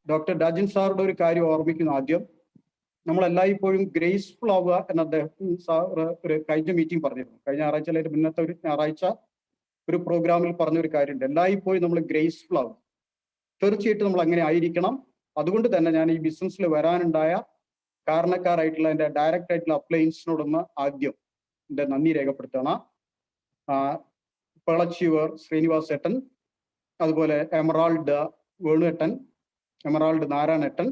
Doctor Rajan സാറുടെ ഒരു കാര്യം ഓർമ്മിക്കുന്നു. ആദ്യം നമ്മളെല്ലായ്പ്പോഴും ഗ്രേസ്ഫുൾ ആവുക എന്ന് അദ്ദേഹം സാർ ഒരു കഴിഞ്ഞ മീറ്റിംഗ് പറഞ്ഞിരുന്നു. കഴിഞ്ഞ ഞായറാഴ്ച അല്ലെങ്കിൽ മുന്നത്തെ ഒരു ഞായറാഴ്ച ഒരു പ്രോഗ്രാമിൽ പറഞ്ഞൊരു കാര്യമുണ്ട്. എല്ലായ്പ്പോഴും നമ്മൾ ഗ്രേസ്ഫുൾ ആവും. തീർച്ചയായിട്ടും നമ്മൾ അങ്ങനെ ആയിരിക്കണം. അതുകൊണ്ട് തന്നെ ഞാൻ ഈ ബിസിനസ്സിൽ വരാനുണ്ടായ കാരണക്കാരായിട്ടുള്ള എൻ്റെ ഡയറക്റ്റ് ആയിട്ടുള്ള അപ്ലയൻസിനോടൊന്ന് ആദ്യം എൻ്റെ നന്ദി രേഖപ്പെടുത്തണം. പേളച്ചീവർ ശ്രീനിവാസ് ഏട്ടൻ, അതുപോലെ എമറാൾഡ് വേണുവേട്ടൻ, എമറാൾഡ് നാരായണേട്ടൻ,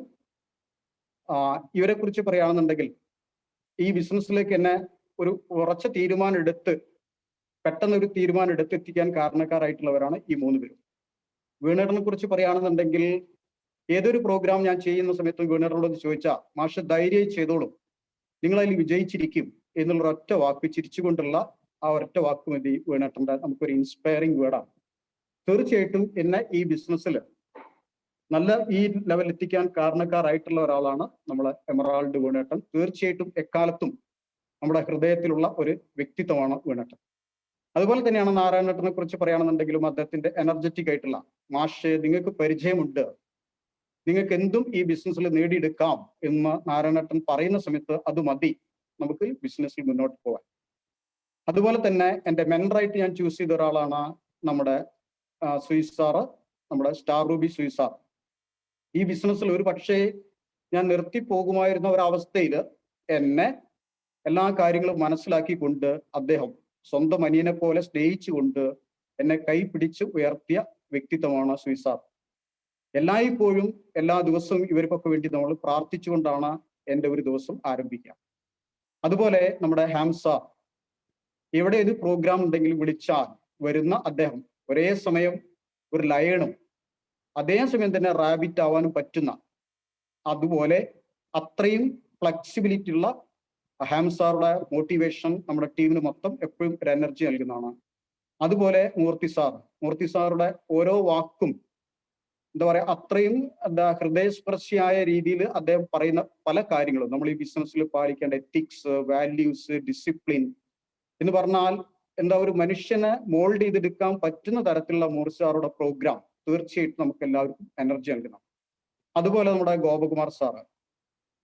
ഇവരെ കുറിച്ച് പറയുകയാണെന്നുണ്ടെങ്കിൽ ഈ ബിസിനസ്സിലേക്ക് എന്നെ ഒരു ഉറച്ച തീരുമാനം എടുത്ത് പെട്ടെന്നൊരു തീരുമാനം എടുത്തെത്തിക്കാൻ കാരണക്കാരായിട്ടുള്ളവരാണ് ഈ 3 പേരും. വേണുവേട്ടനെ കുറിച്ച് പറയുകയാണെന്നുണ്ടെങ്കിൽ ഏതൊരു പ്രോഗ്രാം ഞാൻ ചെയ്യുന്ന സമയത്തും വേണുവേട്ടനോട് ചോദിച്ചാൽ മാഷ് ധൈര്യം ചെയ്തോളും, നിങ്ങളതിൽ വിജയിച്ചിരിക്കും എന്നുള്ളൊരൊറ്റ വാക്ക്, ചിരിച്ചുകൊണ്ടുള്ള ആ ഒരൊറ്റ വാക്ക് മതി വേണുവേട്ടൻ്റെ നമുക്കൊരു ഇൻസ്പയറിംഗ് വേർഡാണ്. തീർച്ചയായിട്ടും എന്നെ ഈ ബിസിനസ്സിൽ നല്ല ഈ ലെവൽ എത്തിക്കാൻ കാരണക്കാരായിട്ടുള്ള ഒരാളാണ് നമ്മളെ എമറാൾഡ് വേണുവേട്ടൻ. തീർച്ചയായിട്ടും എക്കാലത്തും നമ്മുടെ ഹൃദയത്തിലുള്ള ഒരു വ്യക്തിത്വമാണ് വേണുവേട്ടൻ. അതുപോലെ തന്നെയാണ് നാരായണേട്ടനെ കുറിച്ച് പറയുകയാണെന്നുണ്ടെങ്കിലും അദ്ദേഹത്തിന്റെ എനർജറ്റിക് ആയിട്ടുള്ള മാഷ്, നിങ്ങൾക്ക് പരിചയമുണ്ട്, നിങ്ങൾക്ക് എന്തും ഈ ബിസിനസ്സിൽ നേടിയെടുക്കാം എന്ന് നാരായണേട്ടൻ പറയുന്ന സമയത്ത് അത് മതി നമുക്ക് ബിസിനസ്സിൽ മുന്നോട്ട് പോകാൻ. അതുപോലെ തന്നെ എൻ്റെ മെൻറ്ററായിട്ട് ഞാൻ ചൂസ് ചെയ്ത ഒരാളാണ് നമ്മുടെ സുയിസ് സാറ്, നമ്മുടെ സ്റ്റാർ റൂബി സുയിസ് സാർ. ഈ ബിസിനസ്സിൽ ഒരു പക്ഷേ ഞാൻ നിർത്തിപ്പോകുമായിരുന്ന ഒരവസ്ഥയിൽ എന്നെ എല്ലാ കാര്യങ്ങളും മനസ്സിലാക്കിക്കൊണ്ട് അദ്ദേഹം സ്വന്തം അനിയനെ പോലെ സ്നേഹിച്ചുകൊണ്ട് എന്നെ കൈപിടിച്ച് ഉയർത്തിയ വ്യക്തിത്വമാണ് സുയിസ് സാർ. എല്ലായ്പ്പോഴും എല്ലാ ദിവസവും ഇവർക്കൊക്കെ വേണ്ടി നമ്മൾ പ്രാർത്ഥിച്ചുകൊണ്ടാണ് എൻ്റെ ഒരു ദിവസം ആരംഭിക്കുക. അതുപോലെ നമ്മുടെ ഹാംസ, എവിടെ ഏത് പ്രോഗ്രാം ഉണ്ടെങ്കിലും വിളിച്ചാൽ വരുന്ന അദ്ദേഹം ഒരേ സമയം ഒരു ലയണും അതേസമയം തന്നെ റാബിറ്റ് ആവാനും പറ്റുന്ന, അതുപോലെ അത്രയും ഫ്ലെക്സിബിലിറ്റി ഉള്ള ഹാംസാറുടെ മോട്ടിവേഷൻ നമ്മുടെ ടീമിന് മൊത്തം എപ്പോഴും ഒരു എനർജി നൽകുന്നതാണ്. അതുപോലെ മൂർത്തി സാറുടെ ഓരോ വാക്കും എന്താ പറയുക, അത്രയും ഹൃദയസ്പർശിയായ രീതിയിൽ അദ്ദേഹം പറയുന്ന പല കാര്യങ്ങളും നമ്മൾ ഈ ബിസിനസ്സിൽ പാലിക്കേണ്ട എത്തിക്സ്, വാല്യൂസ്, ഡിസിപ്ലിൻ എന്ന് പറഞ്ഞാൽ എന്താ ഒരു മനുഷ്യനെ മോൾഡ് ചെയ്തെടുക്കാൻ പറ്റുന്ന തരത്തിലുള്ള മൂർത്തി സാറുടെ പ്രോഗ്രാം തീർച്ചയായിട്ടും നമുക്ക് എല്ലാവർക്കും എനർജി നൽകണം. അതുപോലെ നമ്മുടെ ഗോപകുമാർ സാറ്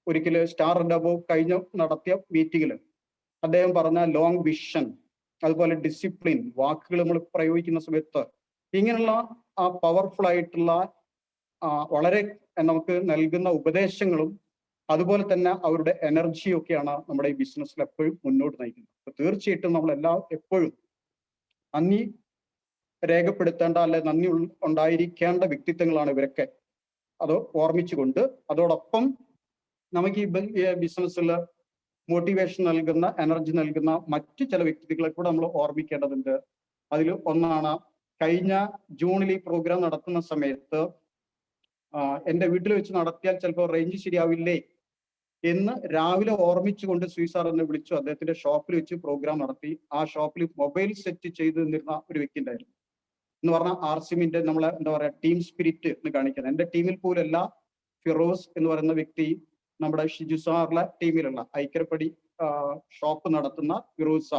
ഒരിക്കല് സ്റ്റാർ ഡബോ കഴിഞ്ഞ നടത്തിയ മീറ്റിങ്ങിൽ അദ്ദേഹം പറഞ്ഞ ലോങ് വിഷൻ, അതുപോലെ ഡിസിപ്ലിൻ വാക്കുകൾ നമ്മൾ പ്രയോഗിക്കുന്ന സമയത്ത് ഇങ്ങനെയുള്ള ആ പവർഫുൾ ആയിട്ടുള്ള വളരെ നമുക്ക് നൽകുന്ന ഉപദേശങ്ങളും അതുപോലെ തന്നെ അവരുടെ എനർജിയും ഒക്കെയാണ് നമ്മുടെ ഈ ബിസിനസ്സിൽ എപ്പോഴും മുന്നോട്ട് നയിക്കുന്നത്. അപ്പൊ തീർച്ചയായിട്ടും നമ്മളെല്ലാം എപ്പോഴും നന്ദി രേഖപ്പെടുത്തേണ്ട അല്ലെ നന്ദി ഉണ്ടായിരിക്കേണ്ട വ്യക്തിത്വങ്ങളാണ് ഇവരൊക്കെ. അത് ഓർമ്മിച്ചുകൊണ്ട് അതോടൊപ്പം നമുക്ക് ഈ ബിസിനസ്സിൽ മോട്ടിവേഷൻ നൽകുന്ന, എനർജി നൽകുന്ന മറ്റു ചില വ്യക്തിത്വങ്ങളെ കൂടെ നമ്മൾ ഓർമ്മിക്കേണ്ടതുണ്ട്. അതിൽ ഒന്നാണ് കഴിഞ്ഞ ജൂണിൽ ഈ പ്രോഗ്രാം നടത്തുന്ന സമയത്ത് എൻ്റെ വീട്ടിൽ വെച്ച് നടത്തിയാൽ ചിലപ്പോൾ റേഞ്ച് ശരിയാവില്ലേ എന്ന് രാവിലെ ഓർമ്മിച്ചുകൊണ്ട് സുയിസാർ എന്നെ വിളിച്ചു. അദ്ദേഹത്തിന്റെ ഷോപ്പിൽ വെച്ച് പ്രോഗ്രാം നടത്തി. ആ ഷോപ്പിൽ മൊബൈൽ സെറ്റ് ചെയ്ത് നിന്നിരുന്ന ഒരു വ്യക്തി ഉണ്ടായിരുന്നു. എന്ന് പറഞ്ഞാൽ ആർസിമിന്റെ നമ്മളെ എന്താ പറയാ ടീം സ്പിരിറ്റ് എന്ന് കാണിക്കുന്നത്. എൻ്റെ ടീമിൽ പോലല്ല ഫിറോസ് എന്ന് പറയുന്ന വ്യക്തി നമ്മുടെ ഷിജു സാറിലെ ടീമിലുള്ള ഐക്യപ്പടി ഷോപ്പ് നടത്തുന്ന ഫിറോസ,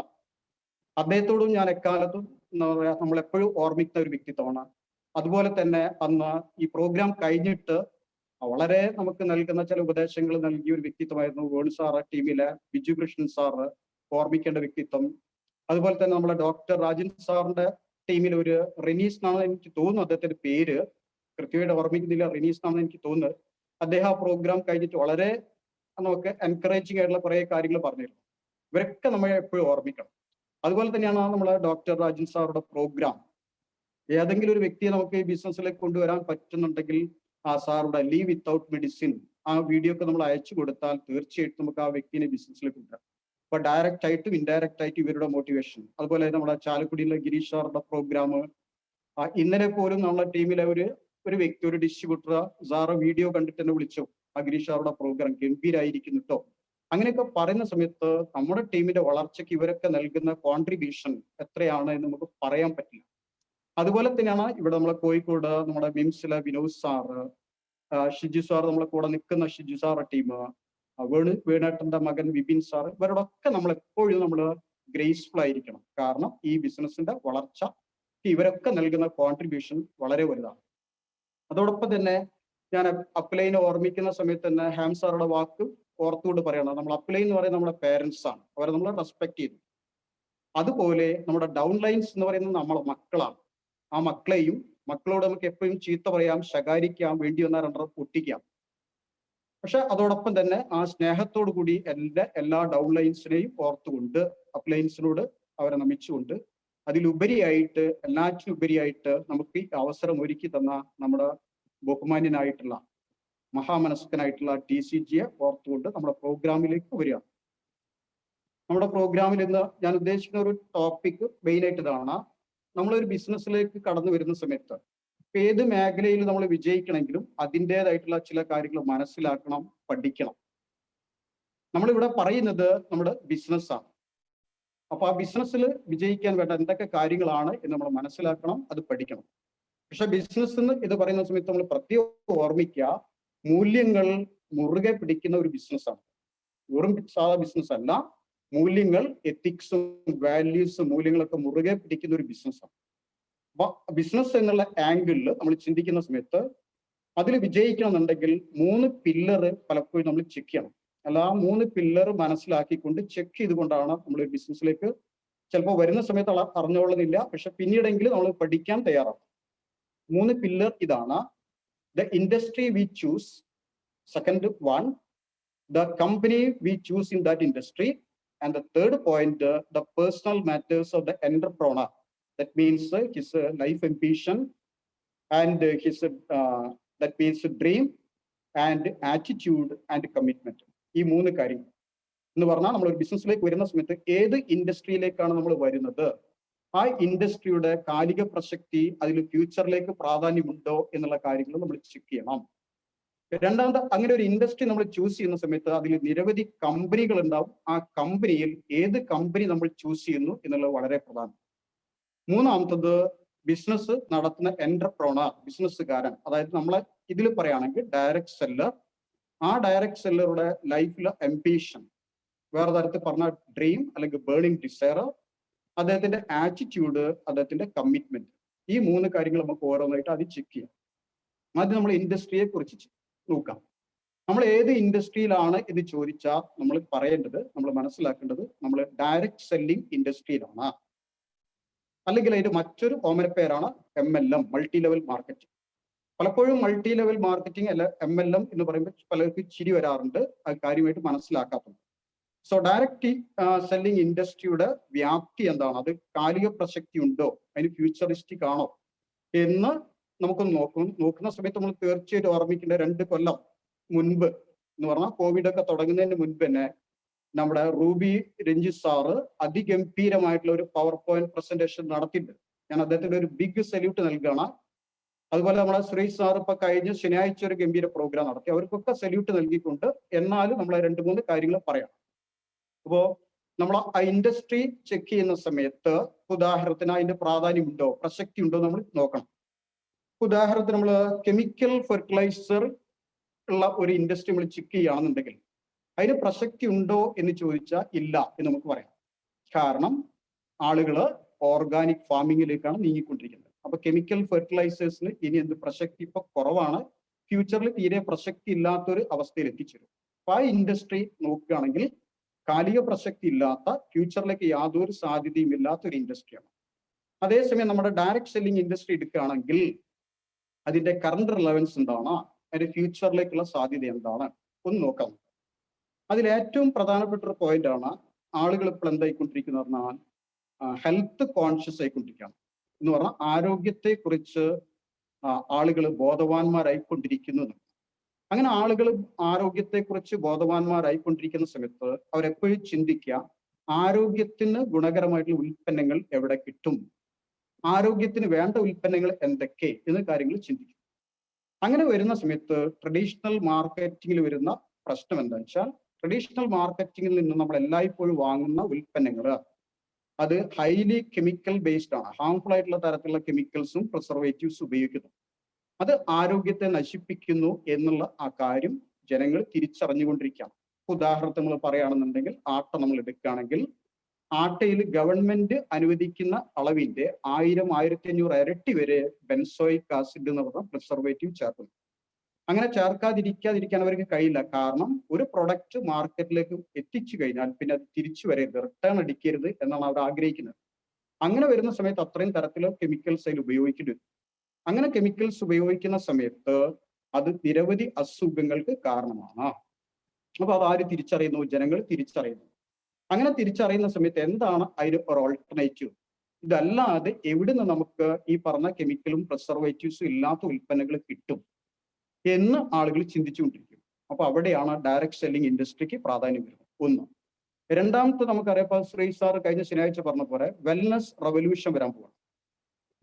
അദ്ദേഹത്തോടും ഞാൻ എക്കാലത്തും എന്താ പറയാ നമ്മളെപ്പോഴും ഓർമ്മിക്കുന്ന ഒരു വ്യക്തിത്വമാണ്. അതുപോലെ തന്നെ അന്ന് ഈ പ്രോഗ്രാം കഴിഞ്ഞിട്ട് വളരെ നമുക്ക് നൽകുന്ന ചില ഉപദേശങ്ങൾ നൽകിയ ഒരു വ്യക്തിത്വമായിരുന്നു വേണു സാറ് ടീമിലെ ബിജു കൃഷ്ണൻ സാറ്, ഓർമ്മിക്കേണ്ട വ്യക്തിത്വം. അതുപോലെ തന്നെ നമ്മുടെ ഡോക്ടർ രാജൻ സാറിന്റെ ടീമിൽ ഒരു റിനീസ് എന്നാണ് എനിക്ക് തോന്നുന്നു അദ്ദേഹത്തിന്റെ പേര്, കൃത്യമായിട്ട് ഓർമ്മിക്കുന്നില്ല, റിനീസ് എന്നാണ് എനിക്ക് തോന്നുന്നത്. അദ്ദേഹം ആ പ്രോഗ്രാം കഴിഞ്ഞിട്ട് വളരെ നമുക്ക് എൻകറേജിങ് ആയിട്ടുള്ള കുറെ കാര്യങ്ങൾ പറഞ്ഞിരുന്നു. ഇവരൊക്കെ നമ്മളെ എപ്പോഴും ഓർമ്മിക്കണം. അതുപോലെ തന്നെയാണ് നമ്മളെ ഡോക്ടർ രാജൻ സാറുടെ പ്രോഗ്രാം. ഏതെങ്കിലും ഒരു വ്യക്തിയെ നമുക്ക് ഈ ബിസിനസ്സിലേക്ക് കൊണ്ടുവരാൻ പറ്റുന്നുണ്ടെങ്കിൽ ആ സാറുടെ ലീവ് വിത്തൗട്ട് മെഡിസിൻ ആ വീഡിയോ ഒക്കെ നമ്മൾ അയച്ചു കൊടുത്താൽ തീർച്ചയായിട്ടും നമുക്ക് ആ വ്യക്തിനെ ബിസിനസ്സിലേക്ക് കൊണ്ടുവരാം. അപ്പൊ ഡയറക്റ്റ് ആയിട്ടും ഇൻഡയറക്റ്റ് ആയിട്ട് ഇവരുടെ മോട്ടിവേഷൻ, അതുപോലെ നമ്മുടെ ചാലക്കുടിയിലെ ഗിരീഷ് സാറുടെ പ്രോഗ്രാം, ഇന്നലെ പോലും നമ്മളെ ടീമിലെ ഒരു വ്യക്തി, ഒരു ഡിസ്ട്രിബ്യൂട്ടർ സാറ് വീഡിയോ കണ്ടിട്ട് തന്നെ വിളിച്ചു, ആ ഗിരീഷ് സാറുടെ പ്രോഗ്രാം ഗംഭീരായിരിക്കുന്നു കേട്ടോ. അങ്ങനെയൊക്കെ പറയുന്ന സമയത്ത് നമ്മുടെ ടീമിന്റെ വളർച്ചയ്ക്ക് ഇവരൊക്കെ നൽകുന്ന കോൺട്രിബ്യൂഷൻ എത്രയാണ് എന്ന് നമുക്ക് പറയാൻ പറ്റില്ല. അതുപോലെ തന്നെയാണ് ഇവിടെ നമ്മളെ കോഴിക്കോട് നമ്മുടെ മിംസിലെ വിനോദ് സാറ്, ഷിജു സാർ, നമ്മളെ കൂടെ നിൽക്കുന്ന ഷിജു സാറുടെ ടീം, വേണേട്ടന്റെ മകൻ വിപിൻ സാർ, ഇവരോടൊക്കെ നമ്മൾ എപ്പോഴും നമ്മൾ ഗ്രേസ്ഫുൾ ആയിരിക്കണം. കാരണം ഈ ബിസിനസിന്റെ വളർച്ച ഇവരൊക്കെ നൽകുന്ന കോൺട്രിബ്യൂഷൻ വളരെ വലുതാണ്. അതോടൊപ്പം തന്നെ ഞാൻ അപ്ലൈനെ ഓർമ്മിക്കുന്ന സമയത്ത് തന്നെ ഹാം സാറുടെ വാക്ക് ഓർത്തുകൊണ്ട് പറയണം, നമ്മൾ അപ്ലൈ എന്ന് പറയുന്നത് നമ്മുടെ പേരൻസ് ആണ്, അവരെ നമ്മൾ റെസ്പെക്ട് ചെയ്യുന്നു. അതുപോലെ നമ്മുടെ ഡൗൺ ലൈൻസ് എന്ന് പറയുന്നത് നമ്മളെ മക്കളാണ്. ആ മക്കളോട് നമുക്ക് എപ്പോഴും ചീത്ത പറയാം, ശകാരിക്കാം, വേണ്ടി വന്നാൽ രണ്ടെണ്ണം പൊട്ടിക്കാം. പക്ഷെ അതോടൊപ്പം തന്നെ ആ സ്നേഹത്തോടു കൂടി എല്ലാ ഡൗൺ ലൈൻസിനെയും ഓർത്തുകൊണ്ട് അപ്ലൈൻസിനോട് അവരെ നമിച്ചുകൊണ്ട് അതിലുപരിയായിട്ട് എല്ലാറ്റിനുപരിയായിട്ട് നമുക്ക് ഈ അവസരം ഒരുക്കി തന്ന നമ്മുടെ ബഹുമാന്യനായിട്ടുള്ള മഹാമനസ്കനായിട്ടുള്ള TCGയെ ഓർത്തുകൊണ്ട് നമ്മുടെ പ്രോഗ്രാമിലേക്ക് വരിക. നമ്മുടെ പ്രോഗ്രാമിൽ ഇന്ന് ഞാൻ ഉദ്ദേശിക്കുന്ന ഒരു ടോപ്പിക് മെയിനായിട്ട് ഇതാണ്. നമ്മളൊരു ബിസിനസ്സിലേക്ക് കടന്നു വരുന്ന സമയത്ത് ഏത് മേഖലയിൽ നമ്മൾ വിജയിക്കണമെങ്കിലും അതിൻ്റെതായിട്ടുള്ള ചില കാര്യങ്ങൾ മനസ്സിലാക്കണം, പഠിക്കണം. നമ്മളിവിടെ പറയുന്നത് നമ്മുടെ ബിസിനസ്സാണ്. അപ്പൊ ആ ബിസിനസ്സിൽ വിജയിക്കാൻ വേണ്ട എന്തൊക്കെ കാര്യങ്ങളാണ് എന്ന് നമ്മൾ മനസ്സിലാക്കണം, അത് പഠിക്കണം. പക്ഷെ ബിസിനസ് എന്ന് ഇത് പറയുന്ന സമയത്ത് നമ്മൾ പ്രത്യേകം ഓർമ്മിക്കുക, മൂല്യങ്ങൾ മുറുകെ പിടിക്കുന്ന ഒരു ബിസിനസ്സാണ്. വെറും സാധാ ബിസിനസ് അല്ല, മൂല്യങ്ങൾ, എത്തിക്സും വാല്യൂസും മൂല്യങ്ങളൊക്കെ മുറുകെ പിടിക്കുന്ന ഒരു ബിസിനസ്സാണ്. അപ്പൊ ബിസിനസ് എന്നുള്ള ആംഗിളിൽ നമ്മൾ ചിന്തിക്കുന്ന സമയത്ത് അതിൽ വിജയിക്കണമെന്നുണ്ടെങ്കിൽ 3 പില്ലർ പലപ്പോഴും നമ്മൾ ചെക്ക് ചെയ്യണം. അല്ല, ആ 3 പില്ലർ മനസ്സിലാക്കിക്കൊണ്ട് ചെക്ക് ചെയ്തുകൊണ്ടാണ് നമ്മൾ ഒരു ബിസിനസ്സിലേക്ക് ചിലപ്പോൾ വരുന്ന സമയത്ത് അറിഞ്ഞുകൊള്ളുന്നില്ല, പക്ഷെ പിന്നീടെങ്കിലും നമ്മൾ പഠിക്കാൻ തയ്യാറാവും. 3 പില്ലർ ഇതാണ്: the industry V choose, second one the company V choose in that industry, and the third point, the personal matters of the entrepreneur. That means his life ambition and his that means dream and attitude and commitment. ഈ 3 കാര്യങ്ങൾ എന്ന് പറഞ്ഞാൽ നമ്മൾ ഒരു ബിസിനസ്സിലേക്ക് വരുന്ന സമയത്ത് ഏത് ഇൻഡസ്ട്രിയിലേക്കാണ് നമ്മൾ വരുന്നത്, ആ ഇൻഡസ്ട്രിയുടെ കാലിക പ്രസക്തി, അതിൽ ഫ്യൂച്ചറിലേക്ക് പ്രാധാന്യമുണ്ടോ എന്നുള്ള കാര്യങ്ങൾ നമ്മൾ ചെക്ക് ചെയ്യണം. രണ്ടാമത്, അങ്ങനെ ഒരു ഇൻഡസ്ട്രി നമ്മൾ ചൂസ് ചെയ്യുന്ന സമയത്ത് അതിൽ നിരവധി കമ്പനികൾ ഉണ്ടാവും. ആ കമ്പനിയിൽ ഏത് കമ്പനി നമ്മൾ ചൂസ് ചെയ്യുന്നു എന്നുള്ളത് വളരെ പ്രധാനം. മൂന്നാമത്തത്, ബിസിനസ് നടത്തുന്ന എന്റർപ്രണർ, ബിസിനസ്സുകാരൻ, അതായത് നമ്മളെ ഇതിൽ പറയുകയാണെങ്കിൽ ഡയറക്ട് സെല്ലർ. ആ ഡയറക്ട് സെല്ലറുടെ ലൈഫിലെ അംബിഷൻ, വേറെ തരത്തിൽ പറഞ്ഞ ഡ്രീം അല്ലെങ്കിൽ ബേണിംഗ് ഡിസയർ, അദ്ദേഹത്തിന്റെ ആറ്റിറ്റ്യൂഡ്, അദ്ദേഹത്തിന്റെ കമ്മിറ്റ്മെന്റ്. ഈ 3 കാര്യങ്ങൾ നമുക്ക് ഓരോന്നായിട്ട് അത് ചെക്ക് ചെയ്യാം. ആദ്യം നമ്മൾ ഇൻഡസ്ട്രിയെ കുറിച്ച് നോക്കാം. നമ്മൾ ഏത് ഇൻഡസ്ട്രിയിലാണ് എന്ന് ചോദിച്ചാൽ നമ്മൾ പറയേണ്ടത്, നമ്മൾ മനസ്സിലാക്കേണ്ടത് നമ്മൾ ഡയറക്ട് സെല്ലിംഗ് ഇൻഡസ്ട്രിയിലാണ്. അല്ലെങ്കിൽ അതിന്റെ മറ്റൊരു കോമൺ പേരാണ് MLM, മൾട്ടി ലെവൽ മാർക്കറ്റിംഗ്. പലപ്പോഴും മൾട്ടി ലെവൽ മാർക്കറ്റിംഗ് അല്ല MLM എന്ന് പറയുമ്പോൾ പലർക്കും ചിരി വരാറുണ്ട്, അത് കാര്യമായിട്ട് മനസ്സിലാക്കാത്തത്. സോ ഡയറക്റ്റ് സെല്ലിംഗ് ഇൻഡസ്ട്രിയുടെ വ്യാപ്തി എന്താണ്, അത് കാലിക പ്രസക്തി ഉണ്ടോ, അതിന് ഫ്യൂച്ചറിസ്റ്റിക് ആണോ എന്ന് നമുക്കൊന്ന് നോക്കുന്ന സമയത്ത് നമ്മൾ തീർച്ചയായിട്ടും ഓർമ്മിക്കേണ്ട 2 കൊല്ലം മുൻപ് എന്ന് പറഞ്ഞാൽ കോവിഡ് ഒക്കെ തുടങ്ങുന്നതിന് മുൻപ് തന്നെ നമ്മുടെ റൂബി രഞ്ജിത്ത് സാറ് അതിഗംഭീരമായിട്ടുള്ള ഒരു പവർ പോയിന്റ് പ്രസന്റേഷൻ നടത്തിയിട്ടുണ്ട്. ഞാൻ അദ്ദേഹത്തിന് ഒരു ബിഗ് സല്യൂട്ട് നൽകുകയാണ്. അതുപോലെ നമ്മുടെ ശ്രീ സാർ ഇപ്പൊ കഴിഞ്ഞ ശനിയാഴ്ച ഒരു ഗംഭീര പ്രോഗ്രാം നടത്തി, അവർക്കൊക്കെ സല്യൂട്ട് നൽകിക്കൊണ്ട് എന്നാലും നമ്മളെ 2-3 കാര്യങ്ങൾ പറയാം. അപ്പോ നമ്മൾ ആ ഇൻഡസ്ട്രി ചെക്ക് ചെയ്യുന്ന സമയത്ത് ഉദാഹരണത്തിന് അതിന്റെ പ്രാധാന്യമുണ്ടോ, പ്രസക്തി ഉണ്ടോ നമ്മൾ നോക്കണം. ഉദാഹരണത്തിന് നമ്മൾ കെമിക്കൽ ഫെർട്ടിലൈസർ ഉള്ള ഒരു ഇൻഡസ്ട്രി നമ്മൾ ചെക്ക് ചെയ്യുകയാണെന്നുണ്ടെങ്കിൽ അതിന് പ്രസക്തി ഉണ്ടോ എന്ന് ചോദിച്ചാൽ ഇല്ല എന്ന് നമുക്ക് പറയാം. കാരണം ആളുകൾ ഓർഗാനിക് ഫാമിങ്ങിലേക്കാണ് നീങ്ങിക്കൊണ്ടിരിക്കുന്നത്. അപ്പൊ കെമിക്കൽ ഫെർട്ടിലൈസേഴ്സിന് ഇനി എന്ത് പ്രസക്തി ഇപ്പൊ കുറവാണ്, ഫ്യൂച്ചറിൽ തീരെ പ്രസക്തി ഇല്ലാത്തൊരു അവസ്ഥയിൽ എത്തിച്ചേരും. അപ്പൊ ആ ഇൻഡസ്ട്രി നോക്കുകയാണെങ്കിൽ കാലിക പ്രസക്തി ഇല്ലാത്ത, ഫ്യൂച്ചറിലേക്ക് യാതൊരു സാധ്യതയും ഇല്ലാത്ത ഒരു ഇൻഡസ്ട്രിയാണ്. അതേസമയം നമ്മുടെ ഡയറക്ട് സെല്ലിംഗ് ഇൻഡസ്ട്രി എടുക്കുകയാണെങ്കിൽ അതിന്റെ കറണ്ട് റിലവൻസ് എന്താണ്, അതിന്റെ ഫ്യൂച്ചറിലേക്കുള്ള സാധ്യത എന്താണ് ഒന്ന് നോക്കാം. അതിൽ ഏറ്റവും പ്രധാനപ്പെട്ട ഒരു പോയിന്റ് ആണ്, ആളുകൾ ഇപ്പോൾ എന്തായിക്കൊണ്ടിരിക്കുന്നത് പറഞ്ഞാൽ ഹെൽത്ത് കോൺഷ്യസ് ആയിക്കൊണ്ടിരിക്കുകയാണ്. എന്ന് പറഞ്ഞാൽ ആരോഗ്യത്തെ കുറിച്ച് ആളുകൾ ബോധവാന്മാരായിക്കൊണ്ടിരിക്കുന്നു. അങ്ങനെ ആളുകൾ ആരോഗ്യത്തെ കുറിച്ച് ബോധവാന്മാരായിക്കൊണ്ടിരിക്കുന്ന സമയത്ത് അവരെപ്പോഴും ചിന്തിക്കുക, ആരോഗ്യത്തിന് ഗുണകരമായിട്ടുള്ള ഉൽപ്പന്നങ്ങൾ എവിടെ കിട്ടും, ആരോഗ്യത്തിന് വേണ്ട ഉൽപ്പന്നങ്ങൾ എന്തൊക്കെ എന്ന കാര്യങ്ങൾ ചിന്തിക്കും. അങ്ങനെ വരുന്ന സമയത്ത് ട്രഡീഷണൽ മാർക്കറ്റിംഗിൽ വരുന്ന പ്രശ്നം എന്താണെന്ന് വെച്ചാൽ, ട്രഡീഷണൽ മാർക്കറ്റിംഗിൽ നിന്ന് നമ്മൾ എല്ലായ്പ്പോഴും വാങ്ങുന്ന ഉൽപ്പന്നങ്ങൾ അത് ഹൈലി കെമിക്കൽ ബേസ്ഡ് ആണ്. ഹാംഫുൾ ആയിട്ടുള്ള തരത്തിലുള്ള കെമിക്കൽസും പ്രിസർവേറ്റീവ്സും ഉപയോഗിക്കുന്നു. അത് ആരോഗ്യത്തെ നശിപ്പിക്കുന്നു എന്നുള്ള ആ കാര്യം ജനങ്ങൾ തിരിച്ചറിഞ്ഞുകൊണ്ടിരിക്കുകയാണ്. ഉദാഹരണത്തിന് നമ്മൾ പറയുകയാണെന്നുണ്ടെങ്കിൽ ആട്ട നമ്മൾ എടുക്കുകയാണെങ്കിൽ ആട്ടയിൽ ഗവൺമെന്റ് അനുവദിക്കുന്ന അളവിന്റെ 1000-1500 ഇരട്ടി വരെ ബെൻസോയിക് ആസിഡ് എന്ന് പറഞ്ഞ പ്രിസർവേറ്റീവ് ചേർക്കുന്നു. അങ്ങനെ ചേർക്കാതിരിക്കാതിരിക്കാൻ അവർക്ക് കഴിയില്ല. കാരണം ഒരു പ്രൊഡക്റ്റ് മാർക്കറ്റിലേക്ക് എത്തിച്ചു കഴിഞ്ഞാൽ പിന്നെ അത് തിരിച്ചു വരരുത്, റിട്ടേൺ അടിക്കരുത് എന്നാണ് അവർ ആഗ്രഹിക്കുന്നത്. അങ്ങനെ വരുന്ന സമയത്ത് അത്രയും തരത്തിലുള്ള കെമിക്കൽസ് അതിൽ ഉപയോഗിക്കേണ്ടി വരും. അങ്ങനെ കെമിക്കൽസ് ഉപയോഗിക്കുന്ന സമയത്ത് അത് നിരവധി അസുഖങ്ങൾക്ക് കാരണമാണ്. അപ്പൊ അത് ആര് തിരിച്ചറിയുന്നു? ജനങ്ങൾ തിരിച്ചറിയുന്നു. അങ്ങനെ തിരിച്ചറിയുന്ന സമയത്ത് എന്താണ് അതിന് ഒരു ഓൾട്ടർനേറ്റീവ്? ഇതല്ലാതെ എവിടുന്ന് നമുക്ക് ഈ പറഞ്ഞ കെമിക്കലും പ്രിസർവേറ്റീവ്സും ഇല്ലാത്ത ഉൽപ്പന്നങ്ങൾ കിട്ടും എന്ന് ആളുകൾ ചിന്തിച്ചുകൊണ്ടിരിക്കും. അപ്പൊ അവിടെയാണ് ഡയറക്ട് സെല്ലിംഗ് ഇൻഡസ്ട്രിക്ക് പ്രാധാന്യം വരുന്നത്. ഒന്ന്. രണ്ടാമത്തെ നമുക്കറിയാം, ഇപ്പൊ ശ്രീ സാർ കഴിഞ്ഞ ശനിയാഴ്ച പറഞ്ഞ പോലെ വെൽനസ് റവല്യൂഷൻ വരാൻ പോവാണ്.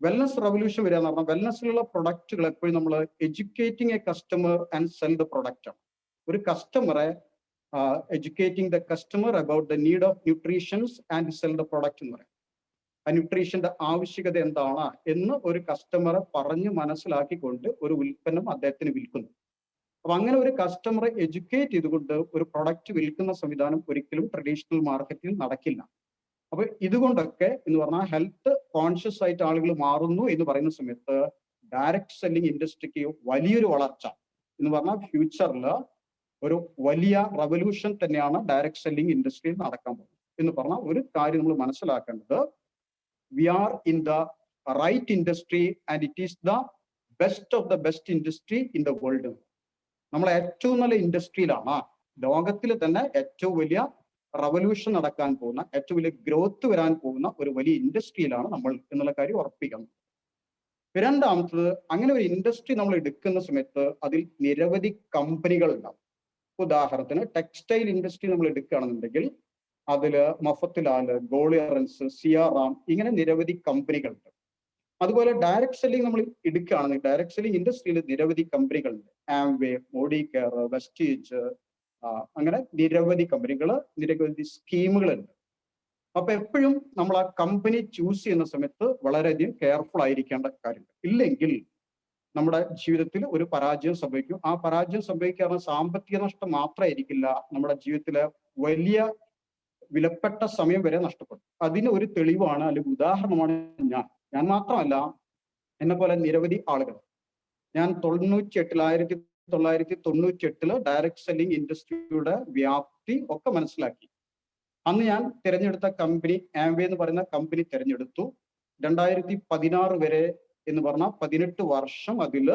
വെൽനസ് റവല്യൂഷൻ വരിക എന്ന് പറഞ്ഞാൽ വെൽനസ്സിലുള്ള പ്രൊഡക്റ്റുകൾ എപ്പോഴും നമ്മൾ educating a customer and sell the product ആണ്. ഒരു കസ്റ്റമറെ educating the customer about the need of nutritions and sell the product എന്ന് പറയാം. ആ ന്യൂട്രീഷന്റെ ആവശ്യകത എന്താണ് എന്ന് ഒരു കസ്റ്റമറെ പറഞ്ഞ് മനസ്സിലാക്കിക്കൊണ്ട് ഒരു ഉൽപ്പന്നം അദ്ദേഹത്തിന് വിൽക്കുന്നു. അപ്പൊ അങ്ങനെ ഒരു കസ്റ്റമറെ എഡ്യൂക്കേറ്റ് ചെയ്തുകൊണ്ട് ഒരു പ്രൊഡക്റ്റ് വിൽക്കുന്ന സംവിധാനം ഒരിക്കലും ട്രഡീഷണൽ മാർക്കറ്റിൽ നടക്കില്ല. അപ്പൊ ഇതുകൊണ്ടൊക്കെ എന്ന് പറഞ്ഞാൽ ഹെൽത്ത് കോൺഷ്യസ് ആയിട്ട് ആളുകൾ മാറുന്നു എന്ന് പറയുന്ന സമയത്ത് ഡയറക്ട് സെല്ലിംഗ് ഇൻഡസ്ട്രിക്ക് വലിയൊരു വളർച്ച എന്ന് പറഞ്ഞാൽ ഫ്യൂച്ചറിൽ ഒരു വലിയ റവല്യൂഷൻ തന്നെയാണ് ഡയറക്ട് സെല്ലിംഗ് ഇൻഡസ്ട്രിയിൽ നടക്കാൻ പോകുന്നത്. എന്ന് പറഞ്ഞാൽ ഒരു കാര്യം നമ്മൾ മനസ്സിലാക്കേണ്ടത്, we are in the right industry and it is the best of the best industry in the world. നമ്മൾ ഏറ്റവും നല്ല ഇൻഡസ്ട്രിയിലാണ്, ലോകത്തിൽ തന്നെ ഏറ്റവും വലിയ റവല്യൂഷൻ നടക്കാൻ പോകുന്ന, ഏറ്റവും വലിയ ഗ്രോത്ത് വരാൻ പോകുന്ന ഒരു വലിയ ഇൻഡസ്ട്രിയിലാണ് നമ്മൾ എന്നുള്ള കാര്യം ഉറപ്പിക്കണം. രണ്ടാമത്തത്, അങ്ങനെ ഒരു ഇൻഡസ്ട്രി നമ്മൾ എടുക്കുന്ന സമയത്ത് അതിൽ നിരവധി കമ്പനികൾ ഉണ്ടാവും. ഉദാഹരണത്തിന് ടെക്സ്റ്റൈൽ ഇൻഡസ്ട്രി നമ്മൾ എടുക്കുകയാണെന്നുണ്ടെങ്കിൽ അതില് മഫത്തിലാല്, ഗോളിയറൻസ്, സിയാറാം, ഇങ്ങനെ നിരവധി കമ്പനികളുണ്ട്. അതുപോലെ ഡയറക്ട് സെല്ലിംഗ് നമ്മൾ എടുക്കുകയാണെങ്കിൽ ഡയറക്ട് സെല്ലിംഗ് ഇൻഡസ്ട്രിയിൽ നിരവധി കമ്പനികളുണ്ട്. ആംവേ, മോഡികെയർ, വെസ്റ്റീജ്, അങ്ങനെ നിരവധി കമ്പനികൾ, നിരവധി സ്കീമുകളുണ്ട്. അപ്പൊ എപ്പോഴും നമ്മൾ ആ കമ്പനി ചൂസ് ചെയ്യുന്ന സമയത്ത് വളരെയധികം കെയർഫുൾ ആയിരിക്കേണ്ട കാര്യമുണ്ട്. ഇല്ലെങ്കിൽ നമ്മുടെ ജീവിതത്തിൽ ഒരു പരാജയം സംഭവിക്കും. ആ പരാജയം സംഭവിക്കാറ് സാമ്പത്തിക നഷ്ടം മാത്രമായിരിക്കില്ല, നമ്മുടെ ജീവിതത്തിലെ വലിയ വിലപ്പെട്ട സമയം വരെ നഷ്ടപ്പെടും. അതിന് ഒരു തെളിവാണ്, അല്ലെങ്കിൽ ഉദാഹരണമാണ് ഞാൻ മാത്രമല്ല, എന്നെ പോലെ നിരവധി ആളുകൾ. ഞാൻ 1998 ഡയറക്ട് സെല്ലിംഗ് ഇൻഡസ്ട്രിയുടെ വ്യാപ്തി ഒക്കെ മനസ്സിലാക്കി. അന്ന് ഞാൻ തിരഞ്ഞെടുത്ത കമ്പനി ആംവേ എന്ന് പറയുന്ന കമ്പനി തിരഞ്ഞെടുത്തു. 2016 വരെ എന്ന് പറഞ്ഞാൽ 18 വർഷം അതിൽ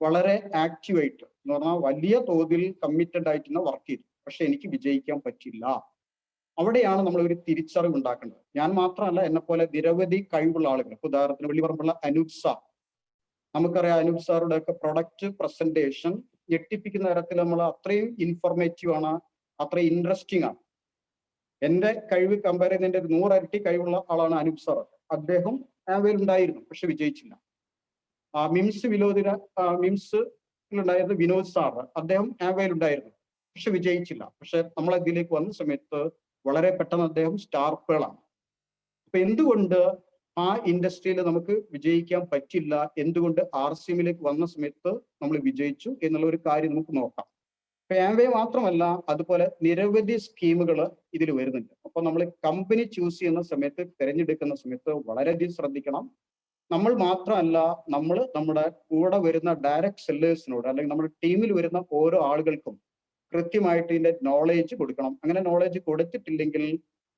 വളരെ ആക്റ്റീവായിട്ട് എന്ന് പറഞ്ഞാൽ വലിയ തോതിൽ കമ്മിറ്റഡ് ആയിട്ട് വർക്ക് ചെയ്തു. പക്ഷെ എനിക്ക് വിജയിക്കാൻ പറ്റില്ല. അവിടെയാണ് നമ്മൾ ഒരു തിരിച്ചറിവ് ഉണ്ടാക്കേണ്ടത്. ഞാൻ മാത്രമല്ല, എന്നെ പോലെ നിരവധി കഴിവുള്ള ആളുകൾ. ഉദാഹരണത്തിന് വെള്ളിപ്പറമ്പുള്ള അനൂപ് സാർ, നമുക്കറിയാം അനൂപ് സാറുടെ ഒക്കെ പ്രൊഡക്റ്റ് പ്രസന്റേഷൻ ഞെട്ടിപ്പിക്കുന്ന തരത്തിൽ നമ്മൾ അത്രയും ഇൻഫോർമേറ്റീവ് ആണ്, അത്രയും ഇൻട്രസ്റ്റിംഗ് ആണ്. എന്റെ കഴിവ് കമ്പയർ ചെയ്യുന്നതിന്റെ 100 ഇരട്ടി കഴിവുള്ള ആളാണ് അനൂപ് സാർ. അദ്ദേഹം ആംവേയിൽ ഉണ്ടായിരുന്നു, പക്ഷെ വിജയിച്ചില്ല. മിംസിലുണ്ടായിരുന്ന വിനോദ് സാർ, അദ്ദേഹം ആംവേയിൽ ഉണ്ടായിരുന്നു, പക്ഷെ വിജയിച്ചില്ല. പക്ഷെ നമ്മൾ ഇതിലേക്ക് വന്ന സമയത്ത് വളരെ പെട്ടെന്ന് അദ്ദേഹം സ്റ്റാർപ്പുകളാണ്. അപ്പൊ എന്തുകൊണ്ട് ആ ഇൻഡസ്ട്രിയിൽ നമുക്ക് വിജയിക്കാൻ പറ്റില്ല, എന്തുകൊണ്ട് RCMലേക്ക് വന്ന സമയത്ത് നമ്മൾ വിജയിച്ചു എന്നുള്ള ഒരു കാര്യം നമുക്ക് നോക്കാം. അപ്പൊ ആംവേ മാത്രമല്ല, അതുപോലെ നിരവധി സ്കീമുകൾ ഇതിൽ വരുന്നുണ്ട്. അപ്പൊ നമ്മൾ കമ്പനി ചൂസ് ചെയ്യുന്ന സമയത്ത്, തിരഞ്ഞെടുക്കുന്ന സമയത്ത് വളരെയധികം ശ്രദ്ധിക്കണം. നമ്മൾ മാത്രമല്ല, നമ്മൾ നമ്മുടെ കൂടെ വരുന്ന ഡയറക്ട് സെല്ലേഴ്സിനോട് അല്ലെങ്കിൽ നമ്മുടെ ടീമിൽ വരുന്ന ഓരോ ആളുകൾക്കും കൃത്യമായിട്ട് ഇതിന്റെ നോളേജ് കൊടുക്കണം. അങ്ങനെ നോളേജ് കൊടുത്തിട്ടില്ലെങ്കിൽ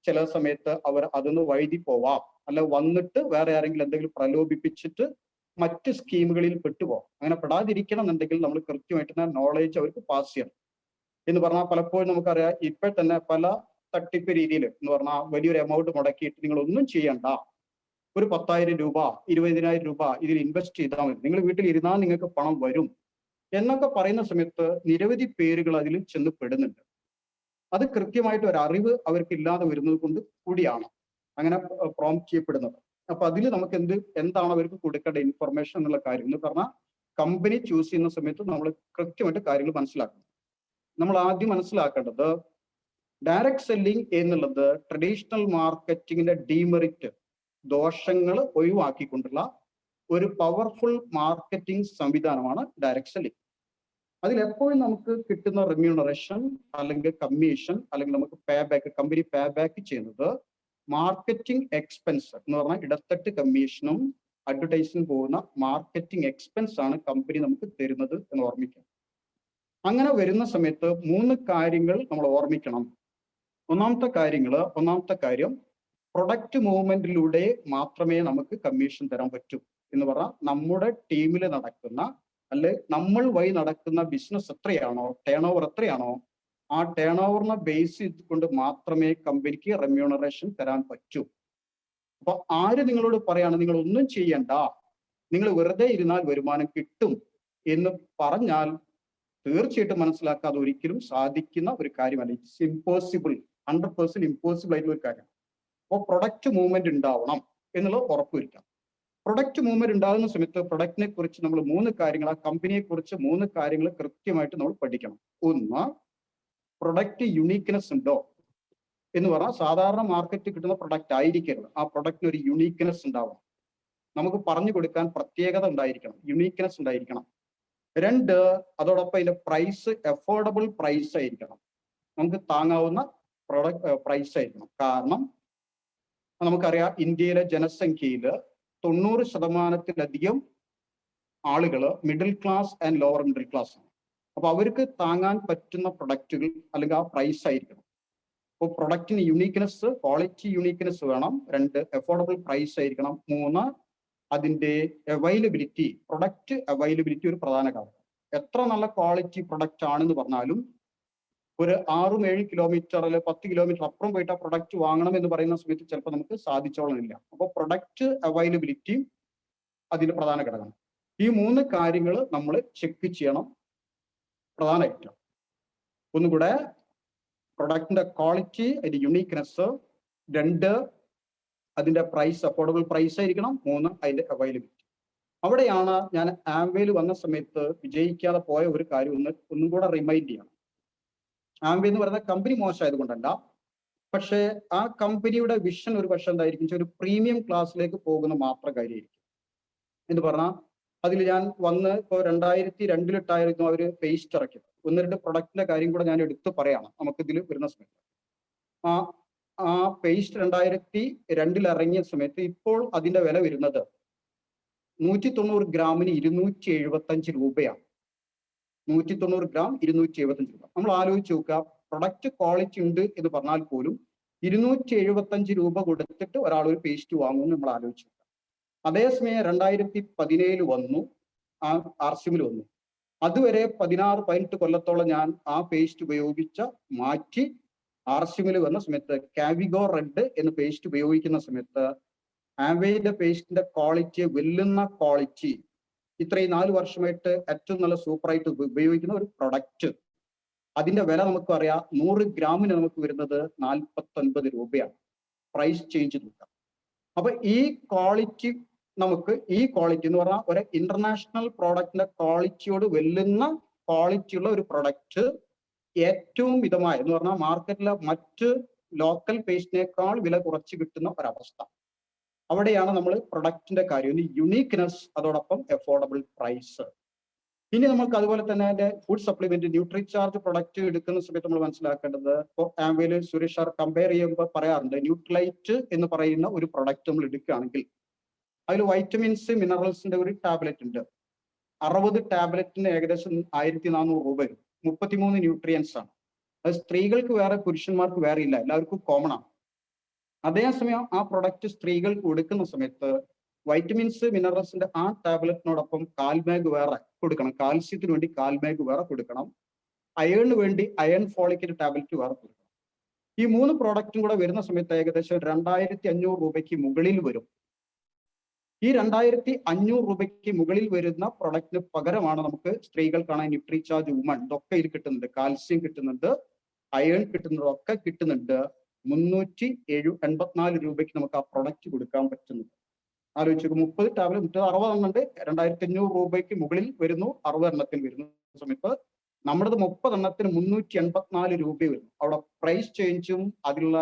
ചില സമയത്ത് അവർ അതൊന്ന് വഴുതി പോവാം, അല്ല വന്നിട്ട് വേറെ ആരെങ്കിലും എന്തെങ്കിലും പ്രലോഭിപ്പിച്ചിട്ട് മറ്റ് സ്കീമുകളിൽ പെട്ടുപോകാം. അങ്ങനെ പെടാതിരിക്കണം എന്നുണ്ടെങ്കിൽ നമ്മൾ കൃത്യമായിട്ട് നോളേജ് അവർക്ക് പാസ് ചെയ്യണം. എന്ന് പറഞ്ഞാൽ പലപ്പോഴും നമുക്കറിയാം, ഇപ്പൊ തന്നെ പല തട്ടിപ്പ് രീതിയിൽ എന്ന് പറഞ്ഞാൽ വലിയൊരു എമൗണ്ട് മുടക്കിയിട്ട് നിങ്ങൾ ഒന്നും ചെയ്യണ്ട, ഒരു 10,000 രൂപ 20,000 രൂപ ഇതിൽ ഇൻവെസ്റ്റ് ചെയ്താൽ മതി, നിങ്ങൾ വീട്ടിൽ ഇരുന്നാൽ നിങ്ങൾക്ക് പണം വരും എന്നൊക്കെ പറയുന്ന സമയത്ത് നിരവധി പേരുകൾ അതിൽ ചെന്ന് പെടുന്നുണ്ട്. അത് കൃത്യമായിട്ട് ഒരു അറിവ് അവർക്ക് ഇല്ലാതെ വരുന്നത് കൊണ്ട് കൂടിയാണ് അങ്ങനെ പ്രോംപ്റ്റ് ചെയ്യപ്പെടുന്നത്. അപ്പൊ അതിൽ നമുക്ക് എന്താണ് അവർക്ക് കൊടുക്കേണ്ട ഇൻഫർമേഷൻ എന്നുള്ള കാര്യം എന്ന് പറഞ്ഞാൽ, കമ്പനി ചൂസ് ചെയ്യുന്ന സമയത്ത് നമ്മൾ കൃത്യമായിട്ട് കാര്യങ്ങൾ മനസ്സിലാക്കണം. നമ്മൾ ആദ്യം മനസ്സിലാക്കേണ്ടത്, ഡയറക്ട് സെല്ലിംഗ് എന്നുള്ളത് ട്രഡീഷണൽ മാർക്കറ്റിങ്ങിന്റെ ഡീമെറിറ്റ്, ദോഷങ്ങൾ ഒഴിവാക്കിക്കൊണ്ടുള്ള ഒരു പവർഫുൾ മാർക്കറ്റിംഗ് സംവിധാനമാണ് ഡയറക്ട് സെല്ലിംഗ്. അതിലെപ്പോഴും നമുക്ക് കിട്ടുന്ന റെമ്യൂണറേഷൻ അല്ലെങ്കിൽ കമ്മീഷൻ അല്ലെങ്കിൽ നമുക്ക് pay back, company pay back ചെയ്യുന്നത് മാർക്കറ്റിംഗ് എക്സ്പെൻസ് എന്ന് പറഞ്ഞാൽ ഇടത്തട്ട് കമ്മീഷനും അഡ്വർടൈസിന് പോകുന്ന മാർക്കറ്റിംഗ് എക്സ്പെൻസ് ആണ് കമ്പനി നമുക്ക് തരുന്നത് എന്ന് ഓർമ്മിക്കാം. അങ്ങനെ വരുന്ന സമയത്ത് 3 കാര്യങ്ങൾ നമ്മൾ ഓർമ്മിക്കണം. ഒന്നാമത്തെ കാര്യം പ്രൊഡക്റ്റ് മൂവ്മെന്റിലൂടെ മാത്രമേ നമുക്ക് കമ്മീഷൻ തരാൻ പറ്റൂ എന്ന് പറഞ്ഞാൽ നമ്മുടെ ടീമിൽ നടക്കുന്ന അല്ലെ നമ്മൾ വഴി നടക്കുന്ന ബിസിനസ് എത്രയാണോ, ടേൺ ഓവർ എത്രയാണോ, ആ ടേൺ ഓവറിനെ ബേസ് ചെയ്തുകൊണ്ട് മാത്രമേ കമ്പനിക്ക് റെമ്യൂണറേഷൻ തരാൻ പറ്റൂ. അപ്പൊ ആര് നിങ്ങളോട് പറയാണ് നിങ്ങൾ ഒന്നും ചെയ്യണ്ട, നിങ്ങൾ വെറുതെ ഇരുന്നാൽ വരുമാനം കിട്ടും എന്ന് പറഞ്ഞാൽ തീർച്ചയായിട്ടും മനസ്സിലാക്കാതെ ഒരിക്കലും സാധിക്കുന്ന ഒരു കാര്യമല്ല. ഇറ്റ്സ് ഇമ്പോസിബിൾ, 100% ഇമ്പോസിബിൾ ആയിട്ടുള്ള ഒരു കാര്യമാണ്. അപ്പോൾ പ്രൊഡക്റ്റ് മൂവ്മെന്റ് ഉണ്ടാവണം എന്നുള്ളത് ഉറപ്പുവരുത്താം. പ്രൊഡക്റ്റ് മൂവ്മെന്റ് ഉണ്ടാകുന്ന സമയത്ത് പ്രൊഡക്റ്റിനെ കുറിച്ച് നമ്മൾ 3 കാര്യങ്ങൾ, ആ കമ്പനിയെ കുറിച്ച് 3 കാര്യങ്ങൾ കൃത്യമായിട്ട് നമ്മൾ പഠിക്കണം. ഒന്ന്, പ്രൊഡക്റ്റ് യുണീക്നെസ് ഉണ്ടോ എന്ന് പറഞ്ഞാൽ സാധാരണ മാർക്കറ്റിൽ കിട്ടുന്ന പ്രൊഡക്റ്റ് ആയിരിക്കരുത്, ആ പ്രൊഡക്റ്റിന് ഒരു യുണീക്നെസ് ഉണ്ടാവണം. നമുക്ക് പറഞ്ഞു കൊടുക്കാൻ പ്രത്യേകത ഉണ്ടായിരിക്കണം, യുണീക്നെസ് ഉണ്ടായിരിക്കണം. 2, അതോടൊപ്പം അതിന്റെ പ്രൈസ് അഫോർഡബിൾ പ്രൈസ് ആയിരിക്കണം, നമുക്ക് താങ്ങാവുന്ന പ്രൈസ് ആയിരിക്കണം. കാരണം നമുക്കറിയാം ഇന്ത്യയിലെ ജനസംഖ്യയിൽ 90%-ലധികം ആളുകൾ middle class and lower middle class ആണ്. അപ്പൊ അവർക്ക് താങ്ങാൻ പറ്റുന്ന പ്രൊഡക്റ്റുകൾ അല്ലെങ്കിൽ ആ പ്രൈസ് ആയിരിക്കണം. അപ്പോൾ പ്രൊഡക്റ്റിന് യുണീക്നെസ്, ക്വാളിറ്റി യുണീക്നെസ് വേണം. 2, അഫോർഡബിൾ പ്രൈസ് ആയിരിക്കണം. 3, അതിന്റെ അവൈലബിലിറ്റി, പ്രൊഡക്റ്റ് അവൈലബിലിറ്റി ഒരു പ്രധാന കാരണം. എത്ര നല്ല ക്വാളിറ്റി പ്രൊഡക്റ്റ് ആണെന്ന് പറഞ്ഞാലും ഒരു 6-7 കിലോമീറ്റർ അല്ലെങ്കിൽ 10 കിലോമീറ്റർ അപ്പുറം പോയിട്ട് ആ പ്രൊഡക്റ്റ് വാങ്ങണം എന്ന് പറയുന്ന സമയത്ത് ചിലപ്പോൾ നമുക്ക് സാധിച്ചോളന്നില്ല. അപ്പോൾ പ്രൊഡക്റ്റ് അവൈലബിലിറ്റി അതിന്റെ പ്രധാന ഘടകമാണ്. ഈ 3 കാര്യങ്ങൾ നമ്മൾ ചെക്ക് ചെയ്യണം പ്രധാനമായിട്ടും. ഒന്നുകൂടെ, പ്രൊഡക്റ്റിന്റെ ക്വാളിറ്റി, അതിന്റെ യുണീക്നെസ്. 2, അതിന്റെ പ്രൈസ് അഫോർഡബിൾ പ്രൈസ് ആയിരിക്കണം. 3, അതിന്റെ അവൈലബിലിറ്റി. അവിടെയാണ് ഞാൻ ആംവേയിൽ വന്ന സമയത്ത് വിജയിക്കാതെ പോയ ഒരു കാര്യം ഒന്നും കൂടെ റിമൈൻഡ് ചെയ്യണം. ആംവേ എന്ന് പറയുന്ന കമ്പനി മോശമായത് കൊണ്ടല്ല, പക്ഷേ ആ കമ്പനിയുടെ വിഷൻ ഒരു പക്ഷെ എന്തായിരിക്കും, ഒരു പ്രീമിയം ക്ലാസ്സിലേക്ക് പോകുന്ന മാത്രം കാര്യമായിരിക്കും. എന്ന് പറഞ്ഞാൽ അതിൽ ഞാൻ വന്ന് ഇപ്പോൾ 2002 അവർ പേസ്റ്റ് ഇറക്കിയത്. 1-2 പ്രൊഡക്റ്റിന്റെ കാര്യം കൂടെ ഞാൻ എടുത്ത് പറയണം നമുക്ക് ഇതിൽ വരുന്ന സമയത്ത്. ആ പേസ്റ്റ് 2002 ഇറങ്ങിയ സമയത്ത് ഇപ്പോൾ അതിന്റെ വില വരുന്നത് 190 ഗ്രാമിന് 275 രൂപയാണ്. 190 ഗ്രാം 275 രൂപ. നമ്മൾ ആലോചിച്ച് നോക്കുക, പ്രൊഡക്റ്റ് ക്വാളിറ്റി ഉണ്ട് എന്ന് പറഞ്ഞാൽ പോലും 275 രൂപ കൊടുത്തിട്ട് ഒരാൾ ഒരു പേസ്റ്റ് വാങ്ങുമെന്ന് നമ്മൾ ആലോചിച്ച് നോക്കുക. അതേസമയം 2017 വന്നു, ആ ആർസിമിൽ വന്നു. അതുവരെ 16-18 കൊല്ലത്തോളം ഞാൻ ആ പേസ്റ്റ് മാറ്റി ആർസിമിൽ വന്ന സമയത്ത് കാവിഗോ റെഡ് എന്ന പേസ്റ്റ് ഉപയോഗിക്കുന്ന സമയത്ത് ആംവേയുടെ പേസ്റ്റിന്റെ ക്വാളിറ്റിയെ വെല്ലുന്ന ക്വാളിറ്റി, ഇത്രയും 4 വർഷമായിട്ട് ഏറ്റവും നല്ല സൂപ്പറായിട്ട് ഉപയോഗിക്കുന്ന ഒരു പ്രൊഡക്റ്റ്, അതിന്റെ വില നമുക്ക് അറിയാം 100 ഗ്രാമിന് നമുക്ക് വരുന്നത് 49 രൂപയാണ്. പ്രൈസ് ചേഞ്ച് നോക്കാം. അപ്പൊ ഈ ക്വാളിറ്റി എന്ന് പറഞ്ഞാൽ ഒരു ഇന്റർനാഷണൽ പ്രോഡക്റ്റിന്റെ ക്വാളിറ്റിയോട് വെല്ലുന്ന ക്വാളിറ്റിയുള്ള ഒരു പ്രൊഡക്റ്റ് ഏറ്റവും മിതമായ എന്ന് പറഞ്ഞാൽ മാർക്കറ്റിലെ മറ്റ് ലോക്കൽ പേസ്റ്റിനേക്കാൾ വില കുറച്ച് കിട്ടുന്ന ഒരവസ്ഥ. അവിടെയാണ് നമ്മൾ പ്രൊഡക്റ്റിന്റെ കാര്യം, യുണീക്നെസ്, അതോടൊപ്പം അഫോർഡബിൾ പ്രൈസ്. ഇനി നമുക്ക് അതുപോലെ തന്നെ അതിന്റെ ഫുഡ് സപ്ലിമെന്റ്, ന്യൂട്രിചാർജ് പ്രൊഡക്റ്റ് എടുക്കുന്ന സമയത്ത് നമ്മൾ മനസ്സിലാക്കേണ്ടത്, ഇപ്പോൾ ആംവേയിൽ സുരേഷ് സാർ കമ്പയർ ചെയ്യുമ്പോൾ പറയാറുണ്ട്, ന്യൂട്രലൈറ്റ് എന്ന് പറയുന്ന ഒരു പ്രൊഡക്റ്റ് നമ്മൾ എടുക്കുകയാണെങ്കിൽ അതിൽ വൈറ്റമിൻസ് മിനറൽസിന്റെ ഒരു ടാബ്ലറ്റ് ഉണ്ട്. 60 ടാബ്ലറ്റിന് ഏകദേശം 1400 രൂപ വരും. 33 ന്യൂട്രിയൻസ് ആണ്. അത് സ്ത്രീകൾക്ക് വേറെ പുരുഷന്മാർക്ക് വേറെ ഇല്ല, എല്ലാവർക്കും കോമൺ ആണ്. അതേസമയം ആ പ്രൊഡക്റ്റ് സ്ത്രീകൾക്ക് കൊടുക്കുന്ന സമയത്ത് വൈറ്റമിൻസ് മിനറൽസിന്റെ ആ ടാബ്ലറ്റിനോടൊപ്പം കാൽബാഗ് വേറെ കൊടുക്കണം, കാൽസ്യത്തിന് വേണ്ടി കാൽബാഗ് വേറെ കൊടുക്കണം, അയേണിന് വേണ്ടി അയൺ ഫോളിക് ടാബ്ലറ്റ് വേറെ കൊടുക്കണം. ഈ 3 പ്രോഡക്റ്റും കൂടെ വരുന്ന സമയത്ത് ഏകദേശം 2500 രൂപയ്ക്ക് മുകളിൽ വരും. ഈ 2500 രൂപയ്ക്ക് മുകളിൽ വരുന്ന പ്രൊഡക്റ്റിന് പകരമാണ് നമുക്ക് സ്ത്രീകൾക്കാണ് ന്യൂട്രിചാർജ് വുമൺ, ഇതൊക്കെ ഇതിൽ കിട്ടുന്നുണ്ട്, കാൽസ്യം കിട്ടുന്നുണ്ട്, അയൺ കിട്ടുന്നത് ഒക്കെ കിട്ടുന്നുണ്ട്. 384 രൂപയ്ക്ക് നമുക്ക് ആ പ്രൊഡക്റ്റ് കൊടുക്കാൻ പറ്റുന്നുണ്ട്. ആലോചിച്ചു, 30 ടാബ്ലറ്റ് 60 എണ്ണുണ്ട്, 2500 രൂപയ്ക്ക് മുകളിൽ വരുന്നു, 60 എണ്ണത്തിൽ വരുന്ന സമയത്ത് നമ്മുടേത് 30 എണ്ണത്തിന് 384 രൂപ വരുന്നു. അവിടെ പ്രൈസ് ചേഞ്ചും അതിലുള്ള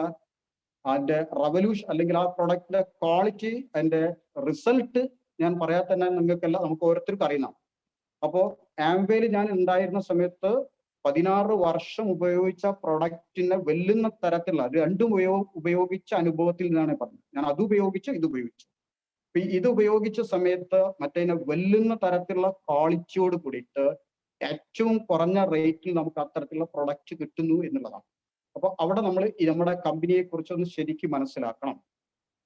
അതിന്റെ റവല്യൂഷൻ അല്ലെങ്കിൽ ആ പ്രൊഡക്റ്റിന്റെ ക്വാളിറ്റി, അതിന്റെ റിസൾട്ട് ഞാൻ പറയാതെ തന്നെ നിങ്ങൾക്കല്ല, നമുക്ക് ഓരോരുത്തർക്കും അറിയുന്നതാണ്. അപ്പോൾ ആംവേയിൽ ഞാൻ ഉണ്ടായിരുന്ന സമയത്ത് 16 വർഷം ഉപയോഗിച്ച പ്രൊഡക്റ്റിനെ വെല്ലുന്ന തരത്തിലുള്ള രണ്ടും ഉപയോഗിച്ച അനുഭവത്തിൽ നിന്നാണ് പറഞ്ഞത്. ഞാൻ അത് ഉപയോഗിച്ചു, ഇത് ഉപയോഗിച്ചു. ഇത് ഉപയോഗിച്ച സമയത്ത് മറ്റതിനെ വെല്ലുന്ന തരത്തിലുള്ള ക്വാളിറ്റിയോട് കൂടിയിട്ട് ഏറ്റവും കുറഞ്ഞ റേറ്റിൽ നമുക്ക് അത്തരത്തിലുള്ള പ്രൊഡക്റ്റ് കിട്ടുന്നു എന്നുള്ളതാണ്. അപ്പൊ അവിടെ നമ്മൾ നമ്മുടെ കമ്പനിയെ കുറിച്ചൊന്ന് ശരിക്കും മനസ്സിലാക്കണം.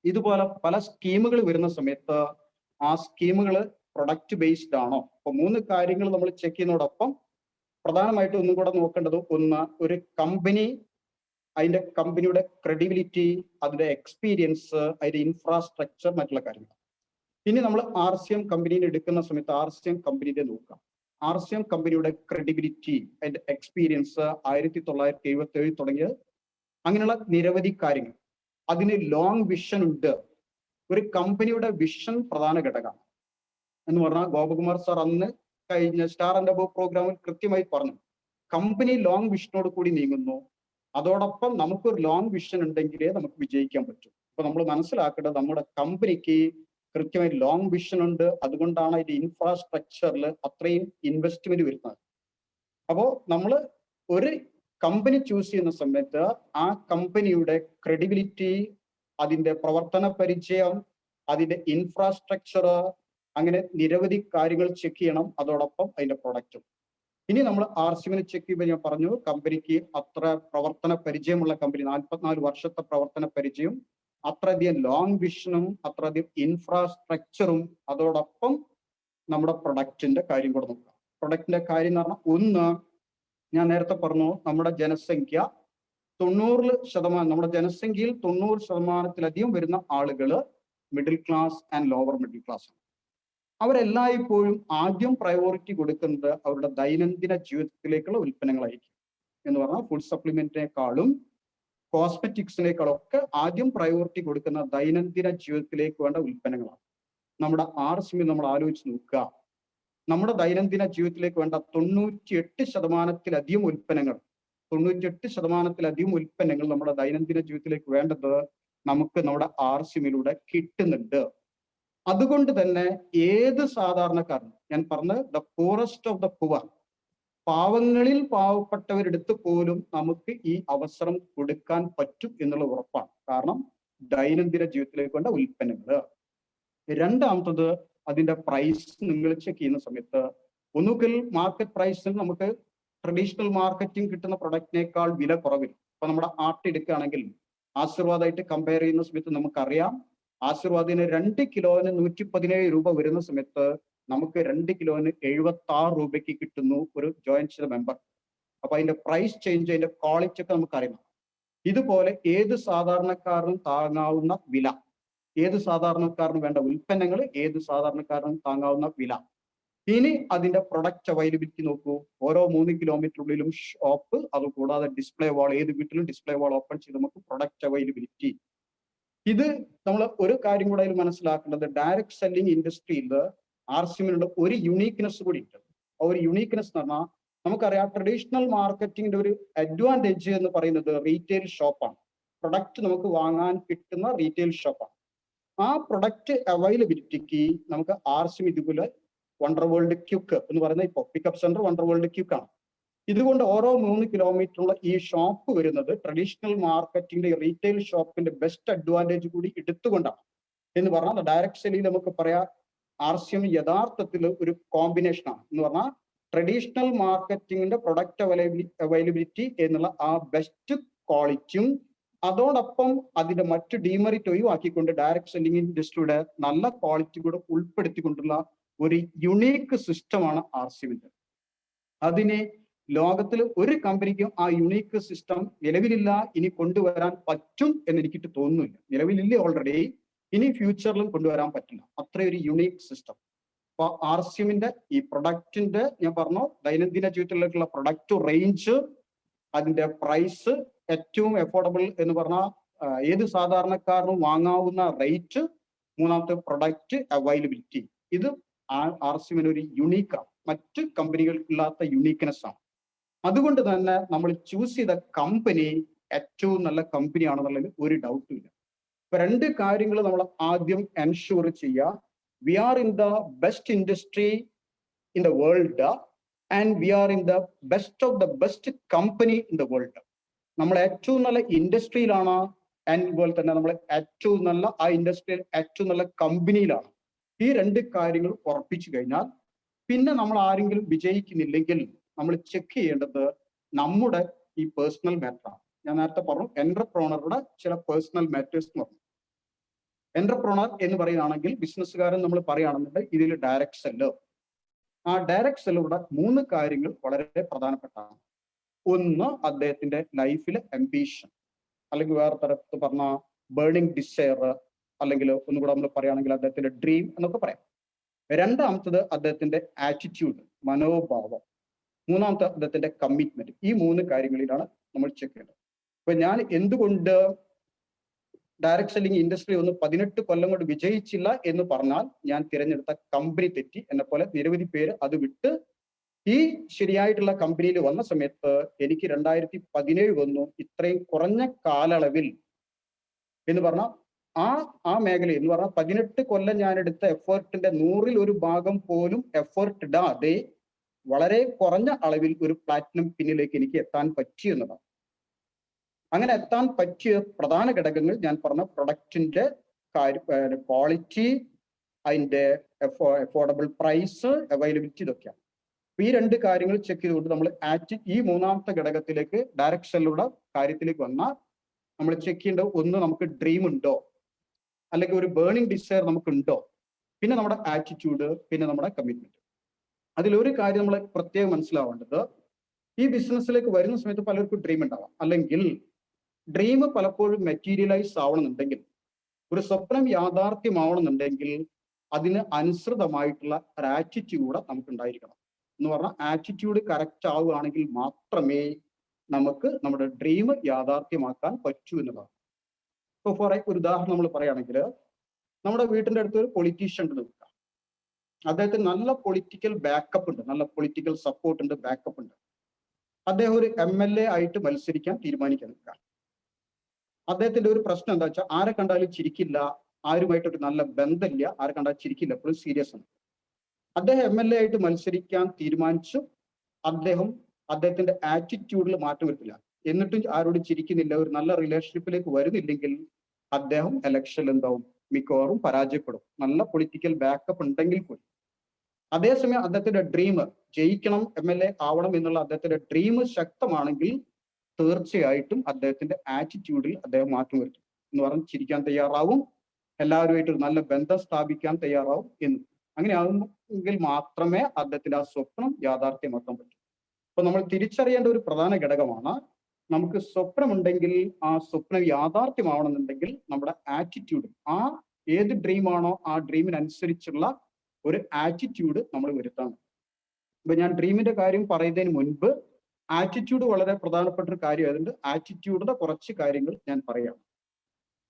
ഇതുപോലെ പല സ്കീമുകൾ വരുന്ന സമയത്ത് ആ സ്കീമുകൾ പ്രൊഡക്റ്റ് ബേസ്ഡ് ആണോ? അപ്പൊ 3 കാര്യങ്ങൾ നമ്മൾ ചെക്ക് ചെയ്യുന്നതോടൊപ്പം പ്രധാനമായിട്ടും ഒന്നും കൂടെ നോക്കേണ്ടത്, ഒന്ന്, ഒരു കമ്പനി, അതിന്റെ കമ്പനിയുടെ ക്രെഡിബിലിറ്റി, അതിന്റെ എക്സ്പീരിയൻസ്, അതിന്റെ ഇൻഫ്രാസ്ട്രക്ചർ, മറ്റുള്ള കാര്യങ്ങൾ. ഇനി നമ്മൾ RCM കമ്പനീനെ എടുക്കുന്ന സമയത്ത് RCM കമ്പനിയുടെ നോക്കാം. RCM കമ്പനിയുടെ ക്രെഡിബിലിറ്റി, അതിന്റെ എക്സ്പീരിയൻസ് 1977 തുടങ്ങിയത്, അങ്ങനെയുള്ള നിരവധി കാര്യങ്ങൾ. അതിന് ലോങ് വിഷൻ ഉണ്ട്. ഒരു കമ്പനിയുടെ വിഷൻ പ്രധാന ഘടകമാണ് എന്ന് പറഞ്ഞാൽ ഗോപകുമാർ സാർ അന്ന് കഴിഞ്ഞ സ്റ്റാർ ആൻഡ് അബോവ് പ്രോഗ്രാമിൽ കൃത്യമായി പറഞ്ഞു, കമ്പനി ലോങ് വിഷനോട് കൂടി നീങ്ങുന്നു. അതോടൊപ്പം നമുക്കൊരു ലോങ് വിഷൻ ഉണ്ടെങ്കിലേ നമുക്ക് വിജയിക്കാൻ പറ്റും. അപ്പൊ നമ്മൾ മനസ്സിലാക്കേണ്ടത് നമ്മുടെ കമ്പനിക്ക് കൃത്യമായി ലോങ് വിഷൻ ഉണ്ട്. അതുകൊണ്ടാണ് അതിന്റെ ഇൻഫ്രാസ്ട്രക്ചറിൽ അത്രയും ഇൻവെസ്റ്റ്മെന്റ് വരുന്നത്. അപ്പോൾ നമ്മൾ ഒരു കമ്പനി ചൂസ് ചെയ്യുന്ന സമയത്ത് ആ കമ്പനിയുടെ ക്രെഡിബിലിറ്റി, അതിന്റെ പ്രവർത്തന പരിചയം, അതിന്റെ ഇൻഫ്രാസ്ട്രക്ചർ, അങ്ങനെ നിരവധി കാര്യങ്ങൾ ചെക്ക് ചെയ്യണം. അതോടൊപ്പം അതിന്റെ പ്രൊഡക്റ്റും. ഇനി നമ്മൾ RCMനെ ചെക്ക് ചെയ്യുമ്പോൾ ഞാൻ പറഞ്ഞു, കമ്പനിക്ക് അത്ര പ്രവർത്തന പരിചയമുള്ള കമ്പനി, 44 വർഷത്തെ പ്രവർത്തന പരിചയം, അത്രയധികം ലോങ് വിഷനും, അത്രയധികം ഇൻഫ്രാസ്ട്രക്ചറും, അതോടൊപ്പം നമ്മുടെ പ്രൊഡക്റ്റിന്റെ കാര്യം കൂടെ നോക്കാം. പ്രൊഡക്റ്റിന്റെ കാര്യം എന്ന് പറഞ്ഞാൽ, ഒന്ന്, ഞാൻ നേരത്തെ പറഞ്ഞു, നമ്മുടെ ജനസംഖ്യ 90%, നമ്മുടെ ജനസംഖ്യയിൽ 90%-ലധികം വരുന്ന ആളുകൾ middle class and lower middle class ആണ്. അവരെല്ലായ്പ്പോഴും ആദ്യം പ്രയോറിറ്റി കൊടുക്കുന്നത് അവരുടെ ദൈനംദിന ജീവിതത്തിലേക്കുള്ള ഉൽപ്പന്നങ്ങളായിരിക്കും. എന്ന് പറഞ്ഞാൽ ഫുഡ് സപ്ലിമെന്റിനേക്കാളും കോസ്മെറ്റിക്സിനേക്കാളും ഒക്കെ ആദ്യം പ്രയോറിറ്റി കൊടുക്കുന്ന ദൈനംദിന ജീവിതത്തിലേക്ക് വേണ്ട ഉൽപ്പന്നങ്ങളാണ്. നമ്മുടെ RCM നമ്മൾ ആലോചിച്ച് നോക്കുക, നമ്മുടെ ദൈനംദിന ജീവിതത്തിലേക്ക് വേണ്ട 98%-ലധികം ഉൽപ്പന്നങ്ങൾ, 98%-ലധികം ഉൽപ്പന്നങ്ങൾ നമ്മുടെ ദൈനംദിന ജീവിതത്തിലേക്ക് വേണ്ടത് നമുക്ക് നമ്മുടെ RCMലൂടെ കിട്ടുന്നുണ്ട്. അതുകൊണ്ട് തന്നെ ഏത് സാധാരണക്കാരനും, ഞാൻ പറഞ്ഞ the poorest of the poor, പാവങ്ങളിൽ പാവപ്പെട്ടവരെടുത്ത് പോലും നമുക്ക് ഈ അവസരം കൊടുക്കാൻ പറ്റും എന്നുള്ള ഉറപ്പാണ്. കാരണം ദൈനംദിന ജീവിതത്തിലേക്ക് വേണ്ട ഉൽപ്പന്നങ്ങൾ. രണ്ടാമത്തത്, അതിന്റെ പ്രൈസ് നിങ്ങൾ ചെക്ക് ചെയ്യുന്ന സമയത്ത് ഒന്നുകിൽ മാർക്കറ്റ് പ്രൈസിൽ നമുക്ക് ട്രഡീഷണൽ മാർക്കറ്റിംഗ് കിട്ടുന്ന പ്രൊഡക്റ്റിനേക്കാൾ വില കുറവില്ല. ഇപ്പൊ നമ്മുടെ ആർട്ട് എടുക്കുകയാണെങ്കിൽ ആശീർവാദമായിട്ട് കമ്പയർ ചെയ്യുന്ന സമയത്ത് നമുക്കറിയാം, ആശീർവാദിന് 2 കിലോന് 117 രൂപ വരുന്ന സമയത്ത് നമുക്ക് 2 കിലോന് 76 രൂപയ്ക്ക് കിട്ടുന്നു ഒരു ജോയിൻ ചെയ്ത മെമ്പർ. അപ്പൊ അതിന്റെ പ്രൈസ് ചേഞ്ച്, അതിന്റെ ക്വാളിറ്റി ഒക്കെ നമുക്കറിയാം. ഇതുപോലെ ഏത് സാധാരണക്കാരനും താങ്ങാവുന്ന വില, ഏത് സാധാരണക്കാരനും വേണ്ട ഉൽപ്പന്നങ്ങൾ, ഏത് സാധാരണക്കാരനും താങ്ങാവുന്ന വില. ഇനി അതിന്റെ പ്രൊഡക്റ്റ് അവൈലബിലിറ്റി നോക്കൂ. ഓരോ 3 കിലോമീറ്ററിനുള്ളിലും ഷോപ്പ്, അതുകൂടാതെ ഡിസ്പ്ലേ വാൾ, ഏത് വീട്ടിലും ഡിസ്പ്ലേ വാൾ ഓപ്പൺ ചെയ്ത് നമുക്ക് പ്രൊഡക്റ്റ് അവൈലബിലിറ്റി. ഇത് നമ്മൾ ഒരു കാര്യം കൂടെ അതിൽ മനസ്സിലാക്കേണ്ടത്, ഡയറക്ട് സെല്ലിംഗ് ഇൻഡസ്ട്രിയിൽ RCMനുള്ള ഒരു യുണീക്നെസ് കൂടി ഉണ്ട്. ആ ഒരു യുണീക്നെസ് എന്ന് പറഞ്ഞാൽ, നമുക്കറിയാം ട്രഡീഷണൽ മാർക്കറ്റിംഗിന്റെ ഒരു അഡ്വാൻറ്റേജ് എന്ന് പറയുന്നത് റീറ്റെയിൽ ഷോപ്പാണ്. പ്രൊഡക്റ്റ് നമുക്ക് വാങ്ങാൻ കിട്ടുന്ന റീറ്റെയിൽ ഷോപ്പാണ്. ആ പ്രൊഡക്റ്റ് അവൈലബിലിറ്റിക്ക് നമുക്ക് RCM ഇതുപോലെ വണ്ടർ വേൾഡ് ക്യുക്ക് എന്ന് പറയുന്ന ഇപ്പോൾ pickup centre wonder world quick ആണ്. ഇതുകൊണ്ട് ഓരോ 3 കിലോമീറ്ററുള്ള ഈ ഷോപ്പ് വരുന്നത് ട്രഡീഷണൽ മാർക്കറ്റിംഗിന്റെ റീറ്റെയിൽ ഷോപ്പിന്റെ ബെസ്റ്റ് അഡ്വാൻറ്റേജ് കൂടി എടുത്തുകൊണ്ടാണ്. എന്ന് പറഞ്ഞാൽ ഡയറക്ട് സെല്ലിൽ നമുക്ക് പറയാം RCM യഥാർത്ഥത്തിൽ ഒരു കോമ്പിനേഷൻ ആണ്. എന്ന് പറഞ്ഞാൽ ട്രഡീഷണൽ മാർക്കറ്റിംഗിന്റെ പ്രൊഡക്റ്റ് അവൈലബിലിറ്റി എന്നുള്ള ആ ബെസ്റ്റ് ക്വാളിറ്റിയും അതോടൊപ്പം അതിന്റെ മറ്റ് ഡീമെറിറ്റ് ഒഴിവാക്കിക്കൊണ്ട് ഡയറക്ട് സെല്ലിംഗ് ഇൻഡസ്ട്രിയുടെ നല്ല ക്വാളിറ്റി കൂടെ ഉൾപ്പെടുത്തിക്കൊണ്ടുള്ള ഒരു യുണീക്ക് സിസ്റ്റമാണ് RCMന്റെ. അതിനെ ലോകത്തിൽ ഒരു കമ്പനിക്കും ആ യുണീക്ക് സിസ്റ്റം നിലവിലില്ല, ഇനി കൊണ്ടുവരാൻ പറ്റും എന്ന് എനിക്കിട്ട് തോന്നുന്നില്ല. നിലവിലില്ല ഓൾറെഡി, ഇനി ഫ്യൂച്ചറിലും കൊണ്ടുവരാൻ പറ്റില്ല. അത്രയൊരു യുണീക്ക് സിസ്റ്റം. അപ്പൊ RCMന്റെ ഈ പ്രൊഡക്റ്റിന്റെ, ഞാൻ പറഞ്ഞു, ദൈനംദിന ജീവിതത്തിലേക്കുള്ള പ്രൊഡക്റ്റ് റേഞ്ച്, അതിന്റെ പ്രൈസ് ഏറ്റവും അഫോർഡബിൾ എന്ന് പറഞ്ഞാൽ ഏത് സാധാരണക്കാരനും വാങ്ങാവുന്ന റേറ്റ്, മൂന്നാമത്തെ പ്രൊഡക്റ്റ് അവൈലബിലിറ്റി. ഇത് RCMന് ഒരു യുണീക്കാണ്, മറ്റ് കമ്പനികൾക്കില്ലാത്ത യുണീക്നെസ് ആണ്. അതുകൊണ്ട് തന്നെ നമ്മൾ ചൂസ് ചെയ്ത കമ്പനി ഏറ്റവും നല്ല കമ്പനിയാണെന്നുള്ളതിൽ ഒരു ഡൗട്ടും ഇല്ല. ഇപ്പൊ 2 കാര്യങ്ങൾ നമ്മൾ ആദ്യം എൻഷുർ ചെയ്യുക. We are in the best industry in the world and we are in the best of the best company in the world. നമ്മൾ ഏറ്റവും നല്ല ഇൻഡസ്ട്രിയിലാണ്, അതുപോലെ തന്നെ നമ്മൾ ഏറ്റവും നല്ല ആ ഇൻഡസ്ട്രിയിൽ ഏറ്റവും നല്ല കമ്പനിയിലാണ്. ഈ രണ്ട് കാര്യങ്ങൾ ഉറപ്പിച്ചു കഴിഞ്ഞാൽ പിന്നെ നമ്മൾ ആരെങ്കിലും വിജയിക്കുന്നില്ലെങ്കിൽ നമ്മൾ ചെക്ക് ചെയ്യേണ്ടത് നമ്മുടെ ഈ പേഴ്സണൽ മാറ്ററാണ്. ഞാൻ നേരത്തെ പറഞ്ഞു എന്റർപ്രണറുടെ ചില പേഴ്സണൽ മാറ്റേഴ്സ് എന്ന് പറഞ്ഞു. എന്റർപ്രണർ എന്ന് പറയുകയാണെങ്കിൽ ബിസിനസ്സുകാരൻ നമ്മൾ പറയുകയാണെന്നുണ്ടെങ്കിൽ ഇതിൽ ഡയറക്ട് സെല്ലർ. ആ ഡയറക്ട് സെല്ലറുടെ 3 കാര്യങ്ങൾ വളരെ പ്രധാനപ്പെട്ടതാണ്. ഒന്ന്, അദ്ദേഹത്തിന്റെ ലൈഫിലെ അംബീഷൻ, അല്ലെങ്കിൽ വേറെ തരത്തിൽ പറഞ്ഞ ബേണിംഗ് ഡിസയർ, അല്ലെങ്കിൽ ഒന്നുകൂടെ നമ്മൾ പറയുകയാണെങ്കിൽ അദ്ദേഹത്തിന്റെ ഡ്രീം എന്നൊക്കെ പറയാം. രണ്ടാമത്തത് അദ്ദേഹത്തിന്റെ ആറ്റിറ്റ്യൂഡ്, മനോഭാവം. മൂന്നാമത്തെ അദ്ദേഹത്തിന്റെ കമ്മിറ്റ്മെന്റ്. ഈ 3 കാര്യങ്ങളിലാണ് നമ്മൾ ചെക്ക് ചെയ്യേണ്ടത്. അപ്പൊ ഞാൻ എന്തുകൊണ്ട് ഡയറക്ട് സെല്ലിംഗ് ഇൻഡസ്ട്രി ഒന്ന് 18 കൊല്ലം കൊണ്ട് വിജയിച്ചില്ല എന്ന് പറഞ്ഞാൽ ഞാൻ തിരഞ്ഞെടുത്ത കമ്പനി തെറ്റി. എന്നെ പോലെ നിരവധി പേര് അത് വിട്ട് ഈ ശരിയായിട്ടുള്ള കമ്പനിയിൽ വന്ന സമയത്ത് എനിക്ക് 2017 വന്നു. ഇത്രയും കുറഞ്ഞ കാലയളവിൽ എന്ന് പറഞ്ഞാൽ ആ മേഖല എന്ന് പറഞ്ഞാൽ 18 കൊല്ലം ഞാൻ എടുത്ത എഫേർട്ടിന്റെ 100ൽ 1 ഭാഗം പോലും എഫേർട്ട് ഇടാതെ വളരെ കുറഞ്ഞ അളവിൽ ഒരു പ്ലാറ്റിനം പിന്നിലേക്ക് എനിക്ക് എത്താൻ പറ്റി എന്നതാണ്. അങ്ങനെ എത്താൻ പറ്റിയ പ്രധാന ഘടകങ്ങൾ ഞാൻ പറഞ്ഞ പ്രൊഡക്റ്റിന്റെ ക്വാളിറ്റി, അതിന്റെ അഫോർഡബിൾ പ്രൈസ്, അവൈലബിലിറ്റി, ഇതൊക്കെയാണ്. ഈ 2 കാര്യങ്ങൾ ചെക്ക് ചെയ്തുകൊണ്ട് നമ്മൾ ഈ 3ാമത്തെ ഘടകത്തിലേക്ക് ഡയറക്ട് സെല്ലുടെ കാര്യത്തിലേക്ക് വന്നാൽ നമ്മൾ ചെക്ക് ചെയ്യേണ്ടത് ഒന്ന്, നമുക്ക് ഡ്രീം ഉണ്ടോ, അല്ലെങ്കിൽ ഒരു ബേണിംഗ് ഡിസയർ നമുക്കുണ്ടോ, പിന്നെ നമ്മുടെ ആറ്റിറ്റ്യൂഡ്, പിന്നെ നമ്മുടെ കമ്മിറ്റ്മെന്റ്. അതിലൊരു കാര്യം നമ്മൾ പ്രത്യേകം മനസ്സിലാവേണ്ടത്, ഈ ബിസിനസ്സിലേക്ക് വരുന്ന സമയത്ത് പലർക്കും ഡ്രീം ഉണ്ടാവാം. അല്ലെങ്കിൽ ഡ്രീം പലപ്പോഴും മെറ്റീരിയലൈസ് ആവണമെന്നുണ്ടെങ്കിൽ, ഒരു സ്വപ്നം യാഥാർത്ഥ്യമാവണമെന്നുണ്ടെങ്കിൽ അതിന് അനുസൃതമായിട്ടുള്ള ഒരു ആറ്റിറ്റ്യൂഡ് നമുക്ക് ഉണ്ടായിരിക്കണം. എന്ന് പറഞ്ഞാൽ ആറ്റിറ്റ്യൂഡ് കറക്റ്റ് ആവുകയാണെങ്കിൽ മാത്രമേ നമുക്ക് നമ്മുടെ ഡ്രീം യാഥാർത്ഥ്യമാക്കാൻ പറ്റൂ എന്നതാണ്. ഇപ്പോൾ ഫോർ ഒരു ഉദാഹരണം നമ്മൾ പറയുകയാണെങ്കിൽ, നമ്മുടെ വീട്ടിന്റെ അടുത്ത് ഒരു പൊളിറ്റീഷ്യൻ ഉണ്ട് നിൽക്കുക. അദ്ദേഹത്തിന് നല്ല പൊളിറ്റിക്കൽ ബാക്കപ്പ് ഉണ്ട്, നല്ല പൊളിറ്റിക്കൽ സപ്പോർട്ട് ഉണ്ട്, ബാക്കപ്പ് ഉണ്ട്. അദ്ദേഹം ഒരു MLA ആയിട്ട് മത്സരിക്കാൻ തീരുമാനിക്കാൻ നിൽക്കുക. അദ്ദേഹത്തിന്റെ ഒരു പ്രശ്നം എന്താ വെച്ചാൽ, ആരെ കണ്ടാലും ചിരിക്കില്ല, ആരുമായിട്ടൊരു നല്ല ബന്ധമില്ല, ആരെ കണ്ടാലും ചിരിക്കില്ല, എപ്പോഴും സീരിയസ് ആണ്. അദ്ദേഹം MLA ആയിട്ട് മത്സരിക്കാൻ തീരുമാനിച്ചു. അദ്ദേഹത്തിന്റെ ആറ്റിറ്റ്യൂഡിൽ മാറ്റം വരുത്തില്ല. എന്നിട്ടും ആരോടും ചിരിക്കുന്നില്ല, ഒരു നല്ല റിലേഷൻഷിപ്പിലേക്ക് വരുന്നില്ലെങ്കിൽ അദ്ദേഹം ഇലക്ഷനിൽ എന്താവും, മിക്കവാറും പരാജയപ്പെടും, നല്ല പൊളിറ്റിക്കൽ ബാക്കപ്പ് ഉണ്ടെങ്കിൽ കൂടി. അതേസമയം അദ്ദേഹത്തിന്റെ ഡ്രീം ജയിക്കണം, MLA ആവണം എന്നുള്ള അദ്ദേഹത്തിന്റെ ഡ്രീം ശക്തമാണെങ്കിൽ തീർച്ചയായിട്ടും അദ്ദേഹത്തിന്റെ ആറ്റിറ്റ്യൂഡിൽ അദ്ദേഹം മാറ്റം വരുത്തും. എന്ന് പറഞ്ഞ് ചിരിക്കാൻ തയ്യാറാവും, എല്ലാവരുമായിട്ട് ഒരു നല്ല ബന്ധം സ്ഥാപിക്കാൻ തയ്യാറാവും എന്ന്. അങ്ങനെ ആകുമെങ്കിൽ മാത്രമേ അദ്ദേഹത്തിന്റെ ആ സ്വപ്നം യാഥാർത്ഥ്യമാക്കാൻ പറ്റൂ. അപ്പൊ നമ്മൾ തിരിച്ചറിയേണ്ട ഒരു പ്രധാന ഘടകമാണ്, നമുക്ക് സ്വപ്നമുണ്ടെങ്കിൽ ആ സ്വപ്നം യാഥാർത്ഥ്യമാവണമെന്നുണ്ടെങ്കിൽ നമ്മുടെ ആറ്റിറ്റ്യൂഡ്, ആ ഏത് ഡ്രീമാണോ ആ ഡ്രീമിനനുസരിച്ചുള്ള ഒരു ആറ്റിറ്റ്യൂഡ് നമ്മൾ വരുത്താണ്. ഇപ്പൊ ഞാൻ ഡ്രീമിന്റെ കാര്യം പറയുന്നതിന് മുൻപ് ആറ്റിറ്റ്യൂഡ് വളരെ പ്രധാനപ്പെട്ട ഒരു കാര്യമായതുകൊണ്ട് ആറ്റിറ്റ്യൂഡിന്റെ കുറച്ച് കാര്യങ്ങൾ ഞാൻ പറയാം.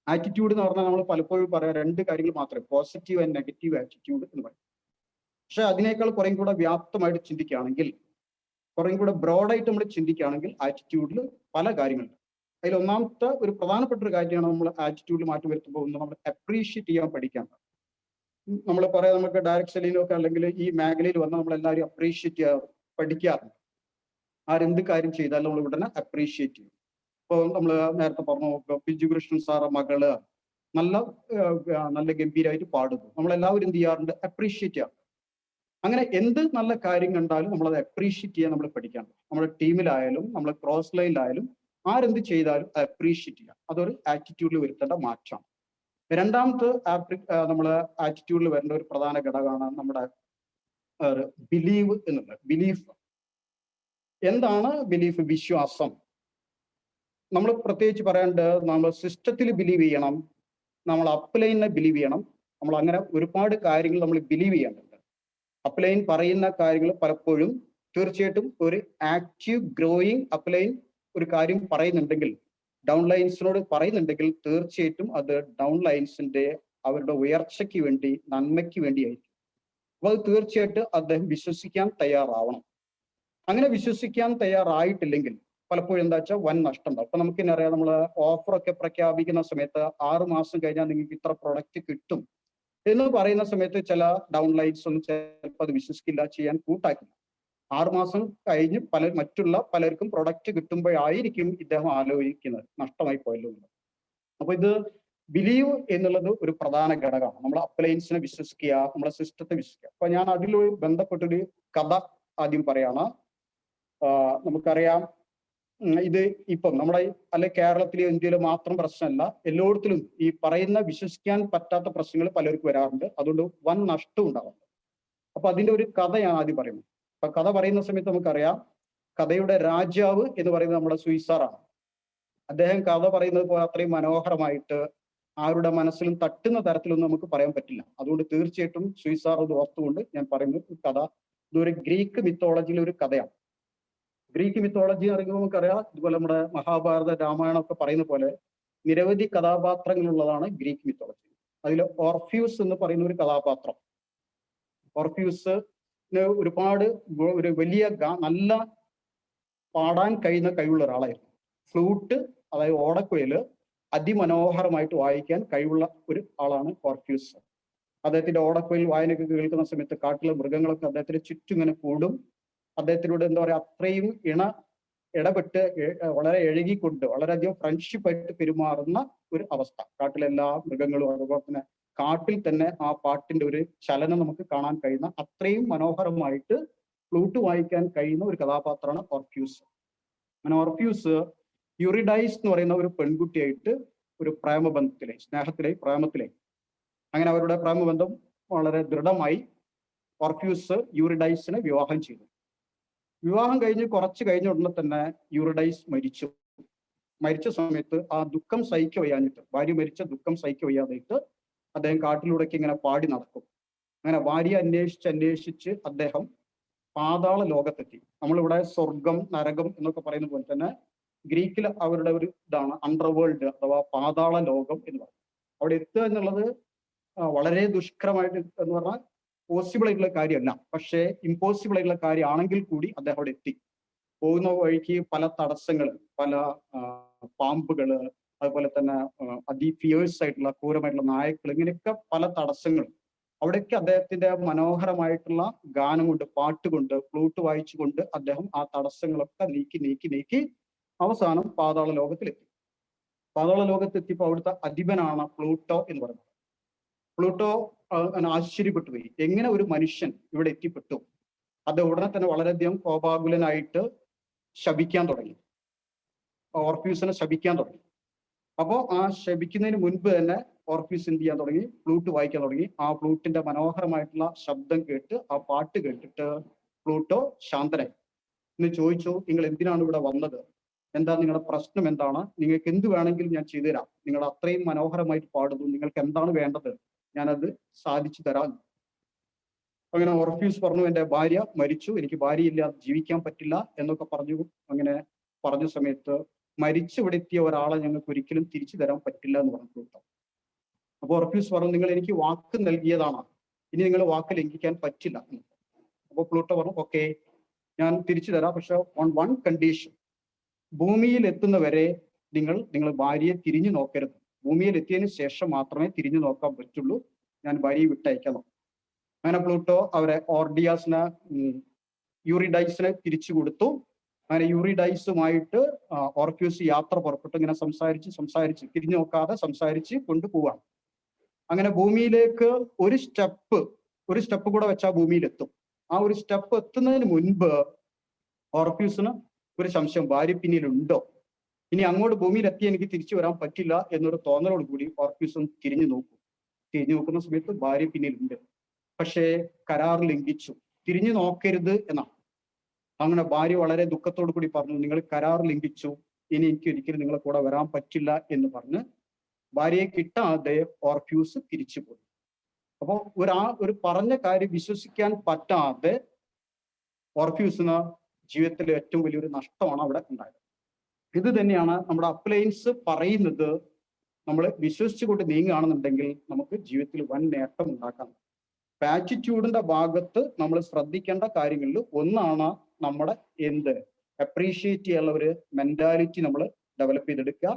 ആറ്റിറ്റ്യൂഡ് എന്ന് പറഞ്ഞാൽ നമ്മൾ പലപ്പോഴും പറയാം 2 കാര്യങ്ങൾ മാത്രമേ, പോസിറ്റീവ് ആൻഡ് നെഗറ്റീവ് ആറ്റിറ്റ്യൂഡ് എന്ന് പറയും. പക്ഷെ അതിനേക്കാൾ കുറേ കൂടെ വ്യാപ്തമായിട്ട് ചിന്തിക്കുകയാണെങ്കിൽ, കുറേ കൂടെ ബ്രോഡായിട്ട് നമ്മൾ ചിന്തിക്കുകയാണെങ്കിൽ ആറ്റിറ്റ്യൂഡിൽ പല കാര്യങ്ങളുണ്ട്. അതിൽ ഒന്നാമത്തെ ഒരു പ്രധാനപ്പെട്ട ഒരു കാര്യമാണ് നമ്മൾ ആറ്റിറ്റ്യൂഡിൽ മാറ്റം വരുത്തുമ്പോൾ ഒന്ന് നമ്മൾ അപ്രീഷിയേറ്റ് ചെയ്യാൻ പഠിക്കാൻ. നമ്മൾ പറയാം, നമുക്ക് ഡയറക്ട് സെല്ലിങ്ങിലൊക്കെ അല്ലെങ്കിൽ ഈ മേഖലയിൽ വന്ന് നമ്മളെല്ലാവരും അപ്രീഷിയേറ്റ് ചെയ്യാറ് പഠിക്കാറുണ്ട്. ആരെന്ത് കാര്യം ചെയ്താലും നമ്മൾ ഉടനെ അപ്രീഷിയേറ്റ് ചെയ്യും. ഇപ്പോൾ നമ്മൾ നേരത്തെ പറഞ്ഞു, ബിജു കൃഷ്ണൻ സാറ് മകള് നല്ല ഗംഭീരമായിട്ട് പാടുന്നു, നമ്മളെല്ലാവരും എന്ത് ചെയ്യാറുണ്ട്, അപ്രീഷിയേറ്റ് ചെയ്യാറുണ്ട്. അങ്ങനെ എന്ത് നല്ല കാര്യം കണ്ടാലും നമ്മളത് അപ്രീഷിയേറ്റ് ചെയ്യാൻ നമ്മൾ പഠിക്കണം. നമ്മുടെ ടീമിലായാലും നമ്മുടെ ക്രോസ് ലൈനിലായാലും ആരെന്ത് ചെയ്താലും അപ്രീഷിയേറ്റ് ചെയ്യാം. അതൊരു ആറ്റിറ്റ്യൂഡിൽ വരുത്തേണ്ട മാറ്റമാണ്. രണ്ടാമത്തെ നമ്മൾ ആറ്റിറ്റ്യൂഡിൽ വരേണ്ട ഒരു പ്രധാന ഘടകമാണ് നമ്മുടെ ബിലീവ് എന്നുള്ളത്. ബിലീഫ് എന്താണ്? ബിലീഫ്, വിശ്വാസം. നമ്മൾ പ്രത്യേകിച്ച് പറയേണ്ടത്, നമ്മൾ സിസ്റ്റത്തിൽ ബിലീവ് ചെയ്യണം, നമ്മൾ അപ്ലൈനെ ബിലീവ് ചെയ്യണം. നമ്മൾ അങ്ങനെ ഒരുപാട് കാര്യങ്ങൾ നമ്മൾ ബിലീവ് ചെയ്യേണ്ടതുണ്ട്. അപ്ലൈൻ പറയുന്ന കാര്യങ്ങൾ പലപ്പോഴും തീർച്ചയായിട്ടും ഒരു ആക്റ്റീവ് ഗ്രോയിങ് അപ്ലൈൻ ഒരു കാര്യം പറയുന്നുണ്ടെങ്കിൽ, ഡൗൺ ലൈൻസിനോട് പറയുന്നുണ്ടെങ്കിൽ തീർച്ചയായിട്ടും അത് ഡൗൺ ലൈൻസിന്റെ അവരുടെ ഉയർച്ചയ്ക്ക് വേണ്ടി, നന്മയ്ക്ക് വേണ്ടിയായിരിക്കും. അപ്പൊ അത് തീർച്ചയായിട്ടും അദ്ദേഹം വിശ്വസിക്കാൻ തയ്യാറാവണം. അങ്ങനെ വിശ്വസിക്കാൻ തയ്യാറായിട്ടില്ലെങ്കിൽ പലപ്പോഴും എന്താ വെച്ചാൽ വൻ നഷ്ടം ഉണ്ടാവും. അപ്പൊ നമുക്ക് തന്നെ അറിയാം, നമ്മൾ ഓഫറൊക്കെ പ്രഖ്യാപിക്കുന്ന സമയത്ത് 6 മാസം കഴിഞ്ഞാൽ നിങ്ങൾക്ക് ഇത്ര പ്രൊഡക്റ്റ് കിട്ടും എന്ന് പറയുന്ന സമയത്ത് ചില ഡൗൺ ലൈൻസ് ഒന്നും ചിലപ്പോൾ അത് വിശ്വസിക്കില്ല, ചെയ്യാൻ കൂട്ടാക്കില്ല. 6 മാസം കഴിഞ്ഞ് മറ്റുള്ള പലർക്കും പ്രൊഡക്റ്റ് കിട്ടുമ്പോഴായിരിക്കും ഇദ്ദേഹം ആലോചിക്കുന്നത് നഷ്ടമായി പോയല്ലോ എന്ന്. അപ്പൊ ഇത് ബിലീവ് എന്നുള്ളത് ഒരു പ്രധാന ഘടകമാണ്. നമ്മൾ അപ്ലയൻസിനെ വിശ്വസിക്കുക, നമ്മുടെ സിസ്റ്റത്തെ വിശ്വസിക്കുക. അപ്പൊ ഞാൻ അതിലൊരു ബന്ധപ്പെട്ടൊരു കഥ ആദ്യം പറയാണ്. നമുക്കറിയാം, ഇത് ഇപ്പം നമ്മുടെ അല്ലെ കേരളത്തിലെയോ ഇന്ത്യയിലോ മാത്രം പ്രശ്നമല്ല, എല്ലായിടത്തിലും ഈ പറയുന്ന വിശ്വസിക്കാൻ പറ്റാത്ത പ്രശ്നങ്ങൾ പലർക്കും വരാറുണ്ട്. അതുകൊണ്ട് വൻ നഷ്ടം ഉണ്ടാവുന്നുണ്ട്. അപ്പൊ അതിന്റെ ഒരു കഥ ഞാൻ ആദ്യം പറയുന്നു. അപ്പൊ കഥ പറയുന്ന സമയത്ത് നമുക്കറിയാം, കഥയുടെ രാജാവ് എന്ന് പറയുന്നത് നമ്മുടെ സുയിസാറാണ്. അദ്ദേഹം കഥ പറയുന്നത് പോലെ അത്രയും മനോഹരമായിട്ട് ആരുടെ മനസ്സിലും തട്ടുന്ന തരത്തിലൊന്നും നമുക്ക് പറയാൻ പറ്റില്ല. അതുകൊണ്ട് തീർച്ചയായിട്ടും സുയിസാർ അത് ഓർത്തുകൊണ്ട് ഞാൻ പറയുന്ന കഥ ഇതൊരു ഗ്രീക്ക് മിത്തോളജിയിലെ ഒരു കഥയാണ്. ഗ്രീക്ക് മിത്തോളജി അറിയുമ്പോൾ നമുക്കറിയാം, ഇതുപോലെ നമ്മുടെ മഹാഭാരത രാമായണം ഒക്കെ പറയുന്ന പോലെ നിരവധി കഥാപാത്രങ്ങളുള്ളതാണ് ഗ്രീക്ക് മിത്തോളജി. അതിൽ ഓർഫ്യൂസ് എന്ന് പറയുന്ന ഒരു കഥാപാത്രം, ഓർഫ്യൂസിന് ഒരുപാട് ഒരു വലിയ നല്ല പാടാൻ കഴിവുള്ള ഒരാളായിരുന്നു. ഫ്ലൂട്ട്, അതായത് ഓടക്കുഴല് അതിമനോഹരമായിട്ട് വായിക്കാൻ കഴിവുള്ള ഒരു ആളാണ് ഓർഫ്യൂസ്. അദ്ദേഹത്തിന്റെ ഓടക്കുഴൽ വായനയൊക്കെ കേൾക്കുന്ന സമയത്ത് കാട്ടിലെ മൃഗങ്ങളൊക്കെ അദ്ദേഹത്തിന് ചുറ്റും ഇങ്ങനെ കൂടും. അദ്ദേഹത്തിലൂടെ എന്താ പറയുക, അത്രയും ഇടപെട്ട് വളരെ എഴുകിക്കൊണ്ട് വളരെയധികം ഫ്രണ്ട്ഷിപ്പായിട്ട് പെരുമാറുന്ന ഒരു അവസ്ഥ. കാട്ടിലെ എല്ലാ മൃഗങ്ങളും, അതുപോലെ തന്നെ കാട്ടിൽ തന്നെ ആ പാട്ടിന്റെ ഒരു ചലനം നമുക്ക് കാണാൻ കഴിയുന്ന അത്രയും മനോഹരമായിട്ട് ഫ്ലൂട്ട് വായിക്കാൻ കഴിയുന്ന ഒരു കഥാപാത്രമാണ് ഓർഫ്യൂസ്. അങ്ങനെ ഓർഫ്യൂസ് യൂറിഡൈസ് എന്ന് പറയുന്ന ഒരു പെൺകുട്ടിയായിട്ട് ഒരു പ്രേമത്തിലെ അങ്ങനെ അവരുടെ പ്രേമബന്ധം വളരെ ദൃഢമായി. ഓർഫ്യൂസ് യൂറിഡൈസിനെ വിവാഹം ചെയ്തു. വിവാഹം കഴിഞ്ഞ് കുറച്ച് കഴിഞ്ഞ ഉടനെ തന്നെ യൂറിഡൈസ് മരിച്ചു. മരിച്ച സമയത്ത് ആ ദുഃഖം സഹിക്കവയ്യാഞ്ഞിട്ട്, ഭാര്യ മരിച്ച ദുഃഖം സഹിക്കവയ്യാതായിട്ട് അദ്ദേഹം കാട്ടിലൂടെയൊക്കെ ഇങ്ങനെ പാടി നടക്കും. അങ്ങനെ ഭാര്യ അന്വേഷിച്ച് അദ്ദേഹം പാതാള ലോകത്തെത്തി. നമ്മളിവിടെ സ്വർഗം, നരകം എന്നൊക്കെ പറയുന്ന പോലെ തന്നെ ഗ്രീക്കിൽ അവരുടെ ഒരു ഇതാണ് അണ്ടർവേൾഡ് അഥവാ പാതാള ലോകം എന്ന് പറയുന്നത്. അവിടെ എത്തുക എന്നുള്ളത് വളരെ ദുഷ്കരമായിട്ട് എന്ന് പറഞ്ഞാൽ പോസിബിൾ ആയിട്ടുള്ള കാര്യമല്ല, പക്ഷേ ഇമ്പോസിബിൾ ആയിട്ടുള്ള കാര്യമാണെങ്കിൽ കൂടി അദ്ദേഹം അവിടെ എത്തി. പോകുന്ന വഴിക്ക് പല തടസ്സങ്ങൾ, പല പാമ്പുകള്, അതുപോലെ തന്നെ ഫിയേഴ്സ് ആയിട്ടുള്ള ക്രൂരമായിട്ടുള്ള നായക്കൾ, ഇങ്ങനെയൊക്കെ പല തടസ്സങ്ങൾ. അവിടേക്ക് അദ്ദേഹത്തിന്റെ മനോഹരമായിട്ടുള്ള ഗാനം കൊണ്ട്, പാട്ടുകൊണ്ട്, ഫ്ലൂട്ട് വായിച്ചുകൊണ്ട് അദ്ദേഹം ആ തടസ്സങ്ങളൊക്കെ നീക്കി അവസാനം പാതാള ലോകത്തിലെത്തി. പാതാള ലോകത്തെത്തിയപ്പോൾ അവിടുത്തെ അധിപനാണ് പ്ലൂട്ടോ എന്ന് പറയുന്നത്. പ്ലൂട്ടോ ആശ്ചര്യപ്പെട്ടു പോയി, എങ്ങനെ ഒരു മനുഷ്യൻ ഇവിടെ എത്തിപ്പെട്ടു. അത് ഉടനെ തന്നെ വളരെയധികം കോപാകുലനായിട്ട് ശപിക്കാൻ തുടങ്ങി, ഓർഫ്യൂസിനെ ശപിക്കാൻ തുടങ്ങി. അപ്പോൾ ആ ശപിക്കുന്നതിന് മുൻപ് തന്നെ ഓർഫ്യൂസ് എന്ത് ചെയ്യാൻ തുടങ്ങി, ഫ്ലൂട്ട് വായിക്കാൻ തുടങ്ങി. ആ ഫ്ലൂട്ടിന്റെ മനോഹരമായിട്ടുള്ള ശബ്ദം കേട്ട്, ആ പാട്ട് കേട്ടിട്ട് പ്ലൂട്ടോ ശാന്തനായി. എന്ന് ചോദിച്ചു, നിങ്ങൾ എന്തിനാണ് ഇവിടെ വന്നത്, എന്താ നിങ്ങളുടെ പ്രശ്നം എന്താണ്, നിങ്ങൾക്ക് എന്ത് വേണമെങ്കിലും ഞാൻ ചെയ്തു തരാം, നിങ്ങൾ അത്രയും മനോഹരമായിട്ട് പാടുന്നു, നിങ്ങൾക്ക് എന്താണ് വേണ്ടത്, ഞാനത് സാധിച്ചു തരാം. അങ്ങനെ ഓർഫ്യൂസ് പറഞ്ഞു, എൻ്റെ ഭാര്യ മരിച്ചു, എനിക്ക് ഭാര്യയില്ലാതെ ജീവിക്കാൻ പറ്റില്ല എന്നൊക്കെ പറഞ്ഞു. അങ്ങനെ പറഞ്ഞ സമയത്ത് മരിച്ചു ഇവിടെ എത്തിയ ഒരാളെ ഞങ്ങൾക്ക് ഒരിക്കലും തിരിച്ചു തരാൻ പറ്റില്ല എന്ന് പറഞ്ഞു പ്ലൂട്ടോ. അപ്പൊ ഓർഫ്യൂസ് പറഞ്ഞു, നിങ്ങൾ എനിക്ക് വാക്ക് നൽകിയതാണ്, ഇനി നിങ്ങൾ വാക്ക് ലംഘിക്കാൻ പറ്റില്ല. അപ്പൊ പ്ലൂട്ടോ പറഞ്ഞു, ഓക്കെ, ഞാൻ തിരിച്ചു തരാം, പക്ഷെ ഓൺ വൺ കണ്ടീഷൻ, ഭൂമിയിൽ എത്തുന്നവരെ നിങ്ങൾ ഭാര്യയെ തിരിഞ്ഞു നോക്കരുത്. ഭൂമിയിൽ എത്തിയതിനു ശേഷം മാത്രമേ തിരിഞ്ഞു നോക്കാൻ പറ്റുള്ളൂ, ഞാൻ ഭാര്യയെ വിട്ടയക്കണം. അങ്ങനെ പ്ലൂട്ടോ അവരെ യൂറിഡൈസിനെ തിരിച്ചു കൊടുത്തു. അങ്ങനെ യൂറിഡൈസുമായിട്ട് ഓർഫ്യൂസ് യാത്ര പുറപ്പെട്ടു. ഇങ്ങനെ സംസാരിച്ച് തിരിഞ്ഞു നോക്കാതെ സംസാരിച്ച് കൊണ്ടുപോവാണ്. അങ്ങനെ ഭൂമിയിലേക്ക് ഒരു സ്റ്റെപ്പ് കൂടെ വെച്ചാൽ ഭൂമിയിലെത്തും. ആ ഒരു സ്റ്റെപ്പ് എത്തുന്നതിന് മുൻപ് ഓർഫ്യൂസിന് ഒരു സംശയം, ഭാര്യ പിന്നിലുണ്ടോ, ഇനി അങ്ങോട്ട് ഭൂമിയിലെത്തി എനിക്ക് തിരിച്ചു വരാൻ പറ്റില്ല എന്നൊരു തോന്നലോട് കൂടി ഓർഫ്യൂസ് തിരിഞ്ഞു നോക്കുന്ന സമയത്ത് ഭാര്യ പിന്നിലുണ്ട്. പക്ഷേ കരാർ ലംഘിച്ചു, തിരിഞ്ഞു നോക്കരുത് എന്നാണ്. അങ്ങനെ ഭാര്യ വളരെ ദുഃഖത്തോടു കൂടി പറഞ്ഞു, നിങ്ങൾ കരാർ ലംഘിച്ചു, ഇനി എനിക്ക് ഒരിക്കലും നിങ്ങളെ കൂടെ വരാൻ പറ്റില്ല എന്ന് പറഞ്ഞ് ഭാര്യയെ കിട്ടാതെ ഓർഫ്യൂസ് തിരിച്ചുപോയി. അപ്പോൾ ഒരു പറഞ്ഞ കാര്യം വിശ്വസിക്കാൻ പറ്റാതെ ഓർഫ്യൂസിന് ജീവിതത്തിലെ ഏറ്റവും വലിയൊരു നഷ്ടമാണ് അവിടെ ഉണ്ടായത്. ഇത് തന്നെയാണ് നമ്മുടെ അപ്ലയൻസ് പറയുന്നത്. നമ്മൾ വിശ്വസിച്ചുകൊണ്ട് നീങ്ങുകയാണെന്നുണ്ടെങ്കിൽ നമുക്ക് ജീവിതത്തിൽ വൻ നേട്ടം ഉണ്ടാക്കാം. ആറ്റിറ്റ്യൂഡിന്റെ ഭാഗത്ത് നമ്മൾ ശ്രദ്ധിക്കേണ്ട കാര്യങ്ങളിൽ ഒന്നാണ് നമ്മുടെ അപ്രീഷിയേറ്റ് ചെയ്യാനുള്ള ഒരു മെന്റാലിറ്റി നമ്മൾ ഡെവലപ്പ് ചെയ്തെടുക്കുക.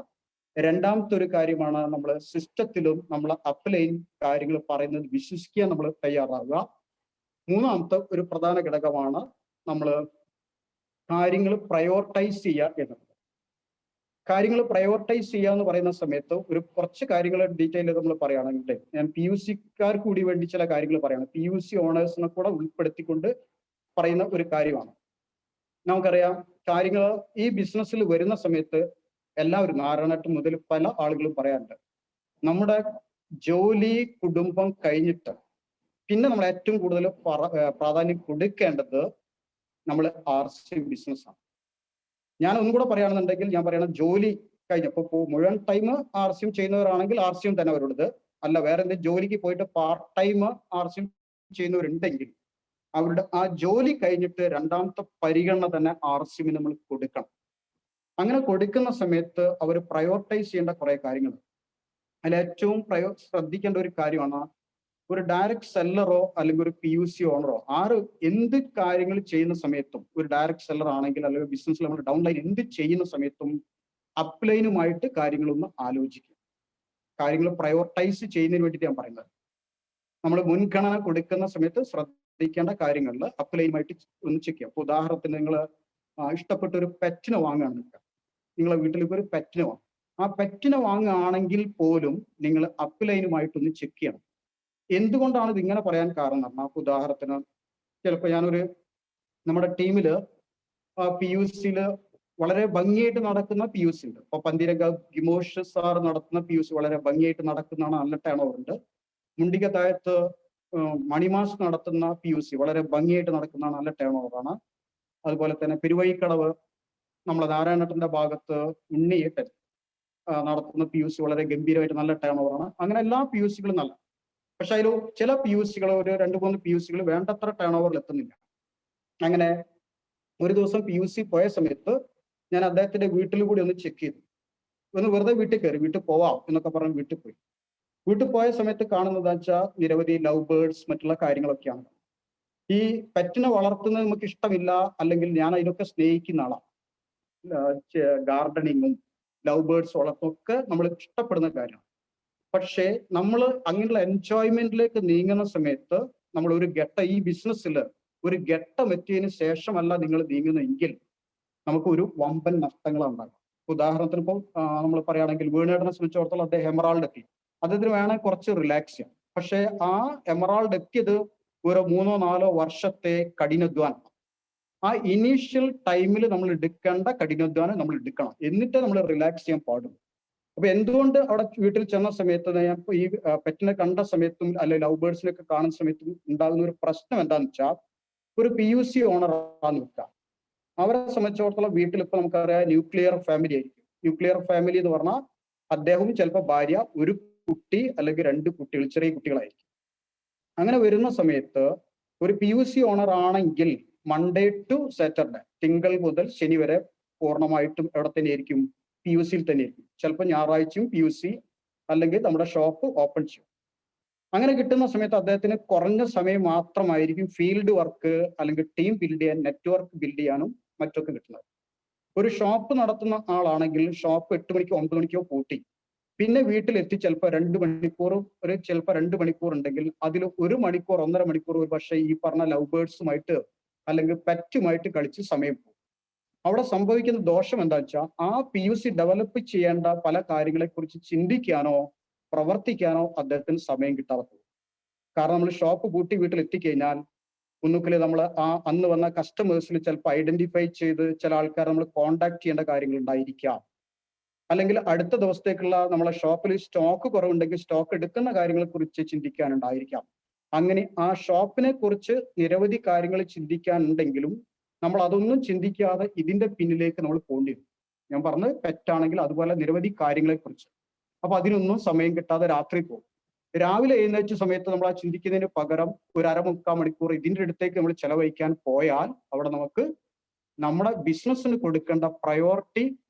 രണ്ടാമത്തെ ഒരു കാര്യമാണ് നമ്മൾ സിസ്റ്റത്തിലും നമ്മൾ അപ്ലൈൻ കാര്യങ്ങൾ പറയുന്നത് വിശ്വസിക്കാൻ നമ്മൾ തയ്യാറാവുക. മൂന്നാമത്തെ ഒരു പ്രധാന ഘടകമാണ് നമ്മൾ കാര്യങ്ങൾ പ്രയോറിറ്റൈസ് ചെയ്യുക എന്നുള്ളത്. കാര്യങ്ങൾ പ്രയോറിറ്റൈസ് ചെയ്യുക എന്ന് പറയുന്ന സമയത്ത് ഒരു കുറച്ച് കാര്യങ്ങൾ ഡീറ്റെയിൽ നമ്മൾ പറയുകയാണെങ്കിൽ ഞാൻ PUC-ക്കാർക്ക് കൂടി വേണ്ടി ചില കാര്യങ്ങൾ പറയണം. PUC ഓണേഴ്സിനെ കൂടെ ഉൾപ്പെടുത്തിക്കൊണ്ട് പറയുന്ന ഒരു കാര്യമാണ്. നമുക്കറിയാം കാര്യങ്ങൾ ഈ ബിസിനസ്സിൽ വരുന്ന സമയത്ത് എല്ലാവരും നാരായണട്ട് മുതൽ പല ആളുകളും പറയാറുണ്ട്, നമ്മുടെ ജോലി കുടുംബം കഴിഞ്ഞിട്ട് പിന്നെ നമ്മൾ ഏറ്റവും കൂടുതൽ പ്രാധാന്യം കൊടുക്കേണ്ടത് നമ്മൾ RC ബിസിനസ്സാണ്. ഞാൻ ഒന്നും കൂടെ പറയുകയാണെന്നുണ്ടെങ്കിൽ ഞാൻ പറയണം, ജോലി കഴിഞ്ഞപ്പോൾ മുഴുവൻ ടൈം RC ചെയ്യുന്നവരാണെങ്കിൽ RC തന്നെ അവരുടേത്, അല്ല വേറെ എന്തെങ്കിലും ജോലിക്ക് പോയിട്ട് പാർട്ട് ടൈം RC ചെയ്യുന്നവരുണ്ടെങ്കിൽ അവരുടെ ആ ജോലി കഴിഞ്ഞിട്ട് രണ്ടാമത്തെ പരിഗണന തന്നെ RC നമ്മൾ കൊടുക്കണം. അങ്ങനെ കൊടുക്കുന്ന സമയത്ത് അവർ പ്രയോറിറ്റൈസ് ചെയ്യേണ്ട കുറെ കാര്യങ്ങൾ, അതിൽ ഏറ്റവും ശ്രദ്ധിക്കേണ്ട ഒരു കാര്യമാണ് ഒരു ഡയറക്റ്റ് സെല്ലറോ അല്ലെങ്കിൽ ഒരു PUC ഓണറോ എന്ത് കാര്യങ്ങൾ ചെയ്യുന്ന സമയത്തും, ഒരു ഡയറക്റ്റ് സെല്ലർ ആണെങ്കിൽ അല്ലെങ്കിൽ ബിസിനസ്സിൽ നമ്മൾ ഡൗൺലൈൻ എന്ത് ചെയ്യുന്ന സമയത്തും അപ്ലൈനുമായിട്ട് കാര്യങ്ങളൊന്ന് ആലോചിക്കും. കാര്യങ്ങൾ പ്രയോറിറ്റൈസ് ചെയ്യുന്നതിന് വേണ്ടിയിട്ട് ഞാൻ പറയുന്നത്, നമ്മൾ മുൻഗണന കൊടുക്കുന്ന സമയത്ത് ശ്രദ്ധിക്കേണ്ട കാര്യങ്ങളിൽ അപ്ലൈനുമായിട്ട് ഒന്ന് ചെക്ക് ചെയ്യാം. അപ്പോൾ ഉദാഹരണത്തിന് നിങ്ങൾ ഇഷ്ടപ്പെട്ട ഒരു പെറ്റിനെ വാങ്ങുകയാണ്, നിങ്ങളെ വീട്ടിലേക്ക് ഒരു പെറ്റിനെ വാങ്ങും. ആ പെറ്റിനെ വാങ്ങുകയാണെങ്കിൽ പോലും നിങ്ങൾ അപ്ലൈനുമായിട്ടൊന്ന് ചെക്ക് ചെയ്യണം. എന്തുകൊണ്ടാണ് ഇത് ഇങ്ങനെ പറയാൻ കാരണം എന്ന് പറഞ്ഞാൽ, ഉദാഹരണത്തിന് ചിലപ്പോൾ നമ്മുടെ ടീമില് PUC-ൽ വളരെ ഭംഗിയായിട്ട് നടക്കുന്ന PUC ഉണ്ട്. ഇപ്പൊ പന്തിരങ്ക ഗിമോഷ് സാർ നടത്തുന്ന PUC വളരെ ഭംഗിയായിട്ട് നടക്കുന്നതാണ്, നല്ല ടേൺ ഓവർ ഉണ്ട്. മുണ്ടിക്കത്തായത്ത് മണിമാസ് നടത്തുന്ന PUC വളരെ ഭംഗിയായിട്ട് നടക്കുന്നതാണ്, നല്ല ടേൺ ഓവറാണ്. അതുപോലെ തന്നെ പെരുവഴിക്കടവ് നമ്മളെ നാരായണേട്ടന്റെ ഭാഗത്ത് ഉണ്ണിയേട്ടൻ നടത്തുന്ന PUC വളരെ ഗംഭീരമായിട്ട് നല്ല ടേൺ ഓവറാണ്. അങ്ങനെ എല്ലാ PUC-കളും നല്ല, പക്ഷെ അതിൽ ചില PUC-കൾ ഒരു 2-3 PUC-കൾ വേണ്ടത്ര ടേൺ ഓവറിൽ എത്തുന്നില്ല. അങ്ങനെ ഒരു ദിവസം PUC പോയ സമയത്ത് ഞാൻ അദ്ദേഹത്തിന്റെ വീട്ടിൽ കൂടി ഒന്ന് ചെക്ക് ചെയ്തു. ഒന്ന് വെറുതെ വീട്ടിൽ കയറി, വീട്ടിൽ പോവാം എന്നൊക്കെ പറഞ്ഞ് വീട്ടിൽ പോയി. വീട്ടിൽ പോയ സമയത്ത് കാണുന്നത് വെച്ചാൽ നിരവധി ലവ് ബേർഡ്സ് മറ്റുള്ള കാര്യങ്ങളൊക്കെയാണ്. ഈ പെറ്റിനെ വളർത്തുന്നത് നമുക്ക് ഇഷ്ടമില്ല, അല്ലെങ്കിൽ ഞാൻ അതിനൊക്കെ സ്നേഹിക്കുന്ന ആളാണ്. ഗാർഡനിങ്ങും ലവ് ബേർഡ്സ് വളർത്തുമൊക്കെ നമ്മൾ ഇഷ്ടപ്പെടുന്ന കാര്യമാണ്. പക്ഷേ നമ്മൾ അങ്ങനെയുള്ള എൻജോയ്മെന്റിലേക്ക് നീങ്ങുന്ന സമയത്ത് നമ്മൾ ഈ ബിസിനസ്സിൽ ഒരു ഘട്ടം എത്തിയതിനു ശേഷമല്ല നിങ്ങൾ നീങ്ങുന്നതെങ്കിൽ നമുക്ക് ഒരു വമ്പൻ നഷ്ടങ്ങളാണ് ഉണ്ടാകും. ഉദാഹരണത്തിന് ഇപ്പോൾ നമ്മൾ പറയുകയാണെങ്കിൽ വേണുവേട്ടനെ സംബന്ധിച്ചിടത്തോളം അദ്ദേഹം എമറാൾഡ് എത്തി, അദ്ദേഹത്തിന് വേണമെങ്കിൽ കുറച്ച് റിലാക്സ് ചെയ്യാം. പക്ഷെ ആ എമറാൾഡ് എത്തിയത് ഒരു 3-4 വർഷത്തെ കഠിനാധ്വാനം. ആ ഇനീഷ്യൽ ടൈമിൽ നമ്മൾ എടുക്കേണ്ട കഠിനാധ്വാനം നമ്മൾ എടുക്കണം, എന്നിട്ട് നമ്മൾ റിലാക്സ് ചെയ്യാൻ പാടുള്ളൂ. അപ്പൊ എന്തുകൊണ്ട് അവിടെ വീട്ടിൽ ചെന്ന സമയത്ത് ഞാൻ ഈ പെറ്റിനെ കണ്ട സമയത്തും അല്ലെങ്കിൽ ലവ് ബേർഡ്സിനൊക്കെ കാണുന്ന സമയത്തും ഉണ്ടാകുന്ന ഒരു പ്രശ്നം എന്താണെന്ന് വെച്ചാൽ, ഒരു PUC ഓണർ ആണെന്ന് വെക്കാം, അവരെ സംബന്ധിച്ചിടത്തോളം വീട്ടിൽ ഇപ്പൊ നമുക്കറിയാം ന്യൂക്ലിയർ ഫാമിലി ആയിരിക്കും. ന്യൂക്ലിയർ ഫാമിലി എന്ന് പറഞ്ഞാൽ അദ്ദേഹവും ചിലപ്പോൾ ഭാര്യ, ഒരു കുട്ടി അല്ലെങ്കിൽ 2 കുട്ടികൾ, ചെറിയ കുട്ടികളായിരിക്കും. അങ്ങനെ വരുന്ന സമയത്ത് ഒരു PUC ഓണർ ആണെങ്കിൽ മൺഡേ ടു സാറ്റർഡേ, തിങ്കൾ മുതൽ ശനി വരെ പൂർണ്ണമായിട്ടും എവിടെ തന്നെ ആയിരിക്കും? PUC-യിൽ തന്നെ ആയിരിക്കും. ചിലപ്പോൾ ഞായറാഴ്ചയും PUC അല്ലെങ്കിൽ നമ്മുടെ ഷോപ്പ് ഓപ്പൺ ചെയ്യും. അങ്ങനെ കിട്ടുന്ന സമയത്ത് അദ്ദേഹത്തിന് കുറഞ്ഞ സമയം മാത്രമായിരിക്കും ഫീൽഡ് വർക്ക് അല്ലെങ്കിൽ ടീം ബിൽഡ് ചെയ്യാൻ, നെറ്റ്വർക്ക് ബിൽഡ് ചെയ്യാനും മറ്റൊക്കെ കിട്ടുന്നത്. ഒരു ഷോപ്പ് നടത്തുന്ന ആളാണെങ്കിൽ ഷോപ്പ് 8 മണിക്കോ 9 മണിക്കോ പൂട്ടി, പിന്നെ വീട്ടിലെത്തി ചിലപ്പോൾ 2 മണിക്കൂർ, ചിലപ്പോൾ 2 മണിക്കൂർ ഉണ്ടെങ്കിൽ അതിൽ 1 മണിക്കൂർ 1.5 മണിക്കൂർ ഒരു പക്ഷേ ഈ പറഞ്ഞ ലവ് ബേർഡ്സുമായിട്ട് അല്ലെങ്കിൽ പെറ്റുമായിട്ട് കളിച്ച് സമയം പോകും. അവിടെ സംഭവിക്കുന്ന ദോഷം എന്താ വെച്ചാൽ, ആ PUC ഡെവലപ്പ് ചെയ്യേണ്ട പല കാര്യങ്ങളെ കുറിച്ച് ചിന്തിക്കാനോ പ്രവർത്തിക്കാനോ അദ്ദേഹത്തിന് സമയം കിട്ടാതെ പോകും. കാരണം നമ്മൾ ഷോപ്പ് പൂട്ടി വീട്ടിൽ എത്തിക്കഴിഞ്ഞാൽ ഒന്നുകിൽ നമ്മൾ അന്ന് വന്ന കസ്റ്റമേഴ്സിൽ ചിലപ്പോൾ ഐഡന്റിഫൈ ചെയ്ത് ചില ആൾക്കാർ നമ്മൾ കോണ്ടാക്ട് ചെയ്യേണ്ട കാര്യങ്ങൾ ഉണ്ടായിരിക്കാം, അല്ലെങ്കിൽ അടുത്ത ദിവസത്തേക്കുള്ള നമ്മളെ ഷോപ്പിൽ സ്റ്റോക്ക് കുറവുണ്ടെങ്കിൽ സ്റ്റോക്ക് എടുക്കുന്ന കാര്യങ്ങളെ കുറിച്ച് ചിന്തിക്കാനുണ്ടായിരിക്കാം. അങ്ങനെ ആ ഷോപ്പിനെ കുറിച്ച് നിരവധി കാര്യങ്ങൾ ചിന്തിക്കാനുണ്ടെങ്കിലും നമ്മൾ അതൊന്നും ചിന്തിക്കാതെ ഇതിന്റെ പിന്നിലേക്ക് നമ്മൾ പോകേണ്ടി വരും. ഞാൻ പറഞ്ഞത് പെറ്റാണെങ്കിൽ അതുപോലെ നിരവധി കാര്യങ്ങളെ കുറിച്ച്. അപ്പൊ അതിനൊന്നും സമയം കിട്ടാതെ രാത്രി പോകും. രാവിലെ എഴുന്നേറ്റ സമയത്ത് നമ്മൾ ആ ചിന്തിക്കുന്നതിന് പകരം ഒരു 1/2-3/4 മണിക്കൂർ ഇതിന്റെ അടുത്തേക്ക് നമ്മൾ ചെലവഴിക്കാൻ പോയാൽ അവിടെ നമുക്ക് നമ്മുടെ ബിസിനസ്സിന് കൊടുക്കേണ്ട പ്രയോറിറ്റി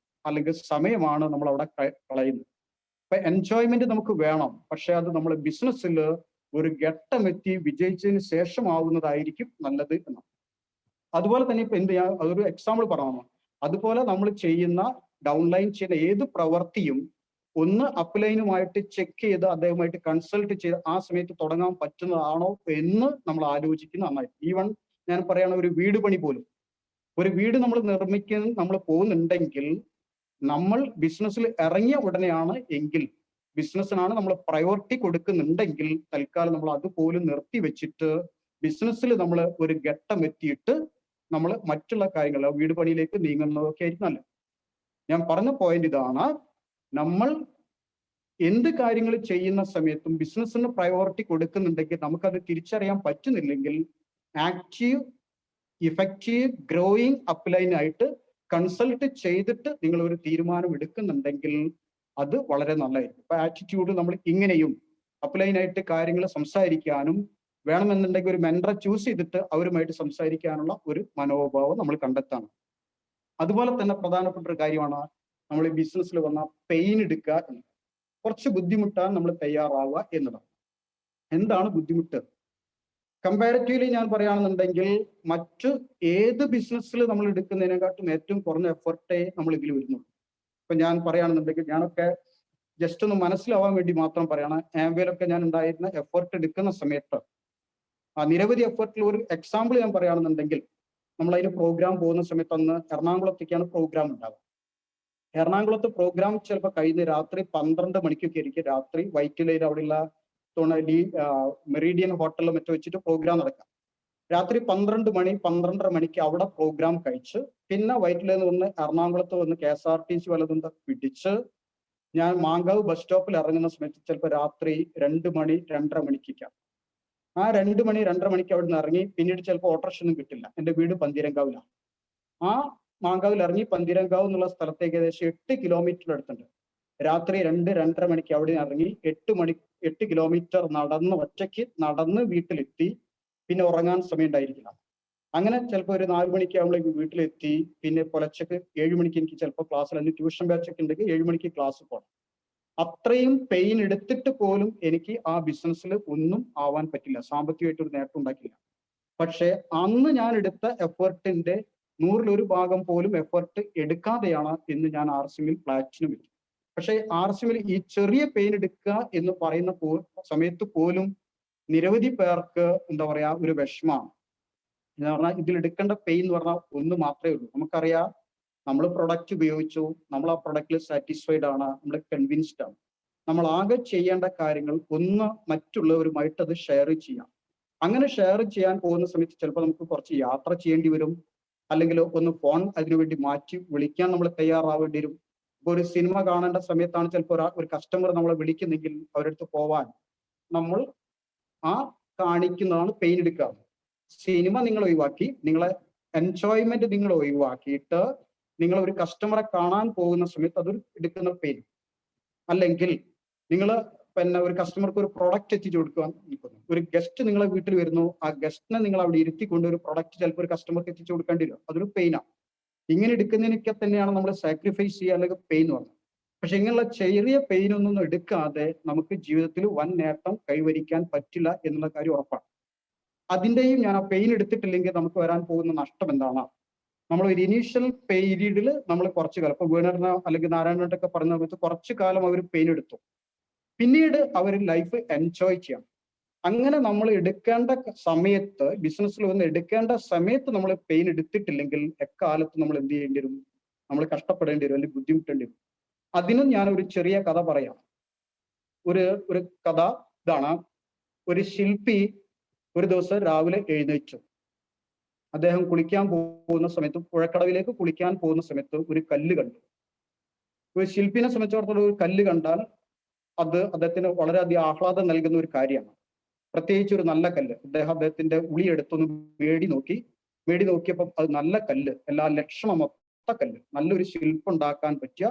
അല്ലെങ്കിൽ സമയമാണ് നമ്മൾ അവിടെ കളയുന്നത്. അപ്പൊ എൻജോയ്മെന്റ് നമുക്ക് വേണം, പക്ഷെ അത് നമ്മൾ ബിസിനസ്സിൽ ഒരു ഘട്ടമെത്തി വിജയിച്ചതിന് ശേഷമാവുന്നതായിരിക്കും നല്ലത് എന്നാണ്. അതുപോലെ തന്നെ ഇപ്പൊ അതൊരു എക്സാമ്പിൾ പറഞ്ഞു. അതുപോലെ നമ്മൾ ചെയ്യുന്ന ഡൗൺലൈൻ ചെയ്യുന്ന ഏത് പ്രവൃത്തിയും ഒന്ന് അപ്ലൈനുമായിട്ട് ചെക്ക് ചെയ്ത് അദ്ദേഹവുമായിട്ട് കൺസൾട്ട് ചെയ്ത് ആ സമയത്ത് തുടങ്ങാൻ പറ്റുന്നതാണോ എന്ന് നമ്മൾ ആലോചിക്കുന്ന നന്നായി. ഈവൻ ഞാൻ പറയുന്ന ഒരു വീട് പണി പോലും, ഒരു വീട് നമ്മൾ നിർമ്മിക്കാൻ നമ്മൾ പോകുന്നുണ്ടെങ്കിൽ നമ്മൾ ബിസിനസ്സിൽ ഇറങ്ങിയ ഉടനെയാണ് എങ്കിൽ, ബിസിനസ്സിനാണ് നമ്മൾ പ്രയോറിറ്റി കൊടുക്കുന്നുണ്ടെങ്കിൽ തൽക്കാലം നമ്മൾ അതുപോലും നിർത്തി വെച്ചിട്ട് ബിസിനസ്സിൽ നമ്മൾ ഒരു ഘട്ടം എത്തിയിട്ട് നമ്മൾ മറ്റുള്ള കാര്യങ്ങൾ വീട് പണിയിലേക്ക് നീങ്ങുന്നതൊക്കെ ആയിരിക്കും നല്ലത്. ഞാൻ പറഞ്ഞ പോയിന്റ് ഇതാണ്, നമ്മൾ എന്ത് കാര്യങ്ങൾ ചെയ്യുന്ന സമയത്തും ബിസിനസ്സിന് പ്രയോറിറ്റി കൊടുക്കുന്നുണ്ടെങ്കിൽ നമുക്കത് തിരിച്ചറിയാൻ പറ്റുന്നില്ലെങ്കിൽ ആക്റ്റീവ് ഇഫക്റ്റീവ് ഗ്രോയിങ് അപ്ലൈനായിട്ട് കൺസൾട്ട് ചെയ്തിട്ട് നിങ്ങൾ ഒരു തീരുമാനം എടുക്കുന്നുണ്ടെങ്കിൽ അത് വളരെ നല്ലതായിരിക്കും. ഇപ്പൊ ആറ്റിറ്റ്യൂഡ് നമ്മൾ ഇങ്ങനെയും അപ്ലൈനായിട്ട് കാര്യങ്ങൾ സംസാരിക്കാനും വേണമെന്നുണ്ടെങ്കിൽ ഒരു മെന്ററെ ചൂസ് ചെയ്തിട്ട് അവരുമായിട്ട് സംസാരിക്കാനുള്ള ഒരു മനോഭാവം നമ്മൾ കണ്ടെത്താണ്. അതുപോലെ തന്നെ പ്രധാനപ്പെട്ട ഒരു കാര്യമാണ് നമ്മൾ ഈ ബിസിനസ്സിൽ വന്ന പെയിൻ എടുക്കുക എന്നത്. കുറച്ച് ബുദ്ധിമുട്ടാൻ നമ്മൾ തയ്യാറാവുക എന്നതാണ്. എന്താണ് ബുദ്ധിമുട്ട്? കമ്പാരിറ്റീവ്ലി ഞാൻ പറയുകയാണെന്നുണ്ടെങ്കിൽ മറ്റു ഏത് ബിസിനസ്സിൽ നമ്മൾ എടുക്കുന്നതിനെക്കാട്ടും ഏറ്റവും കുറഞ്ഞ എഫർട്ടേ നമ്മൾ ഇതിൽ വരുന്നുള്ളൂ. ഇപ്പൊ ഞാൻ പറയുകയാണെന്നുണ്ടെങ്കിൽ, ഞാനൊക്കെ ജസ്റ്റ് ഒന്ന് മനസ്സിലാവാൻ വേണ്ടി മാത്രം പറയണം, ആംവേലൊക്കെ ഞാൻ ഉണ്ടായിരുന്ന എഫർട്ട് എടുക്കുന്ന സമയത്ത് ആ നിരവധി എഫർട്ടിൽ ഒരു എക്സാമ്പിൾ ഞാൻ പറയുകയാണെന്നുണ്ടെങ്കിൽ, നമ്മൾ അതിന് പ്രോഗ്രാം പോകുന്ന സമയത്ത് അന്ന് എറണാകുളത്തേക്കാണ് പ്രോഗ്രാം ഉണ്ടാവുക. എറണാകുളത്ത് പ്രോഗ്രാം ചിലപ്പോൾ കഴിഞ്ഞ് രാത്രി 12 മണിക്കൊക്കെ ആയിരിക്കും, രാത്രി വൈറ്റിലയിൽ അവിടെയുള്ള മെറീഡിയൻ ഹോട്ടലിൽ മറ്റോ വെച്ചിട്ട് പ്രോഗ്രാം നടക്കാം. രാത്രി 12 മണി 12:30 മണിക്ക് അവിടെ പ്രോഗ്രാം കഴിച്ച് പിന്നെ വൈറ്റിലയിൽ നിന്ന് എറണാകുളത്ത് വന്ന് KSRTC വല്ലതും പിടിച്ച് ഞാൻ മാങ്കാവ് ബസ് സ്റ്റോപ്പിൽ ഇറങ്ങുന്ന സമയത്ത് ചിലപ്പോൾ രാത്രി 2 മണി 2:30 മണിക്കാണ്. ആ 2 മണി 2:30 മണിക്ക് അവിടെ നിന്ന് ഇറങ്ങി പിന്നീട് ചിലപ്പോൾ ഓട്ടോറിക്ഷ ഒന്നും കിട്ടില്ല. എൻ്റെ വീട് പന്തീരങ്കാവിലാണ്. ആ മാങ്കാവിൽ ഇറങ്ങി പന്തീരങ്കാവ് എന്നുള്ള സ്ഥലത്തേക്ക് ഏകദേശം 8 കിലോമീറ്റർ അടുത്തുണ്ട്. രാത്രി 2-2:30 മണിക്ക് അവിടെ ഇറങ്ങി 8 കിലോമീറ്റർ നടന്ന് ഒറ്റയ്ക്ക് നടന്ന് വീട്ടിലെത്തി. പിന്നെ ഉറങ്ങാൻ സമയം ഉണ്ടായിരിക്കില്ല. അങ്ങനെ ചിലപ്പോൾ ഒരു 4 മണിക്കാകുമ്പോഴേക്ക് വീട്ടിലെത്തി. പിന്നെ പുലച്ചക്ക് 7 മണിക്ക് എനിക്ക് ചിലപ്പോൾ ക്ലാസ്സിൽ, അല്ലെങ്കിൽ ട്യൂഷൻ ബാച്ചൊക്കെ ഉണ്ടെങ്കിൽ 7 മണിക്ക് ക്ലാസ് പോകണം. അത്രയും പെയിൻ എടുത്തിട്ട് പോലും എനിക്ക് ആ ബിസിനസ്സിൽ ഒന്നും ആവാൻ പറ്റില്ല, സാമ്പത്തികമായിട്ട് ഒരു നേട്ടം ഉണ്ടാക്കില്ല. പക്ഷെ അന്ന് ഞാൻ എടുത്ത എഫേർട്ടിന്റെ 100-1 ഭാഗം പോലും എഫേർട്ട് എടുക്കാതെയാണ് ഇന്ന് ഞാൻ RCMൽ പ്ലാറ്റിനം വെച്ചു. പക്ഷെ RCMൽ ഈ ചെറിയ പെയിൻ എടുക്കുക എന്ന് പറയുന്ന സമയത്ത് പോലും നിരവധി പേർക്ക് എന്താ പറയാ ഒരു വിഷമാണ്. എന്ന് പറഞ്ഞാൽ ഇതിൽ എടുക്കേണ്ട പെയിൻ എന്ന് പറഞ്ഞാൽ ഒന്ന് മാത്രമേ ഉള്ളൂ. നമുക്കറിയാം, നമ്മൾ പ്രൊഡക്റ്റ് ഉപയോഗിച്ചു, നമ്മൾ ആ പ്രൊഡക്റ്റിൽ സാറ്റിസ്ഫൈഡ് ആണ്, നമ്മൾ കൺവിൻസ്ഡ് ആണ്. നമ്മൾ ആകെ ചെയ്യേണ്ട കാര്യങ്ങൾ ഒന്ന് മറ്റുള്ളവരുമായിട്ട് അത് ഷെയർ ചെയ്യാം. അങ്ങനെ ഷെയർ ചെയ്യാൻ പോകുന്ന സമയത്ത് ചിലപ്പോൾ നമുക്ക് കുറച്ച് യാത്ര ചെയ്യേണ്ടി വരും, അല്ലെങ്കിൽ ഒന്ന് ഫോൺ അതിനുവേണ്ടി മാറ്റി വിളിക്കാൻ നമ്മൾ തയ്യാറാവേണ്ടി വരും. ഇപ്പൊ ഒരു സിനിമ കാണേണ്ട സമയത്താണ് ചിലപ്പോൾ ഒരു കസ്റ്റമർ നമ്മളെ വിളിക്കുന്നെങ്കിൽ അവരടുത്ത് പോവാൻ നമ്മൾ ആ കാണിക്കുന്നതാണ് പെയിൻ എടുക്കുക. സിനിമ നിങ്ങൾ ഒഴിവാക്കി, നിങ്ങളെ എൻജോയ്മെന്റ് നിങ്ങൾ ഒഴിവാക്കിയിട്ട് നിങ്ങൾ ഒരു കസ്റ്റമറെ കാണാൻ പോകുന്ന സമയത്ത് അതൊരു എടുക്കുന്ന പെയിൻ. അല്ലെങ്കിൽ നിങ്ങൾ പിന്നെ ഒരു കസ്റ്റമർക്ക് ഒരു പ്രൊഡക്റ്റ് എത്തിച്ചു കൊടുക്കാൻ നിൽക്കുന്നു, ഒരു ഗസ്റ്റ് നിങ്ങളെ വീട്ടിൽ വരുന്നു, ആ ഗസ്റ്റിനെ നിങ്ങൾ അവിടെ ഇരുത്തിക്കൊണ്ട് ഒരു പ്രൊഡക്റ്റ് ചിലപ്പോൾ ഒരു കസ്റ്റമർക്ക് എത്തിച്ചു കൊടുക്കേണ്ടി വരും, അതൊരു പെയിനാണ്. ഇങ്ങനെ എടുക്കുന്നതിനൊക്കെ തന്നെയാണ് നമ്മൾ സാക്രിഫൈസ് ചെയ്യുക, അല്ലെങ്കിൽ പെയിൻ പറഞ്ഞത്. പക്ഷെ ഇങ്ങനെയുള്ള ചെറിയ പെയിൻ ഒന്നും എടുക്കാതെ നമുക്ക് ജീവിതത്തിൽ വൻ നേട്ടം കൈവരിക്കാൻ പറ്റില്ല എന്നുള്ള കാര്യം ഉറപ്പാണ്. അതിൻ്റെയും ഞാൻ ആ പെയിൻ എടുത്തിട്ടില്ലെങ്കിൽ നമുക്ക് വരാൻ പോകുന്ന നഷ്ടം എന്താണ്? നമ്മൾ ഒരു ഇനീഷ്യൽ പീരീഡിൽ നമ്മൾ കുറച്ചു കാലം, ഇപ്പൊ വീണറിന അല്ലെങ്കിൽ നാരായണനൊക്കെ പറഞ്ഞ സമയത്ത് കുറച്ചു കാലം അവർ പെയിൻ എടുത്തു, പിന്നീട് അവർ ലൈഫ് എൻജോയ് ചെയ്യാം. അങ്ങനെ നമ്മൾ എടുക്കേണ്ട സമയത്ത്, ബിസിനസ്സിൽ വന്ന് എടുക്കേണ്ട സമയത്ത് നമ്മൾ പെയിൻ എടുത്തിട്ടില്ലെങ്കിൽ എക്കാലത്ത് നമ്മൾ എന്ത് ചെയ്യേണ്ടി വരും? നമ്മൾ കഷ്ടപ്പെടേണ്ടി വരും, അല്ലെങ്കിൽ ബുദ്ധിമുട്ടേണ്ടി വരും. അതിനും ഞാൻ ഒരു ചെറിയ കഥ പറയാം. ഒരു കഥ ഇതാണ്. ഒരു ശില്പി ഒരു ദിവസം രാവിലെ എഴുന്നേറ്റു. അദ്ദേഹം കുളിക്കാൻ പോകുന്ന സമയത്ത്, പുഴക്കടവിലേക്ക് കുളിക്കാൻ പോകുന്ന സമയത്ത് ഒരു കല്ല് കണ്ടു. ഒരു ശില്പിനെ സംബന്ധിച്ചിടത്തോളം ഒരു കല്ല് കണ്ടാൽ അത് അദ്ദേഹത്തിന് വളരെയധികം ആഹ്ലാദം നൽകുന്ന ഒരു കാര്യമാണ്. പ്രത്യേകിച്ച് ഒരു നല്ല കല്ല്. അദ്ദേഹത്തിന്റെ ഉളി എടുത്തൊന്ന് മേടി നോക്കിയപ്പോൾ അത് നല്ല കല്ല്, എല്ലാ ലക്ഷണമൊത്ത കല്ല്, നല്ലൊരു ശില്പം ഉണ്ടാക്കാൻ പറ്റിയ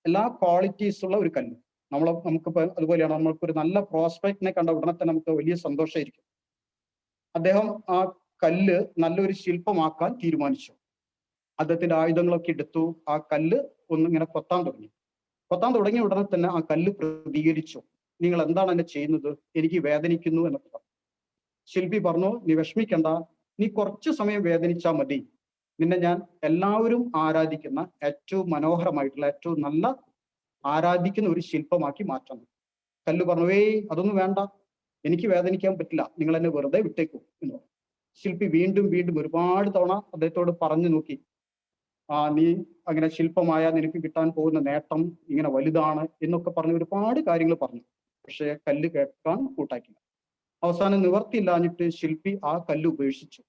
എല്ലാ ക്വാളിറ്റീസ് ഉള്ള ഒരു കല്ല്. നമുക്കിപ്പോ അതുപോലെയാണ്, നമ്മൾക്കൊരു നല്ല പ്രോസ്പെക്റ്റിനെ കണ്ട ഉടനെ തന്നെ നമുക്ക് വലിയ സന്തോഷമായിരിക്കും. അദ്ദേഹം ആ കല്ല് നല്ലൊരു ശില്പമാക്കാൻ തീരുമാനിച്ചു. അദ്ദേഹത്തിന്റെ ആയുധങ്ങളൊക്കെ എടുത്തു, ആ കല്ല് ഒന്നിങ്ങനെ കൊത്താൻ തുടങ്ങിയ ഉടനെ തന്നെ ആ കല്ല് പ്രതികരിച്ചു. നിങ്ങൾ എന്താണ് എന്നെ ചെയ്യുന്നത്? എനിക്ക് വേദനിക്കുന്നു എന്നൊക്കെ പറഞ്ഞു. ശില്പി പറഞ്ഞു, നീ വിഷമിക്കണ്ട, നീ കുറച്ചു സമയം വേദനിച്ചാൽ മതി, നിന്നെ ഞാൻ എല്ലാവരും ആരാധിക്കുന്ന ഏറ്റവും മനോഹരമായിട്ടുള്ള ഏറ്റവും നല്ല ആരാധിക്കുന്ന ഒരു ശില്പമാക്കി മാറ്റണം. കല്ല് പറഞ്ഞു, അതൊന്നും വേണ്ട, എനിക്ക് വേദനിക്കാൻ പറ്റില്ല, നിങ്ങൾ എന്നെ വെറുതെ വിട്ടേക്കൂ എന്ന് പറഞ്ഞു. ശില്പി വീണ്ടും ഒരുപാട് തവണ അദ്ദേഹത്തോട് പറഞ്ഞു നോക്കി. നീ അങ്ങനെ ശില്പമായ നിനക്ക് കിട്ടാൻ പോകുന്ന നേട്ടം ഇങ്ങനെ വലുതാണ് എന്നൊക്കെ പറഞ്ഞ് ഒരുപാട് കാര്യങ്ങൾ പറഞ്ഞു. പക്ഷെ കല്ല് കേൾക്കാൻ കൂട്ടാക്കില്ല. അവസാനം നിവർത്തിയില്ലാഞ്ഞിട്ട് ശില്പി ആ കല്ല് ഉപേക്ഷിച്ചു.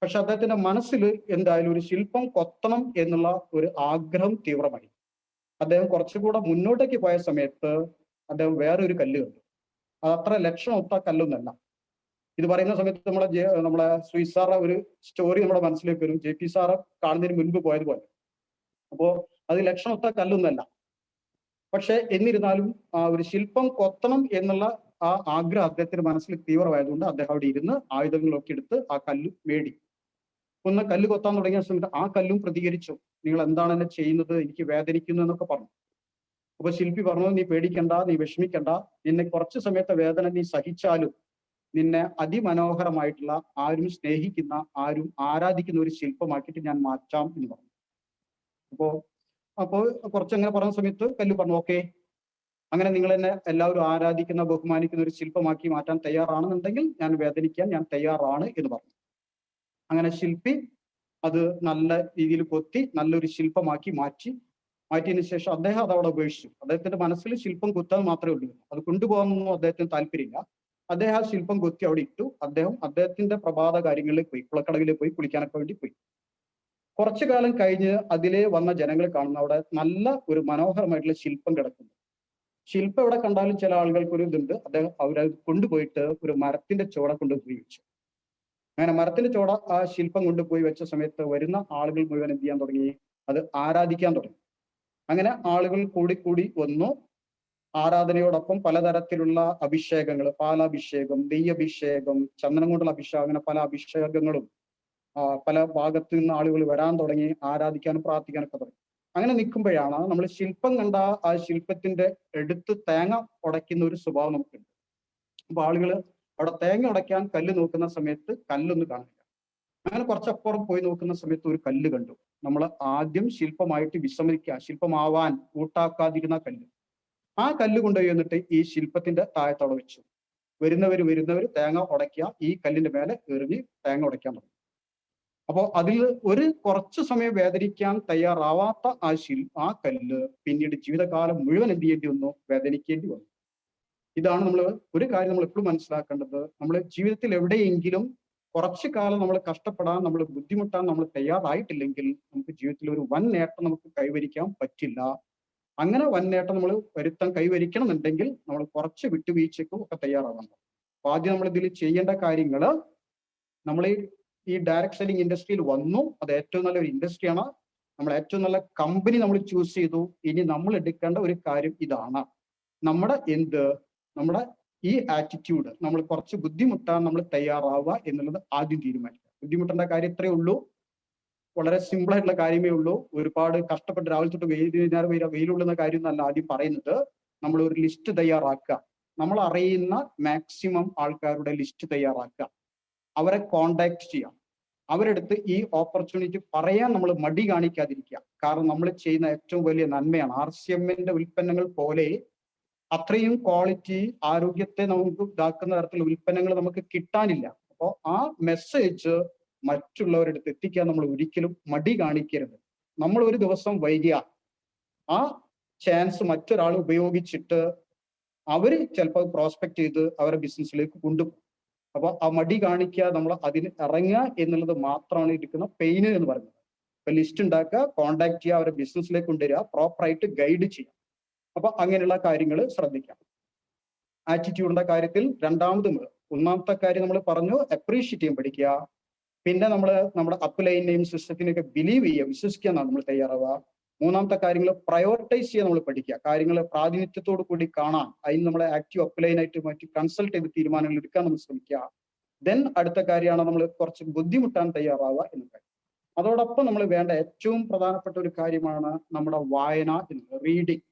പക്ഷെ അദ്ദേഹത്തിന്റെ മനസ്സിൽ എന്തായാലും ഒരു ശില്പം കൊത്തണം എന്നുള്ള ഒരു ആഗ്രഹം തീവ്രമായി. അദ്ദേഹം കുറച്ചുകൂടെ മുന്നോട്ടേക്ക് പോയ സമയത്ത് അദ്ദേഹം വേറൊരു കല്ല് കണ്ടു. അത് അത്ര ലക്ഷണമൊത്ത കല്ലൊന്നല്ല. ഇത് പറയുന്ന സമയത്ത് നമ്മളെ സുയിസ് സാറ ഒരു സ്റ്റോറി നമ്മുടെ മനസ്സിലേക്ക് വരും. JP സാറ് കാണുന്നതിന് മുൻപ് പോയതുപോലെ. അപ്പോ അത് ലക്ഷണമൊത്ത കല്ലൊന്നല്ല. പക്ഷെ എന്നിരുന്നാലും ഒരു ശില്പം കൊത്തണം എന്നുള്ള ആ ആഗ്രഹം അദ്ദേഹത്തിന്റെ മനസ്സിൽ തീവ്രമായതുകൊണ്ട് അദ്ദേഹം അവിടെ ഇരുന്ന് ആയുധങ്ങളൊക്കെ എടുത്ത് ആ കല്ല് മേടി. ഒന്ന് കല്ല് കൊത്താൻ തുടങ്ങിയ സമയത്ത് ആ കല്ലും പ്രതികരിച്ചു. നിങ്ങൾ എന്താണ് എന്നെ ചെയ്യുന്നത്, എനിക്ക് വേദനിക്കുന്നു എന്നൊക്കെ പറഞ്ഞു. അപ്പൊ ശില്പി പറഞ്ഞു, നീ പേടിക്കണ്ട, നീ വിഷമിക്കണ്ട, നിന്നെ കുറച്ചു സമയത്തെ വേദന നീ സഹിച്ചാലും നിന്നെ അതിമനോഹരമായിട്ടുള്ള, ആരും സ്നേഹിക്കുന്ന, ആരും ആരാധിക്കുന്ന ഒരു ശില്പമാക്കിയിട്ട് ഞാൻ മാറ്റാം എന്ന് പറഞ്ഞു. അപ്പോ കുറച്ചങ്ങനെ പറഞ്ഞ സമയത്ത് കല്ല് പറഞ്ഞു, ഓക്കെ, അങ്ങനെ നിങ്ങൾ എന്നെ എല്ലാവരും ആരാധിക്കുന്ന, ബഹുമാനിക്കുന്ന ഒരു ശില്പമാക്കി മാറ്റാൻ തയ്യാറാണെന്നുണ്ടെങ്കിൽ ഞാൻ വേദനിക്കാൻ ഞാൻ തയ്യാറാണ് എന്ന് പറഞ്ഞു. അങ്ങനെ ശില്പി അത് നല്ല രീതിയിൽ കൊത്തി നല്ലൊരു ശില്പമാക്കി മാറ്റിയതിനു ശേഷം അദ്ദേഹം അത് അവിടെ ഉപേക്ഷിച്ചു. അദ്ദേഹത്തിന്റെ മനസ്സിൽ ശില്പം കൊത്താൻ മാത്രമേ ഉള്ളൂ. അത് കൊണ്ടുപോകാനൊന്നും അദ്ദേഹത്തിന് താല്പര്യമില്ല. അദ്ദേഹം ആ ശില്പം കൊത്തി അവിടെ ഇട്ടു. അദ്ദേഹത്തിന്റെ പ്രഭാത കാര്യങ്ങളിൽ പോയി, കുളക്കടവിൽ പോയി കുളിക്കാനൊക്കെ വേണ്ടി പോയി. കുറച്ചു കാലം കഴിഞ്ഞ് അതിലെ വന്ന ജനങ്ങൾ കാണുന്ന അവിടെ നല്ല ഒരു മനോഹരമായിട്ടുള്ള ശില്പം കിടക്കുന്നു. ശില്പം എവിടെ കണ്ടാലും ചില ആളുകൾക്ക് ഒരു ഇതുണ്ട്. അവരത് കൊണ്ടുപോയിട്ട് ഒരു മരത്തിന്റെ ചോട കൊണ്ടുപോയി വെച്ചു. അങ്ങനെ മരത്തിന്റെ ചോട ആ ശില്പം കൊണ്ടുപോയി വെച്ച സമയത്ത് വരുന്ന ആളുകൾ മുഴുവൻ എന്ത് ചെയ്യാൻ തുടങ്ങി? അത് ആരാധിക്കാൻ തുടങ്ങി. അങ്ങനെ ആളുകൾ കൂടി വന്നു. ആരാധനയോടൊപ്പം പലതരത്തിലുള്ള അഭിഷേകങ്ങൾ, പാലാഭിഷേകം, നെയ്യഭിഷേകം, ചന്ദനം കൊണ്ടുള്ള അഭിഷേകം, അങ്ങനെ പല അഭിഷേകങ്ങളും പല ഭാഗത്തു നിന്ന് ആളുകൾ വരാൻ തുടങ്ങി, ആരാധിക്കാനും പ്രാർത്ഥിക്കാനൊക്കെ തുടങ്ങി. അങ്ങനെ നിൽക്കുമ്പോഴാണ് നമ്മൾ ശില്പം കണ്ട ആ ശില്പത്തിന്റെ എടുത്ത് തേങ്ങ ഉടയ്ക്കുന്ന ഒരു സ്വഭാവം നമുക്കുണ്ട്. അപ്പൊ ആളുകൾ അവിടെ തേങ്ങ ഉടയ്ക്കാൻ കല്ല് നോക്കുന്ന സമയത്ത് കല്ലൊന്നും കാണില്ല. അങ്ങനെ കുറച്ചപ്പുറം പോയി നോക്കുന്ന സമയത്ത് ഒരു കല്ല് കണ്ടു. നമ്മൾ ആദ്യം ശില്പമായിട്ട് വിസമ്മതിക്കുക, ശില്പമാവാൻ കൂട്ടാക്കാതിരുന്ന കല്ല്. ആ കല്ല് കൊണ്ടുപോയി എന്നിട്ട് ഈ ശില്പത്തിന്റെ താഴത്തോടെ വെച്ചു. വരുന്നവർ തേങ്ങ ഉടയ്ക്കുക, ഈ കല്ലിന്റെ മേലെ എറിഞ്ഞ് തേങ്ങ ഉടയ്ക്കാൻ തുടങ്ങി. അപ്പോൾ അതിൽ ഒരു കുറച്ചു സമയം വേദനിക്കാൻ തയ്യാറാവാത്ത ആ കല്ല് പിന്നീട് ജീവിതകാലം മുഴുവൻ എന്ത് ചെയ്യേണ്ടി വന്നു? വേദനിക്കേണ്ടി വന്നു. ഇതാണ് ഒരു കാര്യം നമ്മൾ എപ്പോഴും മനസ്സിലാക്കേണ്ടത്. നമ്മൾ ജീവിതത്തിൽ എവിടെയെങ്കിലും കുറച്ചു കാലം നമ്മൾ കഷ്ടപ്പെടാൻ, നമ്മൾ ബുദ്ധിമുട്ടാൻ നമ്മൾ തയ്യാറായിട്ടില്ലെങ്കിൽ നമുക്ക് ജീവിതത്തിൽ ഒരു വൻ നേട്ടം നമുക്ക് കൈവരിക്കാൻ പറ്റില്ല. അങ്ങനെ വൻ നേട്ടം നമ്മൾ കൈവരിക്കണം എന്നുണ്ടെങ്കിൽ നമ്മൾ കുറച്ച് വിട്ടുവീഴ്ചയ്ക്കും ഒക്കെ തയ്യാറാവണം. അപ്പൊ ആദ്യം നമ്മൾ ഇതിൽ ചെയ്യേണ്ട കാര്യങ്ങൾ, നമ്മൾ ഈ ഡയറക്ട് സെല്ലിംഗ് ഇൻഡസ്ട്രിയിൽ വന്നു. അത് ഏറ്റവും നല്ലൊരു ഇൻഡസ്ട്രിയാണ്. നമ്മൾ ഏറ്റവും നല്ല കമ്പനി നമ്മൾ ചൂസ് ചെയ്തു. ഇനി നമ്മൾ എടുക്കേണ്ട ഒരു കാര്യം ഇതാണ്. നമ്മുടെ ഈ ആറ്റിറ്റ്യൂഡ്, നമ്മൾ കുറച്ച് ബുദ്ധിമുട്ടാൻ നമ്മൾ തയ്യാറാവുക എന്നുള്ളത് ആദ്യം തീരുമാനിക്കുക. ബുദ്ധിമുട്ടേണ്ട കാര്യം ഇത്രയേ ഉള്ളൂ. വളരെ സിമ്പിൾ ആയിട്ടുള്ള കാര്യമേ ഉള്ളൂ. ഒരുപാട് കഷ്ടപ്പെട്ട് രാവിലെ തൊട്ട് വെയിലുള്ളുന്ന കാര്യമൊന്നല്ല ആദ്യം പറയുന്നത്. നമ്മൾ ഒരു ലിസ്റ്റ് തയ്യാറാക്കുക. നമ്മൾ അറിയുന്ന മാക്സിമം ആൾക്കാരുടെ ലിസ്റ്റ് തയ്യാറാക്കുക. അവരെ കോണ്ടാക്ട് ചെയ്യാം. അവരെടുത്ത് ഈ ഓപ്പർച്യൂണിറ്റി പറയാൻ നമ്മൾ മടി കാണിക്കാതിരിക്കുക. കാരണം നമ്മൾ ചെയ്യുന്ന ഏറ്റവും വലിയ നന്മയാണ്. RCMന്റെ ഉൽപ്പന്നങ്ങൾ പോലെ അത്രയും ക്വാളിറ്റി, ആരോഗ്യത്തെ നമുക്ക് ഇതാക്കുന്ന തരത്തിലുള്ള ഉൽപ്പന്നങ്ങൾ നമുക്ക് കിട്ടാനില്ല. അപ്പോൾ ആ മെസ്സേജ് മറ്റുള്ളവരുടെ അടുത്ത് എത്തിക്കാൻ നമ്മൾ ഒരിക്കലും മടി കാണിക്കരുത്. നമ്മൾ ഒരു ദിവസം വൈകിയാൽ ആ ചാൻസ് മറ്റൊരാൾ ഉപയോഗിച്ചിട്ട് അവര് ചിലപ്പോൾ പ്രോസ്പെക്ട് ചെയ്ത് അവരുടെ ബിസിനസ്സിലേക്ക് കൊണ്ടുപോകും. അപ്പൊ ആ മടി കാണിക്കുക, നമ്മൾ അതിന് ഇറങ്ങുക എന്നുള്ളത് മാത്രമാണ് ഇരിക്കുന്ന പെയിന് എന്ന് പറയുന്നത്. ഇപ്പൊ ലിസ്റ്റ് ഉണ്ടാക്കുക, കോണ്ടാക്ട് ചെയ്യുക, അവരുടെ ബിസിനസ്സിലേക്ക് കൊണ്ടുവരിക, പ്രോപ്പറായിട്ട് ഗൈഡ് ചെയ്യുക. അപ്പൊ അങ്ങനെയുള്ള കാര്യങ്ങൾ ശ്രദ്ധിക്കാം. ആറ്റിറ്റ്യൂഡിന്റെ കാര്യത്തിൽ ഒന്നാമത്തെ കാര്യം നമ്മൾ പറഞ്ഞു, അപ്രീഷിയേറ്റ് ചെയ്യാൻ പഠിക്കുക. പിന്നെ നമ്മുടെ അപ്ലൈനെയും സിസ്റ്റത്തിനെയൊക്കെ ബിലീവ് ചെയ്യുക, വിശ്വസിക്കുക എന്നാണ് നമ്മൾ തയ്യാറാവുക. മൂന്നാമത്തെ കാര്യങ്ങൾ പ്രയോറിറ്റൈസ് ചെയ്യാൻ നമ്മൾ പഠിക്കുക. കാര്യങ്ങൾ പ്രാതിനിധ്യത്തോടു കൂടി കാണാൻ, അതിന് നമ്മളെ ആക്റ്റീവ് അപ്ലൈനായിട്ട് മറ്റ് കൺസൾട്ട് ചെയ്ത് തീരുമാനങ്ങൾ എടുക്കാൻ നമ്മൾ ശ്രമിക്കുക. ദെൻ അടുത്ത കാര്യമാണ് നമ്മൾ കുറച്ച് ബുദ്ധിമുട്ടാൻ തയ്യാറാവുക എന്ന കാര്യം. അതോടൊപ്പം നമ്മൾ വേണ്ട ഏറ്റവും പ്രധാനപ്പെട്ട ഒരു കാര്യമാണ് നമ്മുടെ വായന എന്നുള്ളത്, റീഡിങ്.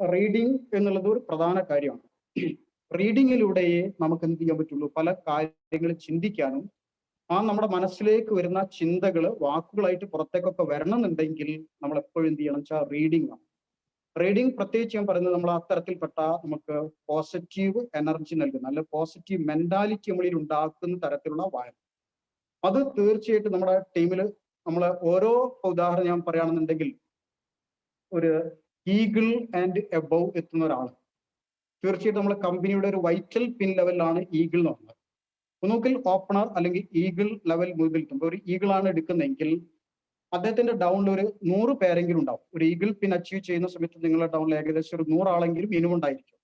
റീഡിങ് എന്നുള്ളത് ഒരു പ്രധാന കാര്യമാണ്. റീഡിങ്ങിലൂടെയേ നമുക്ക് എന്ത് ചെയ്യാൻ പറ്റുള്ളൂ? പല കാര്യങ്ങൾ ചിന്തിക്കാനും നമ്മുടെ മനസ്സിലേക്ക് വരുന്ന ചിന്തകൾ വാക്കുകളായിട്ട് പുറത്തേക്കൊക്കെ വരണമെന്നുണ്ടെങ്കിൽ നമ്മൾ എപ്പോഴും എന്ത് ചെയ്യണം വെച്ചാൽ റീഡിങ് ആണ്. റീഡിങ് പ്രത്യേകിച്ച് ഞാൻ പറയുന്നത് നമ്മൾ അത്തരത്തിൽപ്പെട്ട നമുക്ക് പോസിറ്റീവ് എനർജി നൽകുന്ന, നല്ല പോസിറ്റീവ് മെന്റാലിറ്റി നമ്മളിൽ ഉണ്ടാക്കുന്ന തരത്തിലുള്ള വായന. അത് തീർച്ചയായിട്ടും നമ്മുടെ ടീമിൽ നമ്മൾ ഓരോ ഉദാഹരണം ഞാൻ പറയുകയാണെന്നുണ്ടെങ്കിൽ ഒരു ഈഗിൾ ആൻഡ് എബവ് എത്തുന്ന ഒരാൾ തീർച്ചയായിട്ടും നമ്മുടെ കമ്പനിയുടെ ഒരു വൈറ്റൽ പിൻ ലെവലിലാണ് ഈഗിൾ എന്ന് പറഞ്ഞത്. ഒന്നുകിൽ ഓപ്പണർ അല്ലെങ്കിൽ ഈഗിൾ ലെവൽ മുതൽ ഒരു ഈഗിൾ ആണ് എടുക്കുന്നതെങ്കിൽ അദ്ദേഹത്തിന്റെ ഡൗണിൽ ഒരു 100 പേരെങ്കിലും ഉണ്ടാവും. ഒരു ഈഗിൾ പിൻ അച്ചീവ് ചെയ്യുന്ന സമയത്ത് നിങ്ങളുടെ ഡൗണിൽ ഏകദേശം ഒരു 100 ആളെങ്കിലും മിനിമം ഉണ്ടായിരിക്കും.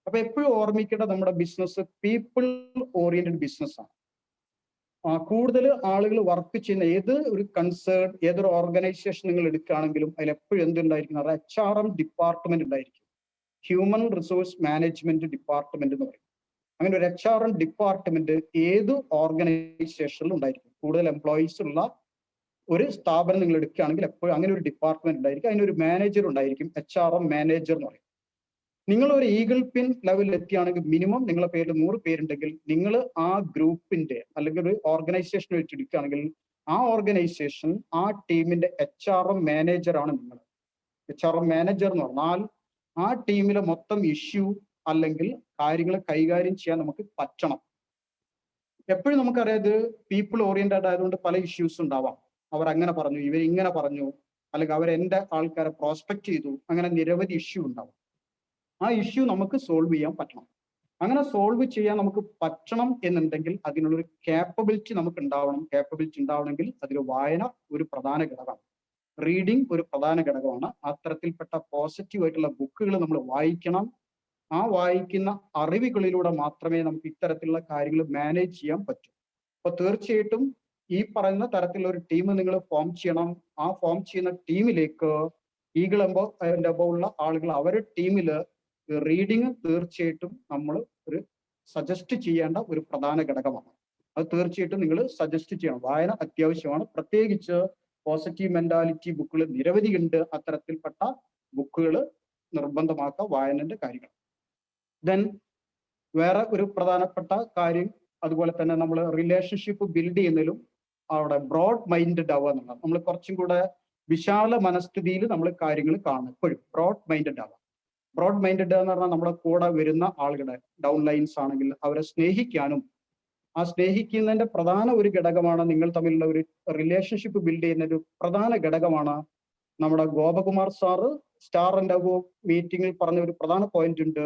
അപ്പൊ എപ്പോഴും ഓർമ്മിക്കേണ്ട നമ്മുടെ ബിസിനസ് പീപ്പിൾ ഓറിയന്റഡ് ബിസിനസ് ആണ്. കൂടുതൽ ആളുകൾ വർക്ക് ചെയ്യുന്ന ഏത് ഒരു കൺസേൺ ഏതൊരു ഓർഗനൈസേഷൻ നിങ്ങൾ എടുക്കുകയാണെങ്കിലും അതിൽ എപ്പോഴും എന്തുണ്ടായിരിക്കും? HRM ഡിപ്പാർട്ട്മെന്റ് ഉണ്ടായിരിക്കും. ഹ്യൂമൻ റിസോഴ്സ് മാനേജ്മെന്റ് ഡിപ്പാർട്ട്മെന്റ് എന്ന് പറയും. അങ്ങനെ ഒരു HRM ഡിപ്പാർട്ട്മെന്റ് ഏത് ഓർഗനൈസേഷനിലും ഉണ്ടായിരിക്കും. കൂടുതൽ എംപ്ലോയീസ് ഉള്ള ഒരു സ്ഥാപനം നിങ്ങൾ എടുക്കുകയാണെങ്കിൽ എപ്പോഴും അങ്ങനെ ഒരു ഡിപ്പാർട്ട്മെന്റ് ഉണ്ടായിരിക്കും. അതിനൊരു മാനേജർ ഉണ്ടായിരിക്കും, HRM മാനേജർ എന്ന് പറയും. നിങ്ങൾ ഒരു ഈഗിൾ പിൻ ലെവലിൽ എത്തിയാണെങ്കിൽ മിനിമം നിങ്ങളുടെ പേരിൽ 100 പേരുണ്ടെങ്കിൽ നിങ്ങൾ ആ ഗ്രൂപ്പിന്റെ അല്ലെങ്കിൽ ഒരു ഓർഗനൈസേഷൻ വെച്ച് എടുക്കുകയാണെങ്കിൽ ആ ഓർഗനൈസേഷൻ ആ ടീമിന്റെ HRM മാനേജറാണ് നിങ്ങൾ. HRM മാനേജർ എന്ന് പറഞ്ഞാൽ ആ ടീമിലെ മൊത്തം ഇഷ്യൂ അല്ലെങ്കിൽ കാര്യങ്ങൾ കൈകാര്യം ചെയ്യാൻ നമുക്ക് പറ്റണം. എപ്പോഴും നമുക്കറിയാം ഇത് പീപ്പിൾ ഓറിയന്റഡ് ആയതുകൊണ്ട് പല ഇഷ്യൂസ് ഉണ്ടാവാം. അവർ അങ്ങനെ പറഞ്ഞു, ഇവർ ഇങ്ങനെ പറഞ്ഞു, അല്ലെങ്കിൽ അവർ എൻ്റെ ആൾക്കാരെ പ്രോസ്പെക്ട് ചെയ്തു, അങ്ങനെ നിരവധി ഇഷ്യൂ ഉണ്ടാവും. ആ ഇഷ്യൂ നമുക്ക് സോൾവ് ചെയ്യാൻ പറ്റണം. അങ്ങനെ സോൾവ് ചെയ്യാൻ നമുക്ക് പറ്റണം എന്നുണ്ടെങ്കിൽ അതിനുള്ളൊരു കേപ്പബിലിറ്റി നമുക്ക് ഉണ്ടാവണം. കേപ്പബിലിറ്റി ഉണ്ടാവണമെങ്കിൽ അതിൽ വായന ഒരു പ്രധാന ഘടകമാണ്. റീഡിങ് ഒരു പ്രധാന ഘടകമാണ്. അത്തരത്തിൽപ്പെട്ട പോസിറ്റീവ് ആയിട്ടുള്ള ബുക്കുകൾ നമ്മൾ വായിക്കണം. ആ വായിക്കുന്ന അറിവുകളിലൂടെ മാത്രമേ നമുക്ക് ഇത്തരത്തിലുള്ള കാര്യങ്ങൾ മാനേജ് ചെയ്യാൻ പറ്റൂ. അപ്പൊ തീർച്ചയായിട്ടും ഈ പറയുന്ന തരത്തിലുള്ള ഒരു ടീം നിങ്ങൾ ഫോം ചെയ്യണം. ആ ഫോം ചെയ്യുന്ന ടീമിലേക്ക് ഈഗിൾ എബവ് ഉള്ള ആളുകൾ അവരുടെ ടീമിൽ റീഡിങ് തീർച്ചയായിട്ടും നമ്മൾ ഒരു സജസ്റ്റ് ചെയ്യേണ്ട ഒരു പ്രധാന ഘടകമാണ്. അത് തീർച്ചയായിട്ടും നിങ്ങൾ സജസ്റ്റ് ചെയ്യണം. വായന അത്യാവശ്യമാണ്. പ്രത്യേകിച്ച് പോസിറ്റീവ് മെന്റാലിറ്റി ബുക്കുകൾ നിരവധി ഉണ്ട്. അത്തരത്തിൽപ്പെട്ട ബുക്കുകൾ നിർബന്ധമാക്കുക വായനന്റെ കാര്യങ്ങൾ. ദെൻ വേറെ ഒരു പ്രധാനപ്പെട്ട കാര്യം അതുപോലെ തന്നെ നമ്മൾ റിലേഷൻഷിപ്പ് ബിൽഡ് ചെയ്യുന്നതിലും അവിടെ ബ്രോഡ് മൈൻഡഡ് ആവുക എന്നുള്ളത്. നമ്മൾ കുറച്ചും കൂടെ വിശാല മനസ്ഥിതിയിൽ നമ്മൾ കാര്യങ്ങൾ കാണും. എപ്പോഴും ബ്രോഡ് മൈൻഡഡ് ആവുക. ബ്രോഡ് മൈൻഡഡ് എന്ന് പറഞ്ഞാൽ നമ്മുടെ കൂടെ വരുന്ന ആളുകളുടെ ഡൗൺ ലൈൻസ് ആണെങ്കിൽ അവരെ സ്നേഹിക്കാനും ആ സ്നേഹിക്കുന്നതിന്റെ പ്രധാന ഒരു ഘടകമാണ് നിങ്ങൾ തമ്മിലുള്ള ഒരു റിലേഷൻഷിപ്പ് ബിൽഡ് ചെയ്യുന്ന ഒരു പ്രധാന ഘടകമാണ്. നമ്മുടെ ഗോപകുമാർ സാറ് സ്റ്റാർ ആൻഡ് അബോ മീറ്റിംഗിൽ പറഞ്ഞ ഒരു പ്രധാന പോയിന്റ് ഉണ്ട്.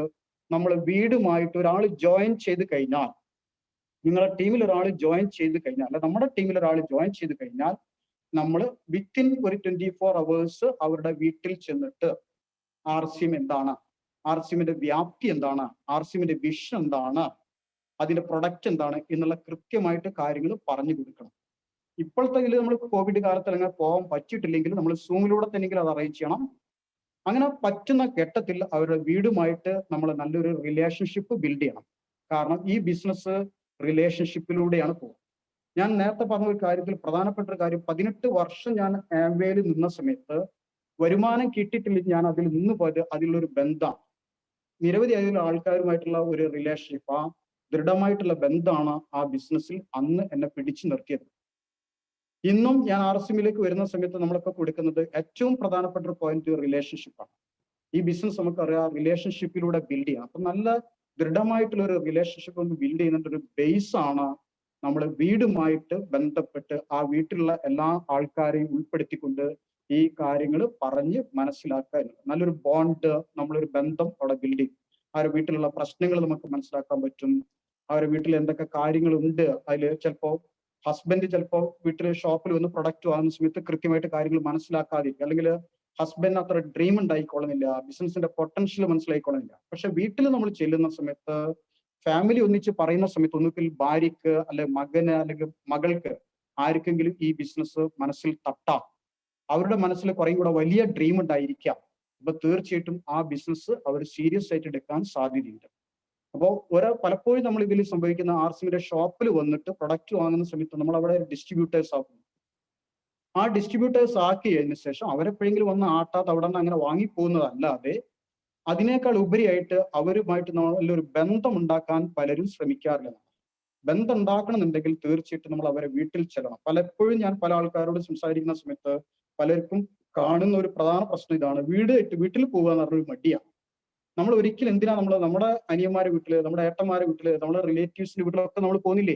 നമ്മൾ വീടുമായിട്ട് ഒരാൾ ജോയിൻ ചെയ്ത് കഴിഞ്ഞാൽ, നിങ്ങളുടെ ടീമിൽ ഒരാൾ ജോയിൻ ചെയ്ത് കഴിഞ്ഞാൽ, അല്ല നമ്മുടെ ടീമിൽ ഒരാൾ ജോയിൻ ചെയ്ത് കഴിഞ്ഞാൽ നമ്മൾ വിത്തിൻ ഒരു 24 hours അവരുടെ വീട്ടിൽ ചെന്നിട്ട് RCM എന്താണ്, RCMന്റെ വ്യാപ്തി എന്താണ്, RCMന്റെ വിഷൻ എന്താണ്, അതിന്റെ പ്രൊഡക്റ്റ് എന്താണ് എന്നുള്ള കൃത്യമായിട്ട് കാര്യങ്ങൾ പറഞ്ഞു കൊടുക്കണം. ഇപ്പോഴത്തെ നമ്മൾ കോവിഡ് കാലത്ത് അങ്ങനെ പോകാൻ പറ്റിയിട്ടില്ലെങ്കിൽ നമ്മൾ സൂമിലൂടെ തന്നെങ്കിൽ അത് അറിയിച്ച് ചെയ്യണം. അങ്ങനെ പറ്റുന്ന ഘട്ടത്തിൽ അവരുടെ വീടുമായിട്ട് നമ്മൾ നല്ലൊരു റിലേഷൻഷിപ്പ് ബിൽഡ് ചെയ്യണം. കാരണം ഈ ബിസിനസ് റിലേഷൻഷിപ്പിലൂടെയാണ് പോകുന്നത്. ഞാൻ നേരത്തെ പറഞ്ഞ ഒരു കാര്യത്തിൽ പ്രധാനപ്പെട്ട ഒരു കാര്യം, 18 വർഷം ഞാൻ ആംവേയിൽ നിന്ന സമയത്ത് വരുമാനം കിട്ടിയിട്ടില്ലെങ്കിൽ ഞാൻ അതിൽ നിന്ന് പോയത് അതിലൊരു ബന്ധമാണ്. നിരവധി അതിലുള്ള ആൾക്കാരുമായിട്ടുള്ള ഒരു റിലേഷൻഷിപ്പ്, ആ ദൃഢമായിട്ടുള്ള ബന്ധമാണ് ആ ബിസിനസ്സിൽ അന്ന് എന്നെ പിടിച്ചു നിർത്തിയത്. ഇന്നും ഞാൻ RCMയിലേക്ക് വരുന്ന സമയത്ത് നമ്മളൊക്കെ കൊടുക്കുന്നത് ഏറ്റവും പ്രധാനപ്പെട്ട ഒരു പോയിന്റ് റിലേഷൻഷിപ്പാണ്. ഈ ബിസിനസ് നമുക്കറിയാം റിലേഷൻഷിപ്പിലൂടെ ബിൽഡ് ചെയ്യാം. അപ്പൊ നല്ല ദൃഢമായിട്ടുള്ള ഒരു റിലേഷൻഷിപ്പ് ഒന്ന് ബിൽഡ് ചെയ്യുന്ന ഒരു ബേസ് ആണ് നമ്മൾ വീടുമായിട്ട് ബന്ധപ്പെട്ട് ആ വീട്ടിലുള്ള എല്ലാ ആൾക്കാരെയും ഉൾപ്പെടുത്തിക്കൊണ്ട് ഈ കാര്യങ്ങൾ പറഞ്ഞ് മനസ്സിലാക്കുക എന്നുള്ളത്. നല്ലൊരു ബോണ്ട്, നമ്മളൊരു ബന്ധം അവിടെ ബിൽഡ് ചെയ്യും. അവരുടെ വീട്ടിലുള്ള പ്രശ്നങ്ങൾ നമുക്ക് മനസ്സിലാക്കാൻ പറ്റും. അവരുടെ വീട്ടിൽ എന്തൊക്കെ കാര്യങ്ങളുണ്ട്, അതിൽ ചിലപ്പോൾ ഹസ്ബൻഡ് ചിലപ്പോൾ വീട്ടിൽ ഷോപ്പിൽ വന്ന് പ്രൊഡക്റ്റ് വാങ്ങുന്ന സമയത്ത് കൃത്യമായിട്ട് കാര്യങ്ങൾ മനസ്സിലാക്കാതിരിക്കും. അല്ലെങ്കിൽ ഹസ്ബൻഡിന് അത്ര ഡ്രീം ഉണ്ടായിക്കൊള്ളുന്നില്ല, ബിസിനസിന്റെ പൊട്ടൻഷ്യൽ മനസ്സിലായിക്കൊള്ളുന്നില്ല. പക്ഷെ വീട്ടിൽ നമ്മൾ ചെല്ലുന്ന സമയത്ത് ഫാമിലി ഒന്നിച്ച് പറയുന്ന സമയത്ത് ഒന്നുകിൽ ഭാര്യക്ക് അല്ലെങ്കിൽ മകന് അല്ലെങ്കിൽ മകൾക്ക് ആർക്കെങ്കിലും ഈ ബിസിനസ് മനസ്സിൽ തട്ടാം. അവരുടെ മനസ്സിൽ കുറേ കൂടെ വലിയ ഡ്രീം ഉണ്ടായിരിക്കാം. അപ്പൊ തീർച്ചയായിട്ടും ആ ബിസിനസ് അവർ സീരിയസ് ആയിട്ട് എടുക്കാൻ സാധ്യതയുണ്ട്. അപ്പോൾ പലപ്പോഴും നമ്മൾ ഇതിൽ സംഭവിക്കുന്ന RCMയുടെ ഷോപ്പിൽ വന്നിട്ട് പ്രൊഡക്റ്റ് വാങ്ങുന്ന സമയത്ത് നമ്മൾ അവിടെ ഡിസ്ട്രിബ്യൂട്ടേഴ്സ് ആക്കും. ആ ഡിസ്ട്രിബ്യൂട്ടേഴ്സ് ആക്കിയതിനു ശേഷം അവരെപ്പോഴെങ്കിലും വന്ന് ആട്ടാത്ത അവിടെ നിന്ന് അങ്ങനെ വാങ്ങിപ്പോകുന്നതല്ലാതെ അതിനേക്കാൾ ഉപരിയായിട്ട് അവരുമായിട്ട് നല്ലൊരു ബന്ധം ഉണ്ടാക്കാൻ പലരും ശ്രമിക്കാറില്ല. ബന്ധം ഉണ്ടാക്കണമെന്നുണ്ടെങ്കിൽ തീർച്ചയായിട്ടും നമ്മൾ അവരെ വീട്ടിൽ ചെല്ലണം. പലപ്പോഴും ഞാൻ പല ആൾക്കാരോട് സംസാരിക്കുന്ന സമയത്ത് പലർക്കും കാണുന്ന ഒരു പ്രധാന പ്രശ്നം ഇതാണ്, വീട്ടിൽ പോകുക എന്ന് പറഞ്ഞൊരു മടിയാണ്. നമ്മൾ ഒരിക്കലും എന്തിനാ നമ്മുടെ അനിയന്മാരുടെ വീട്ടില്, നമ്മുടെ ഏട്ടന്മാരുടെ വീട്ടില്, നമ്മുടെ റിലേറ്റീവ്സിന്റെ വീട്ടിലൊക്കെ നമ്മൾ പോകുന്നില്ലേ?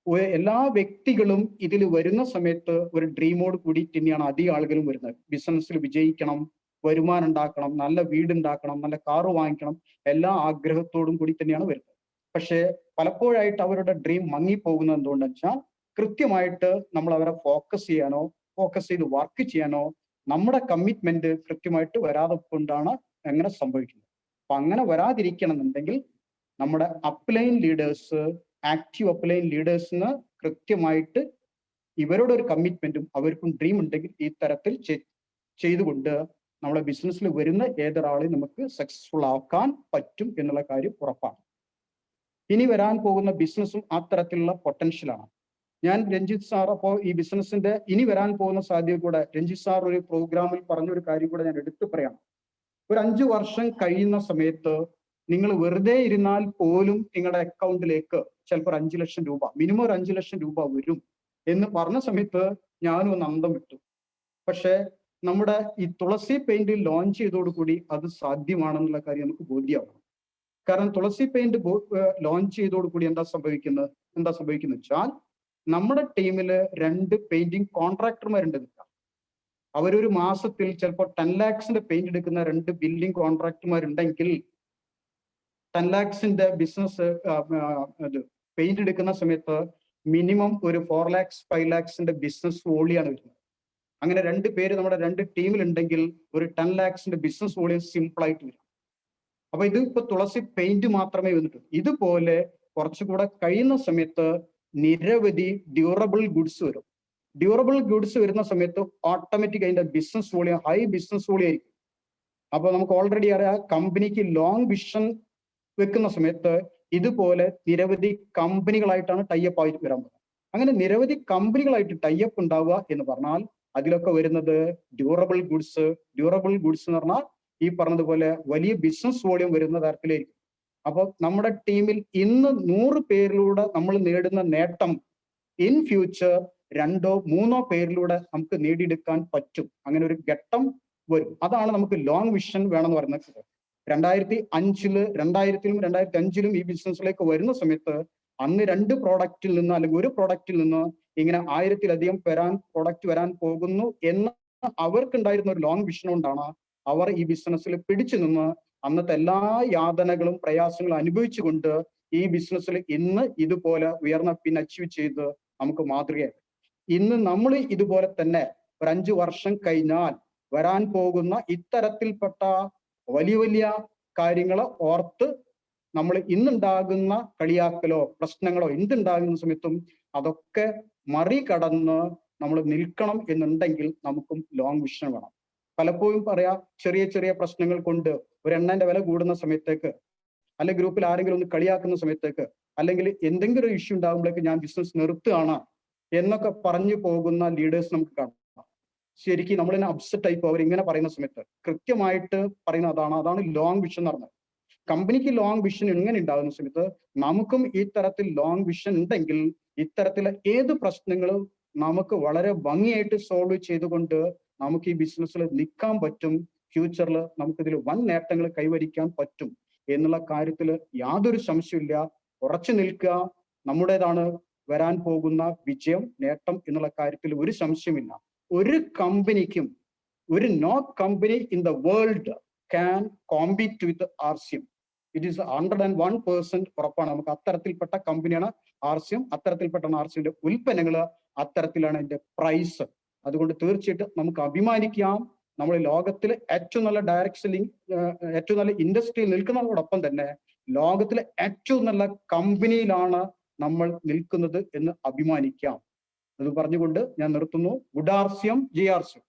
എല്ലാ വ്യക്തികളും ഇതിൽ വരുന്ന സമയത്ത് ഒരു ഡ്രീമോട് കൂടി തന്നെയാണ് അധികം ആളുകളും വരുന്നത്. ബിസിനസ്സിൽ വിജയിക്കണം, വരുമാനം ഉണ്ടാക്കണം, നല്ല വീടുണ്ടാക്കണം, നല്ല കാറ് വാങ്ങിക്കണം, എല്ലാ ആഗ്രഹത്തോടും കൂടി തന്നെയാണ് വരുന്നത്. പക്ഷേ പലപ്പോഴായിട്ട് അവരുടെ ഡ്രീം മങ്ങിപ്പോകുന്നത് എന്തുകൊണ്ടെന്ന് വെച്ചാൽ കൃത്യമായിട്ട് നമ്മൾ അവരെ ഫോക്കസ് ചെയ്ത് വർക്ക് ചെയ്യാനോ നമ്മുടെ കമ്മിറ്റ്മെന്റ് കൃത്യമായിട്ട് വരാതെ കൊണ്ടാണ് അങ്ങനെ സംഭവിക്കുന്നത്. അപ്പൊ അങ്ങനെ വരാതിരിക്കണമെന്നുണ്ടെങ്കിൽ നമ്മുടെ അപ്ലൈൻ ലീഡേഴ്സ്, ആക്റ്റീവ് അപ്ലൈൻ ലീഡേഴ്സിന് കൃത്യമായിട്ട് ഇവരുടെ ഒരു കമ്മിറ്റ്മെന്റും അവർക്കും ഡ്രീം ഉണ്ടെങ്കിൽ ഈ തരത്തിൽ ചെയ്തുകൊണ്ട് നമ്മളെ ബിസിനസ്സിൽ വരുന്ന ഏതൊരാളെ നമുക്ക് സക്സസ്ഫുൾ ആക്കാൻ പറ്റും എന്നുള്ള കാര്യം ഉറപ്പാണ്. ഇനി വരാൻ പോകുന്ന ബിസിനസ്സും ആ തരത്തിലുള്ള പൊട്ടൻഷ്യലാണ്. ഞാൻ രഞ്ജിത്ത് സാർ അപ്പോൾ ഈ ബിസിനസിന്റെ ഇനി വരാൻ പോകുന്ന സാധ്യത കൂടെ രഞ്ജിത്ത് സാർ ഒരു പ്രോഗ്രാമിൽ പറഞ്ഞൊരു കാര്യം കൂടെ ഞാൻ എടുത്തു പറയാം. ഒരു 5 വർഷം കഴിയുന്ന സമയത്ത് നിങ്ങൾ വെറുതെ ഇരുന്നാൽ പോലും നിങ്ങളുടെ അക്കൗണ്ടിലേക്ക് ചിലപ്പോൾ 5 ലക്ഷം രൂപ, മിനിമം ഒരു 5 ലക്ഷം രൂപ വരും എന്ന് പറഞ്ഞ സമയത്ത് ഞാനും ഒന്ന് അന്തം വിട്ടു. പക്ഷെ നമ്മുടെ ഈ തുളസി പെയിന്റ് ലോഞ്ച് ചെയ്തോടുകൂടി അത് സാധ്യമാണെന്നുള്ള കാര്യം നമുക്ക് ബോധ്യമാവണം. കാരണം തുളസി പെയിന്റ് ലോഞ്ച് ചെയ്തോടുകൂടി എന്താ സംഭവിക്കുന്നത് വെച്ചാൽ നമ്മുടെ ടീമില് 2 പെയിന്റിങ് കോൺട്രാക്ടർമാരുണ്ട്. അവരൊരു മാസത്തിൽ ചിലപ്പോൾ 10 lakhs പെയിന്റ് എടുക്കുന്ന 2 ബിൽഡിംഗ് കോൺട്രാക്ടർമാരുണ്ടെങ്കിൽ 10 lakhs ബിസിനസ് പെയിന്റ് എടുക്കുന്ന സമയത്ത് മിനിമം ഒരു 4 lakhs 5 lakhs ബിസിനസ് വോളിയാണ് വരുന്നത്. അങ്ങനെ 2 പേര് നമ്മുടെ 2 ടീമിലുണ്ടെങ്കിൽ ഒരു 10 lakhs ബിസിനസ് വോളിയം സിമ്പിൾ ആയിട്ട് വരും. അപ്പൊ ഇത് ഇപ്പൊ തുളസി പെയിന്റ് മാത്രമേ വന്നിട്ടുള്ളൂ. ഇതുപോലെ കുറച്ചുകൂടെ കഴിയുന്ന സമയത്ത് നിരവധി ഡ്യൂറബിൾ ഗുഡ്സ് വരും. ഡ്യൂറബിൾ ഗുഡ്സ് വരുന്ന സമയത്ത് ഓട്ടോമാറ്റിക് അതിന്റെ business volume high business volume ആയിരിക്കും. അപ്പൊ നമുക്ക് ഓൾറെഡി അറിയാം, കമ്പനിക്ക് ലോങ് വിഷൻ വെക്കുന്ന സമയത്ത് ഇതുപോലെ നിരവധി കമ്പനികളായിട്ടാണ് ടൈപ്പ് ആയിട്ട് വരാൻ പോകുന്നത്. അങ്ങനെ നിരവധി കമ്പനികളായിട്ട് ടൈപ്പ് ഉണ്ടാവുക എന്ന് പറഞ്ഞാൽ അതിലൊക്കെ വരുന്നത് ഡ്യൂറബിൾ ഗുഡ്സ് എന്ന് പറഞ്ഞാൽ ഈ പറഞ്ഞതുപോലെ വലിയ ബിസിനസ് വോളിയം വരുന്ന തരത്തിലായിരിക്കും. അപ്പോൾ നമ്മുടെ ടീമിൽ ഇന്ന് 100 പേരിലൂടെ നമ്മൾ നേടുന്ന നേട്ടം ഇൻ ഫ്യൂച്ചർ 2 or 3 പേരിലൂടെ നമുക്ക് നേടിയെടുക്കാൻ പറ്റും. അങ്ങനെ ഒരു ഘട്ടം വരും. അതാണ് നമുക്ക് ലോങ് വിഷൻ വേണമെന്ന് പറയുന്നത്. 2005-ല് 2000-ലും 2005-ലും ഈ ബിസിനസ്സിലേക്ക് വരുന്ന സമയത്ത് അന്ന് 2 പ്രോഡക്റ്റിൽ നിന്ന് അല്ലെങ്കിൽ ഒരു പ്രോഡക്റ്റിൽ നിന്ന് ഇങ്ങനെ 1000-ലധികം പ്രോഡക്റ്റ് വരാൻ പോകുന്നു എന്ന അവർക്കുണ്ടായിരുന്ന ഒരു ലോങ് വിഷൻ കൊണ്ടാണ് അവർ ഈ ബിസിനസ്സിൽ പിടിച്ചു നിന്ന് അന്നത്തെ എല്ലാ യാതനകളും പ്രയാസങ്ങളും അനുഭവിച്ചുകൊണ്ട് ഈ ബിസിനസ്സിൽ ഇന്ന് ഇതുപോലെ ഉയർന്ന അച്ചീവ് ചെയ്ത് നമുക്ക് മാതൃകയായി. ഇന്ന് നമ്മൾ ഇതുപോലെ തന്നെ ഒരു 5 വർഷം കഴിഞ്ഞാൽ വരാൻ പോകുന്ന ഇത്തരത്തിൽപ്പെട്ട വലിയ വലിയ കാര്യങ്ങൾ ഓർത്ത് നമ്മൾ ഇന്നുണ്ടാകുന്ന കളിയാക്കലോ പ്രശ്നങ്ങളോ എന്തുണ്ടാകുന്ന സമയത്തും അതൊക്കെ മറികടന്ന് നമ്മൾ നിൽക്കണം എന്നുണ്ടെങ്കിൽ നമുക്കും ലോങ് വിഷൻ വേണം. പലപ്പോഴും പറയാം, ചെറിയ ചെറിയ പ്രശ്നങ്ങൾ കൊണ്ട് ഒരു എണ്ണന്റെ വില കൂടുന്ന സമയത്തേക്ക്, അല്ലെങ്കിൽ ഗ്രൂപ്പിൽ ആരെങ്കിലും ഒന്ന് കളിയാക്കുന്ന സമയത്തേക്ക്, അല്ലെങ്കിൽ എന്തെങ്കിലും ഒരു ഇഷ്യൂ ഉണ്ടാകുമ്പോഴേക്ക് ഞാൻ ബിസിനസ് നിർത്തുകയാണ് എന്നൊക്കെ പറഞ്ഞു പോകുന്ന ലീഡേഴ്സ് നമുക്ക് കാണാം. ശരിക്കും നമ്മൾ തന്നെ അപ്സെറ്റ് ആയി പോകും അവരിങ്ങനെ പറയുന്ന സമയത്ത്. കൃത്യമായിട്ട് പറയുന്ന അതാണ് ലോങ് വിഷൻ എന്ന് പറഞ്ഞത്. കമ്പനിക്ക് ലോങ് വിഷൻ എങ്ങനെ ഉണ്ടാകുന്ന സമയത്ത് നമുക്കും ഈ തരത്തിൽ ലോങ് വിഷൻ ഉണ്ടെങ്കിൽ ഇത്തരത്തിലെ ഏത് പ്രശ്നങ്ങളും നമുക്ക് വളരെ ഭംഗിയായിട്ട് സോൾവ് ചെയ്തുകൊണ്ട് നമുക്ക് ഈ ബിസിനസ്സിൽ നിൽക്കാൻ പറ്റും. ഫ്യൂച്ചറിൽ നമുക്കിതിൽ വൻ നേട്ടങ്ങൾ കൈവരിക്കാൻ പറ്റും എന്നുള്ള കാര്യത്തിൽ യാതൊരു സംശയമില്ല. ഉറച്ചു നിൽക്കുക. നമ്മുടേതാണ് വരാൻ പോകുന്ന വിജയം, നേട്ടം എന്നുള്ള കാര്യത്തിൽ ഒരു സംശയമില്ല. ഒരു കമ്പനിക്കും no company in the world can compete with RCM. It is 101% ഉറപ്പാണ്. നമുക്ക് അത്തരത്തിൽപ്പെട്ട കമ്പനിയാണ് RCM. അത്തരത്തിൽപ്പെട്ട RCMന്റെ ഉൽപ്പന്നങ്ങൾ അത്തരത്തിലാണ് അതിന്റെ പ്രൈസ്. അതുകൊണ്ട് തീർച്ചയായിട്ടും നമുക്ക് അഭിമാനിക്കാം. നമ്മൾ ലോകത്തിലെ ഏറ്റവും നല്ല ഡയറക്ട് സെല്ലിംഗ്, ഏറ്റവും നല്ല ഇൻഡസ്ട്രിയിൽ നിൽക്കുന്നതോടൊപ്പം തന്നെ ലോകത്തിലെ ഏറ്റവും നല്ല കമ്പനിയിലാണ് നമ്മൾ നിൽക്കുന്നത് എന്ന് അഭിമാനിക്കാം. അത് പറഞ്ഞുകൊണ്ട് ഞാൻ നിർത്തുന്നു. ഗുഡ് RCM, ജയ് RCM.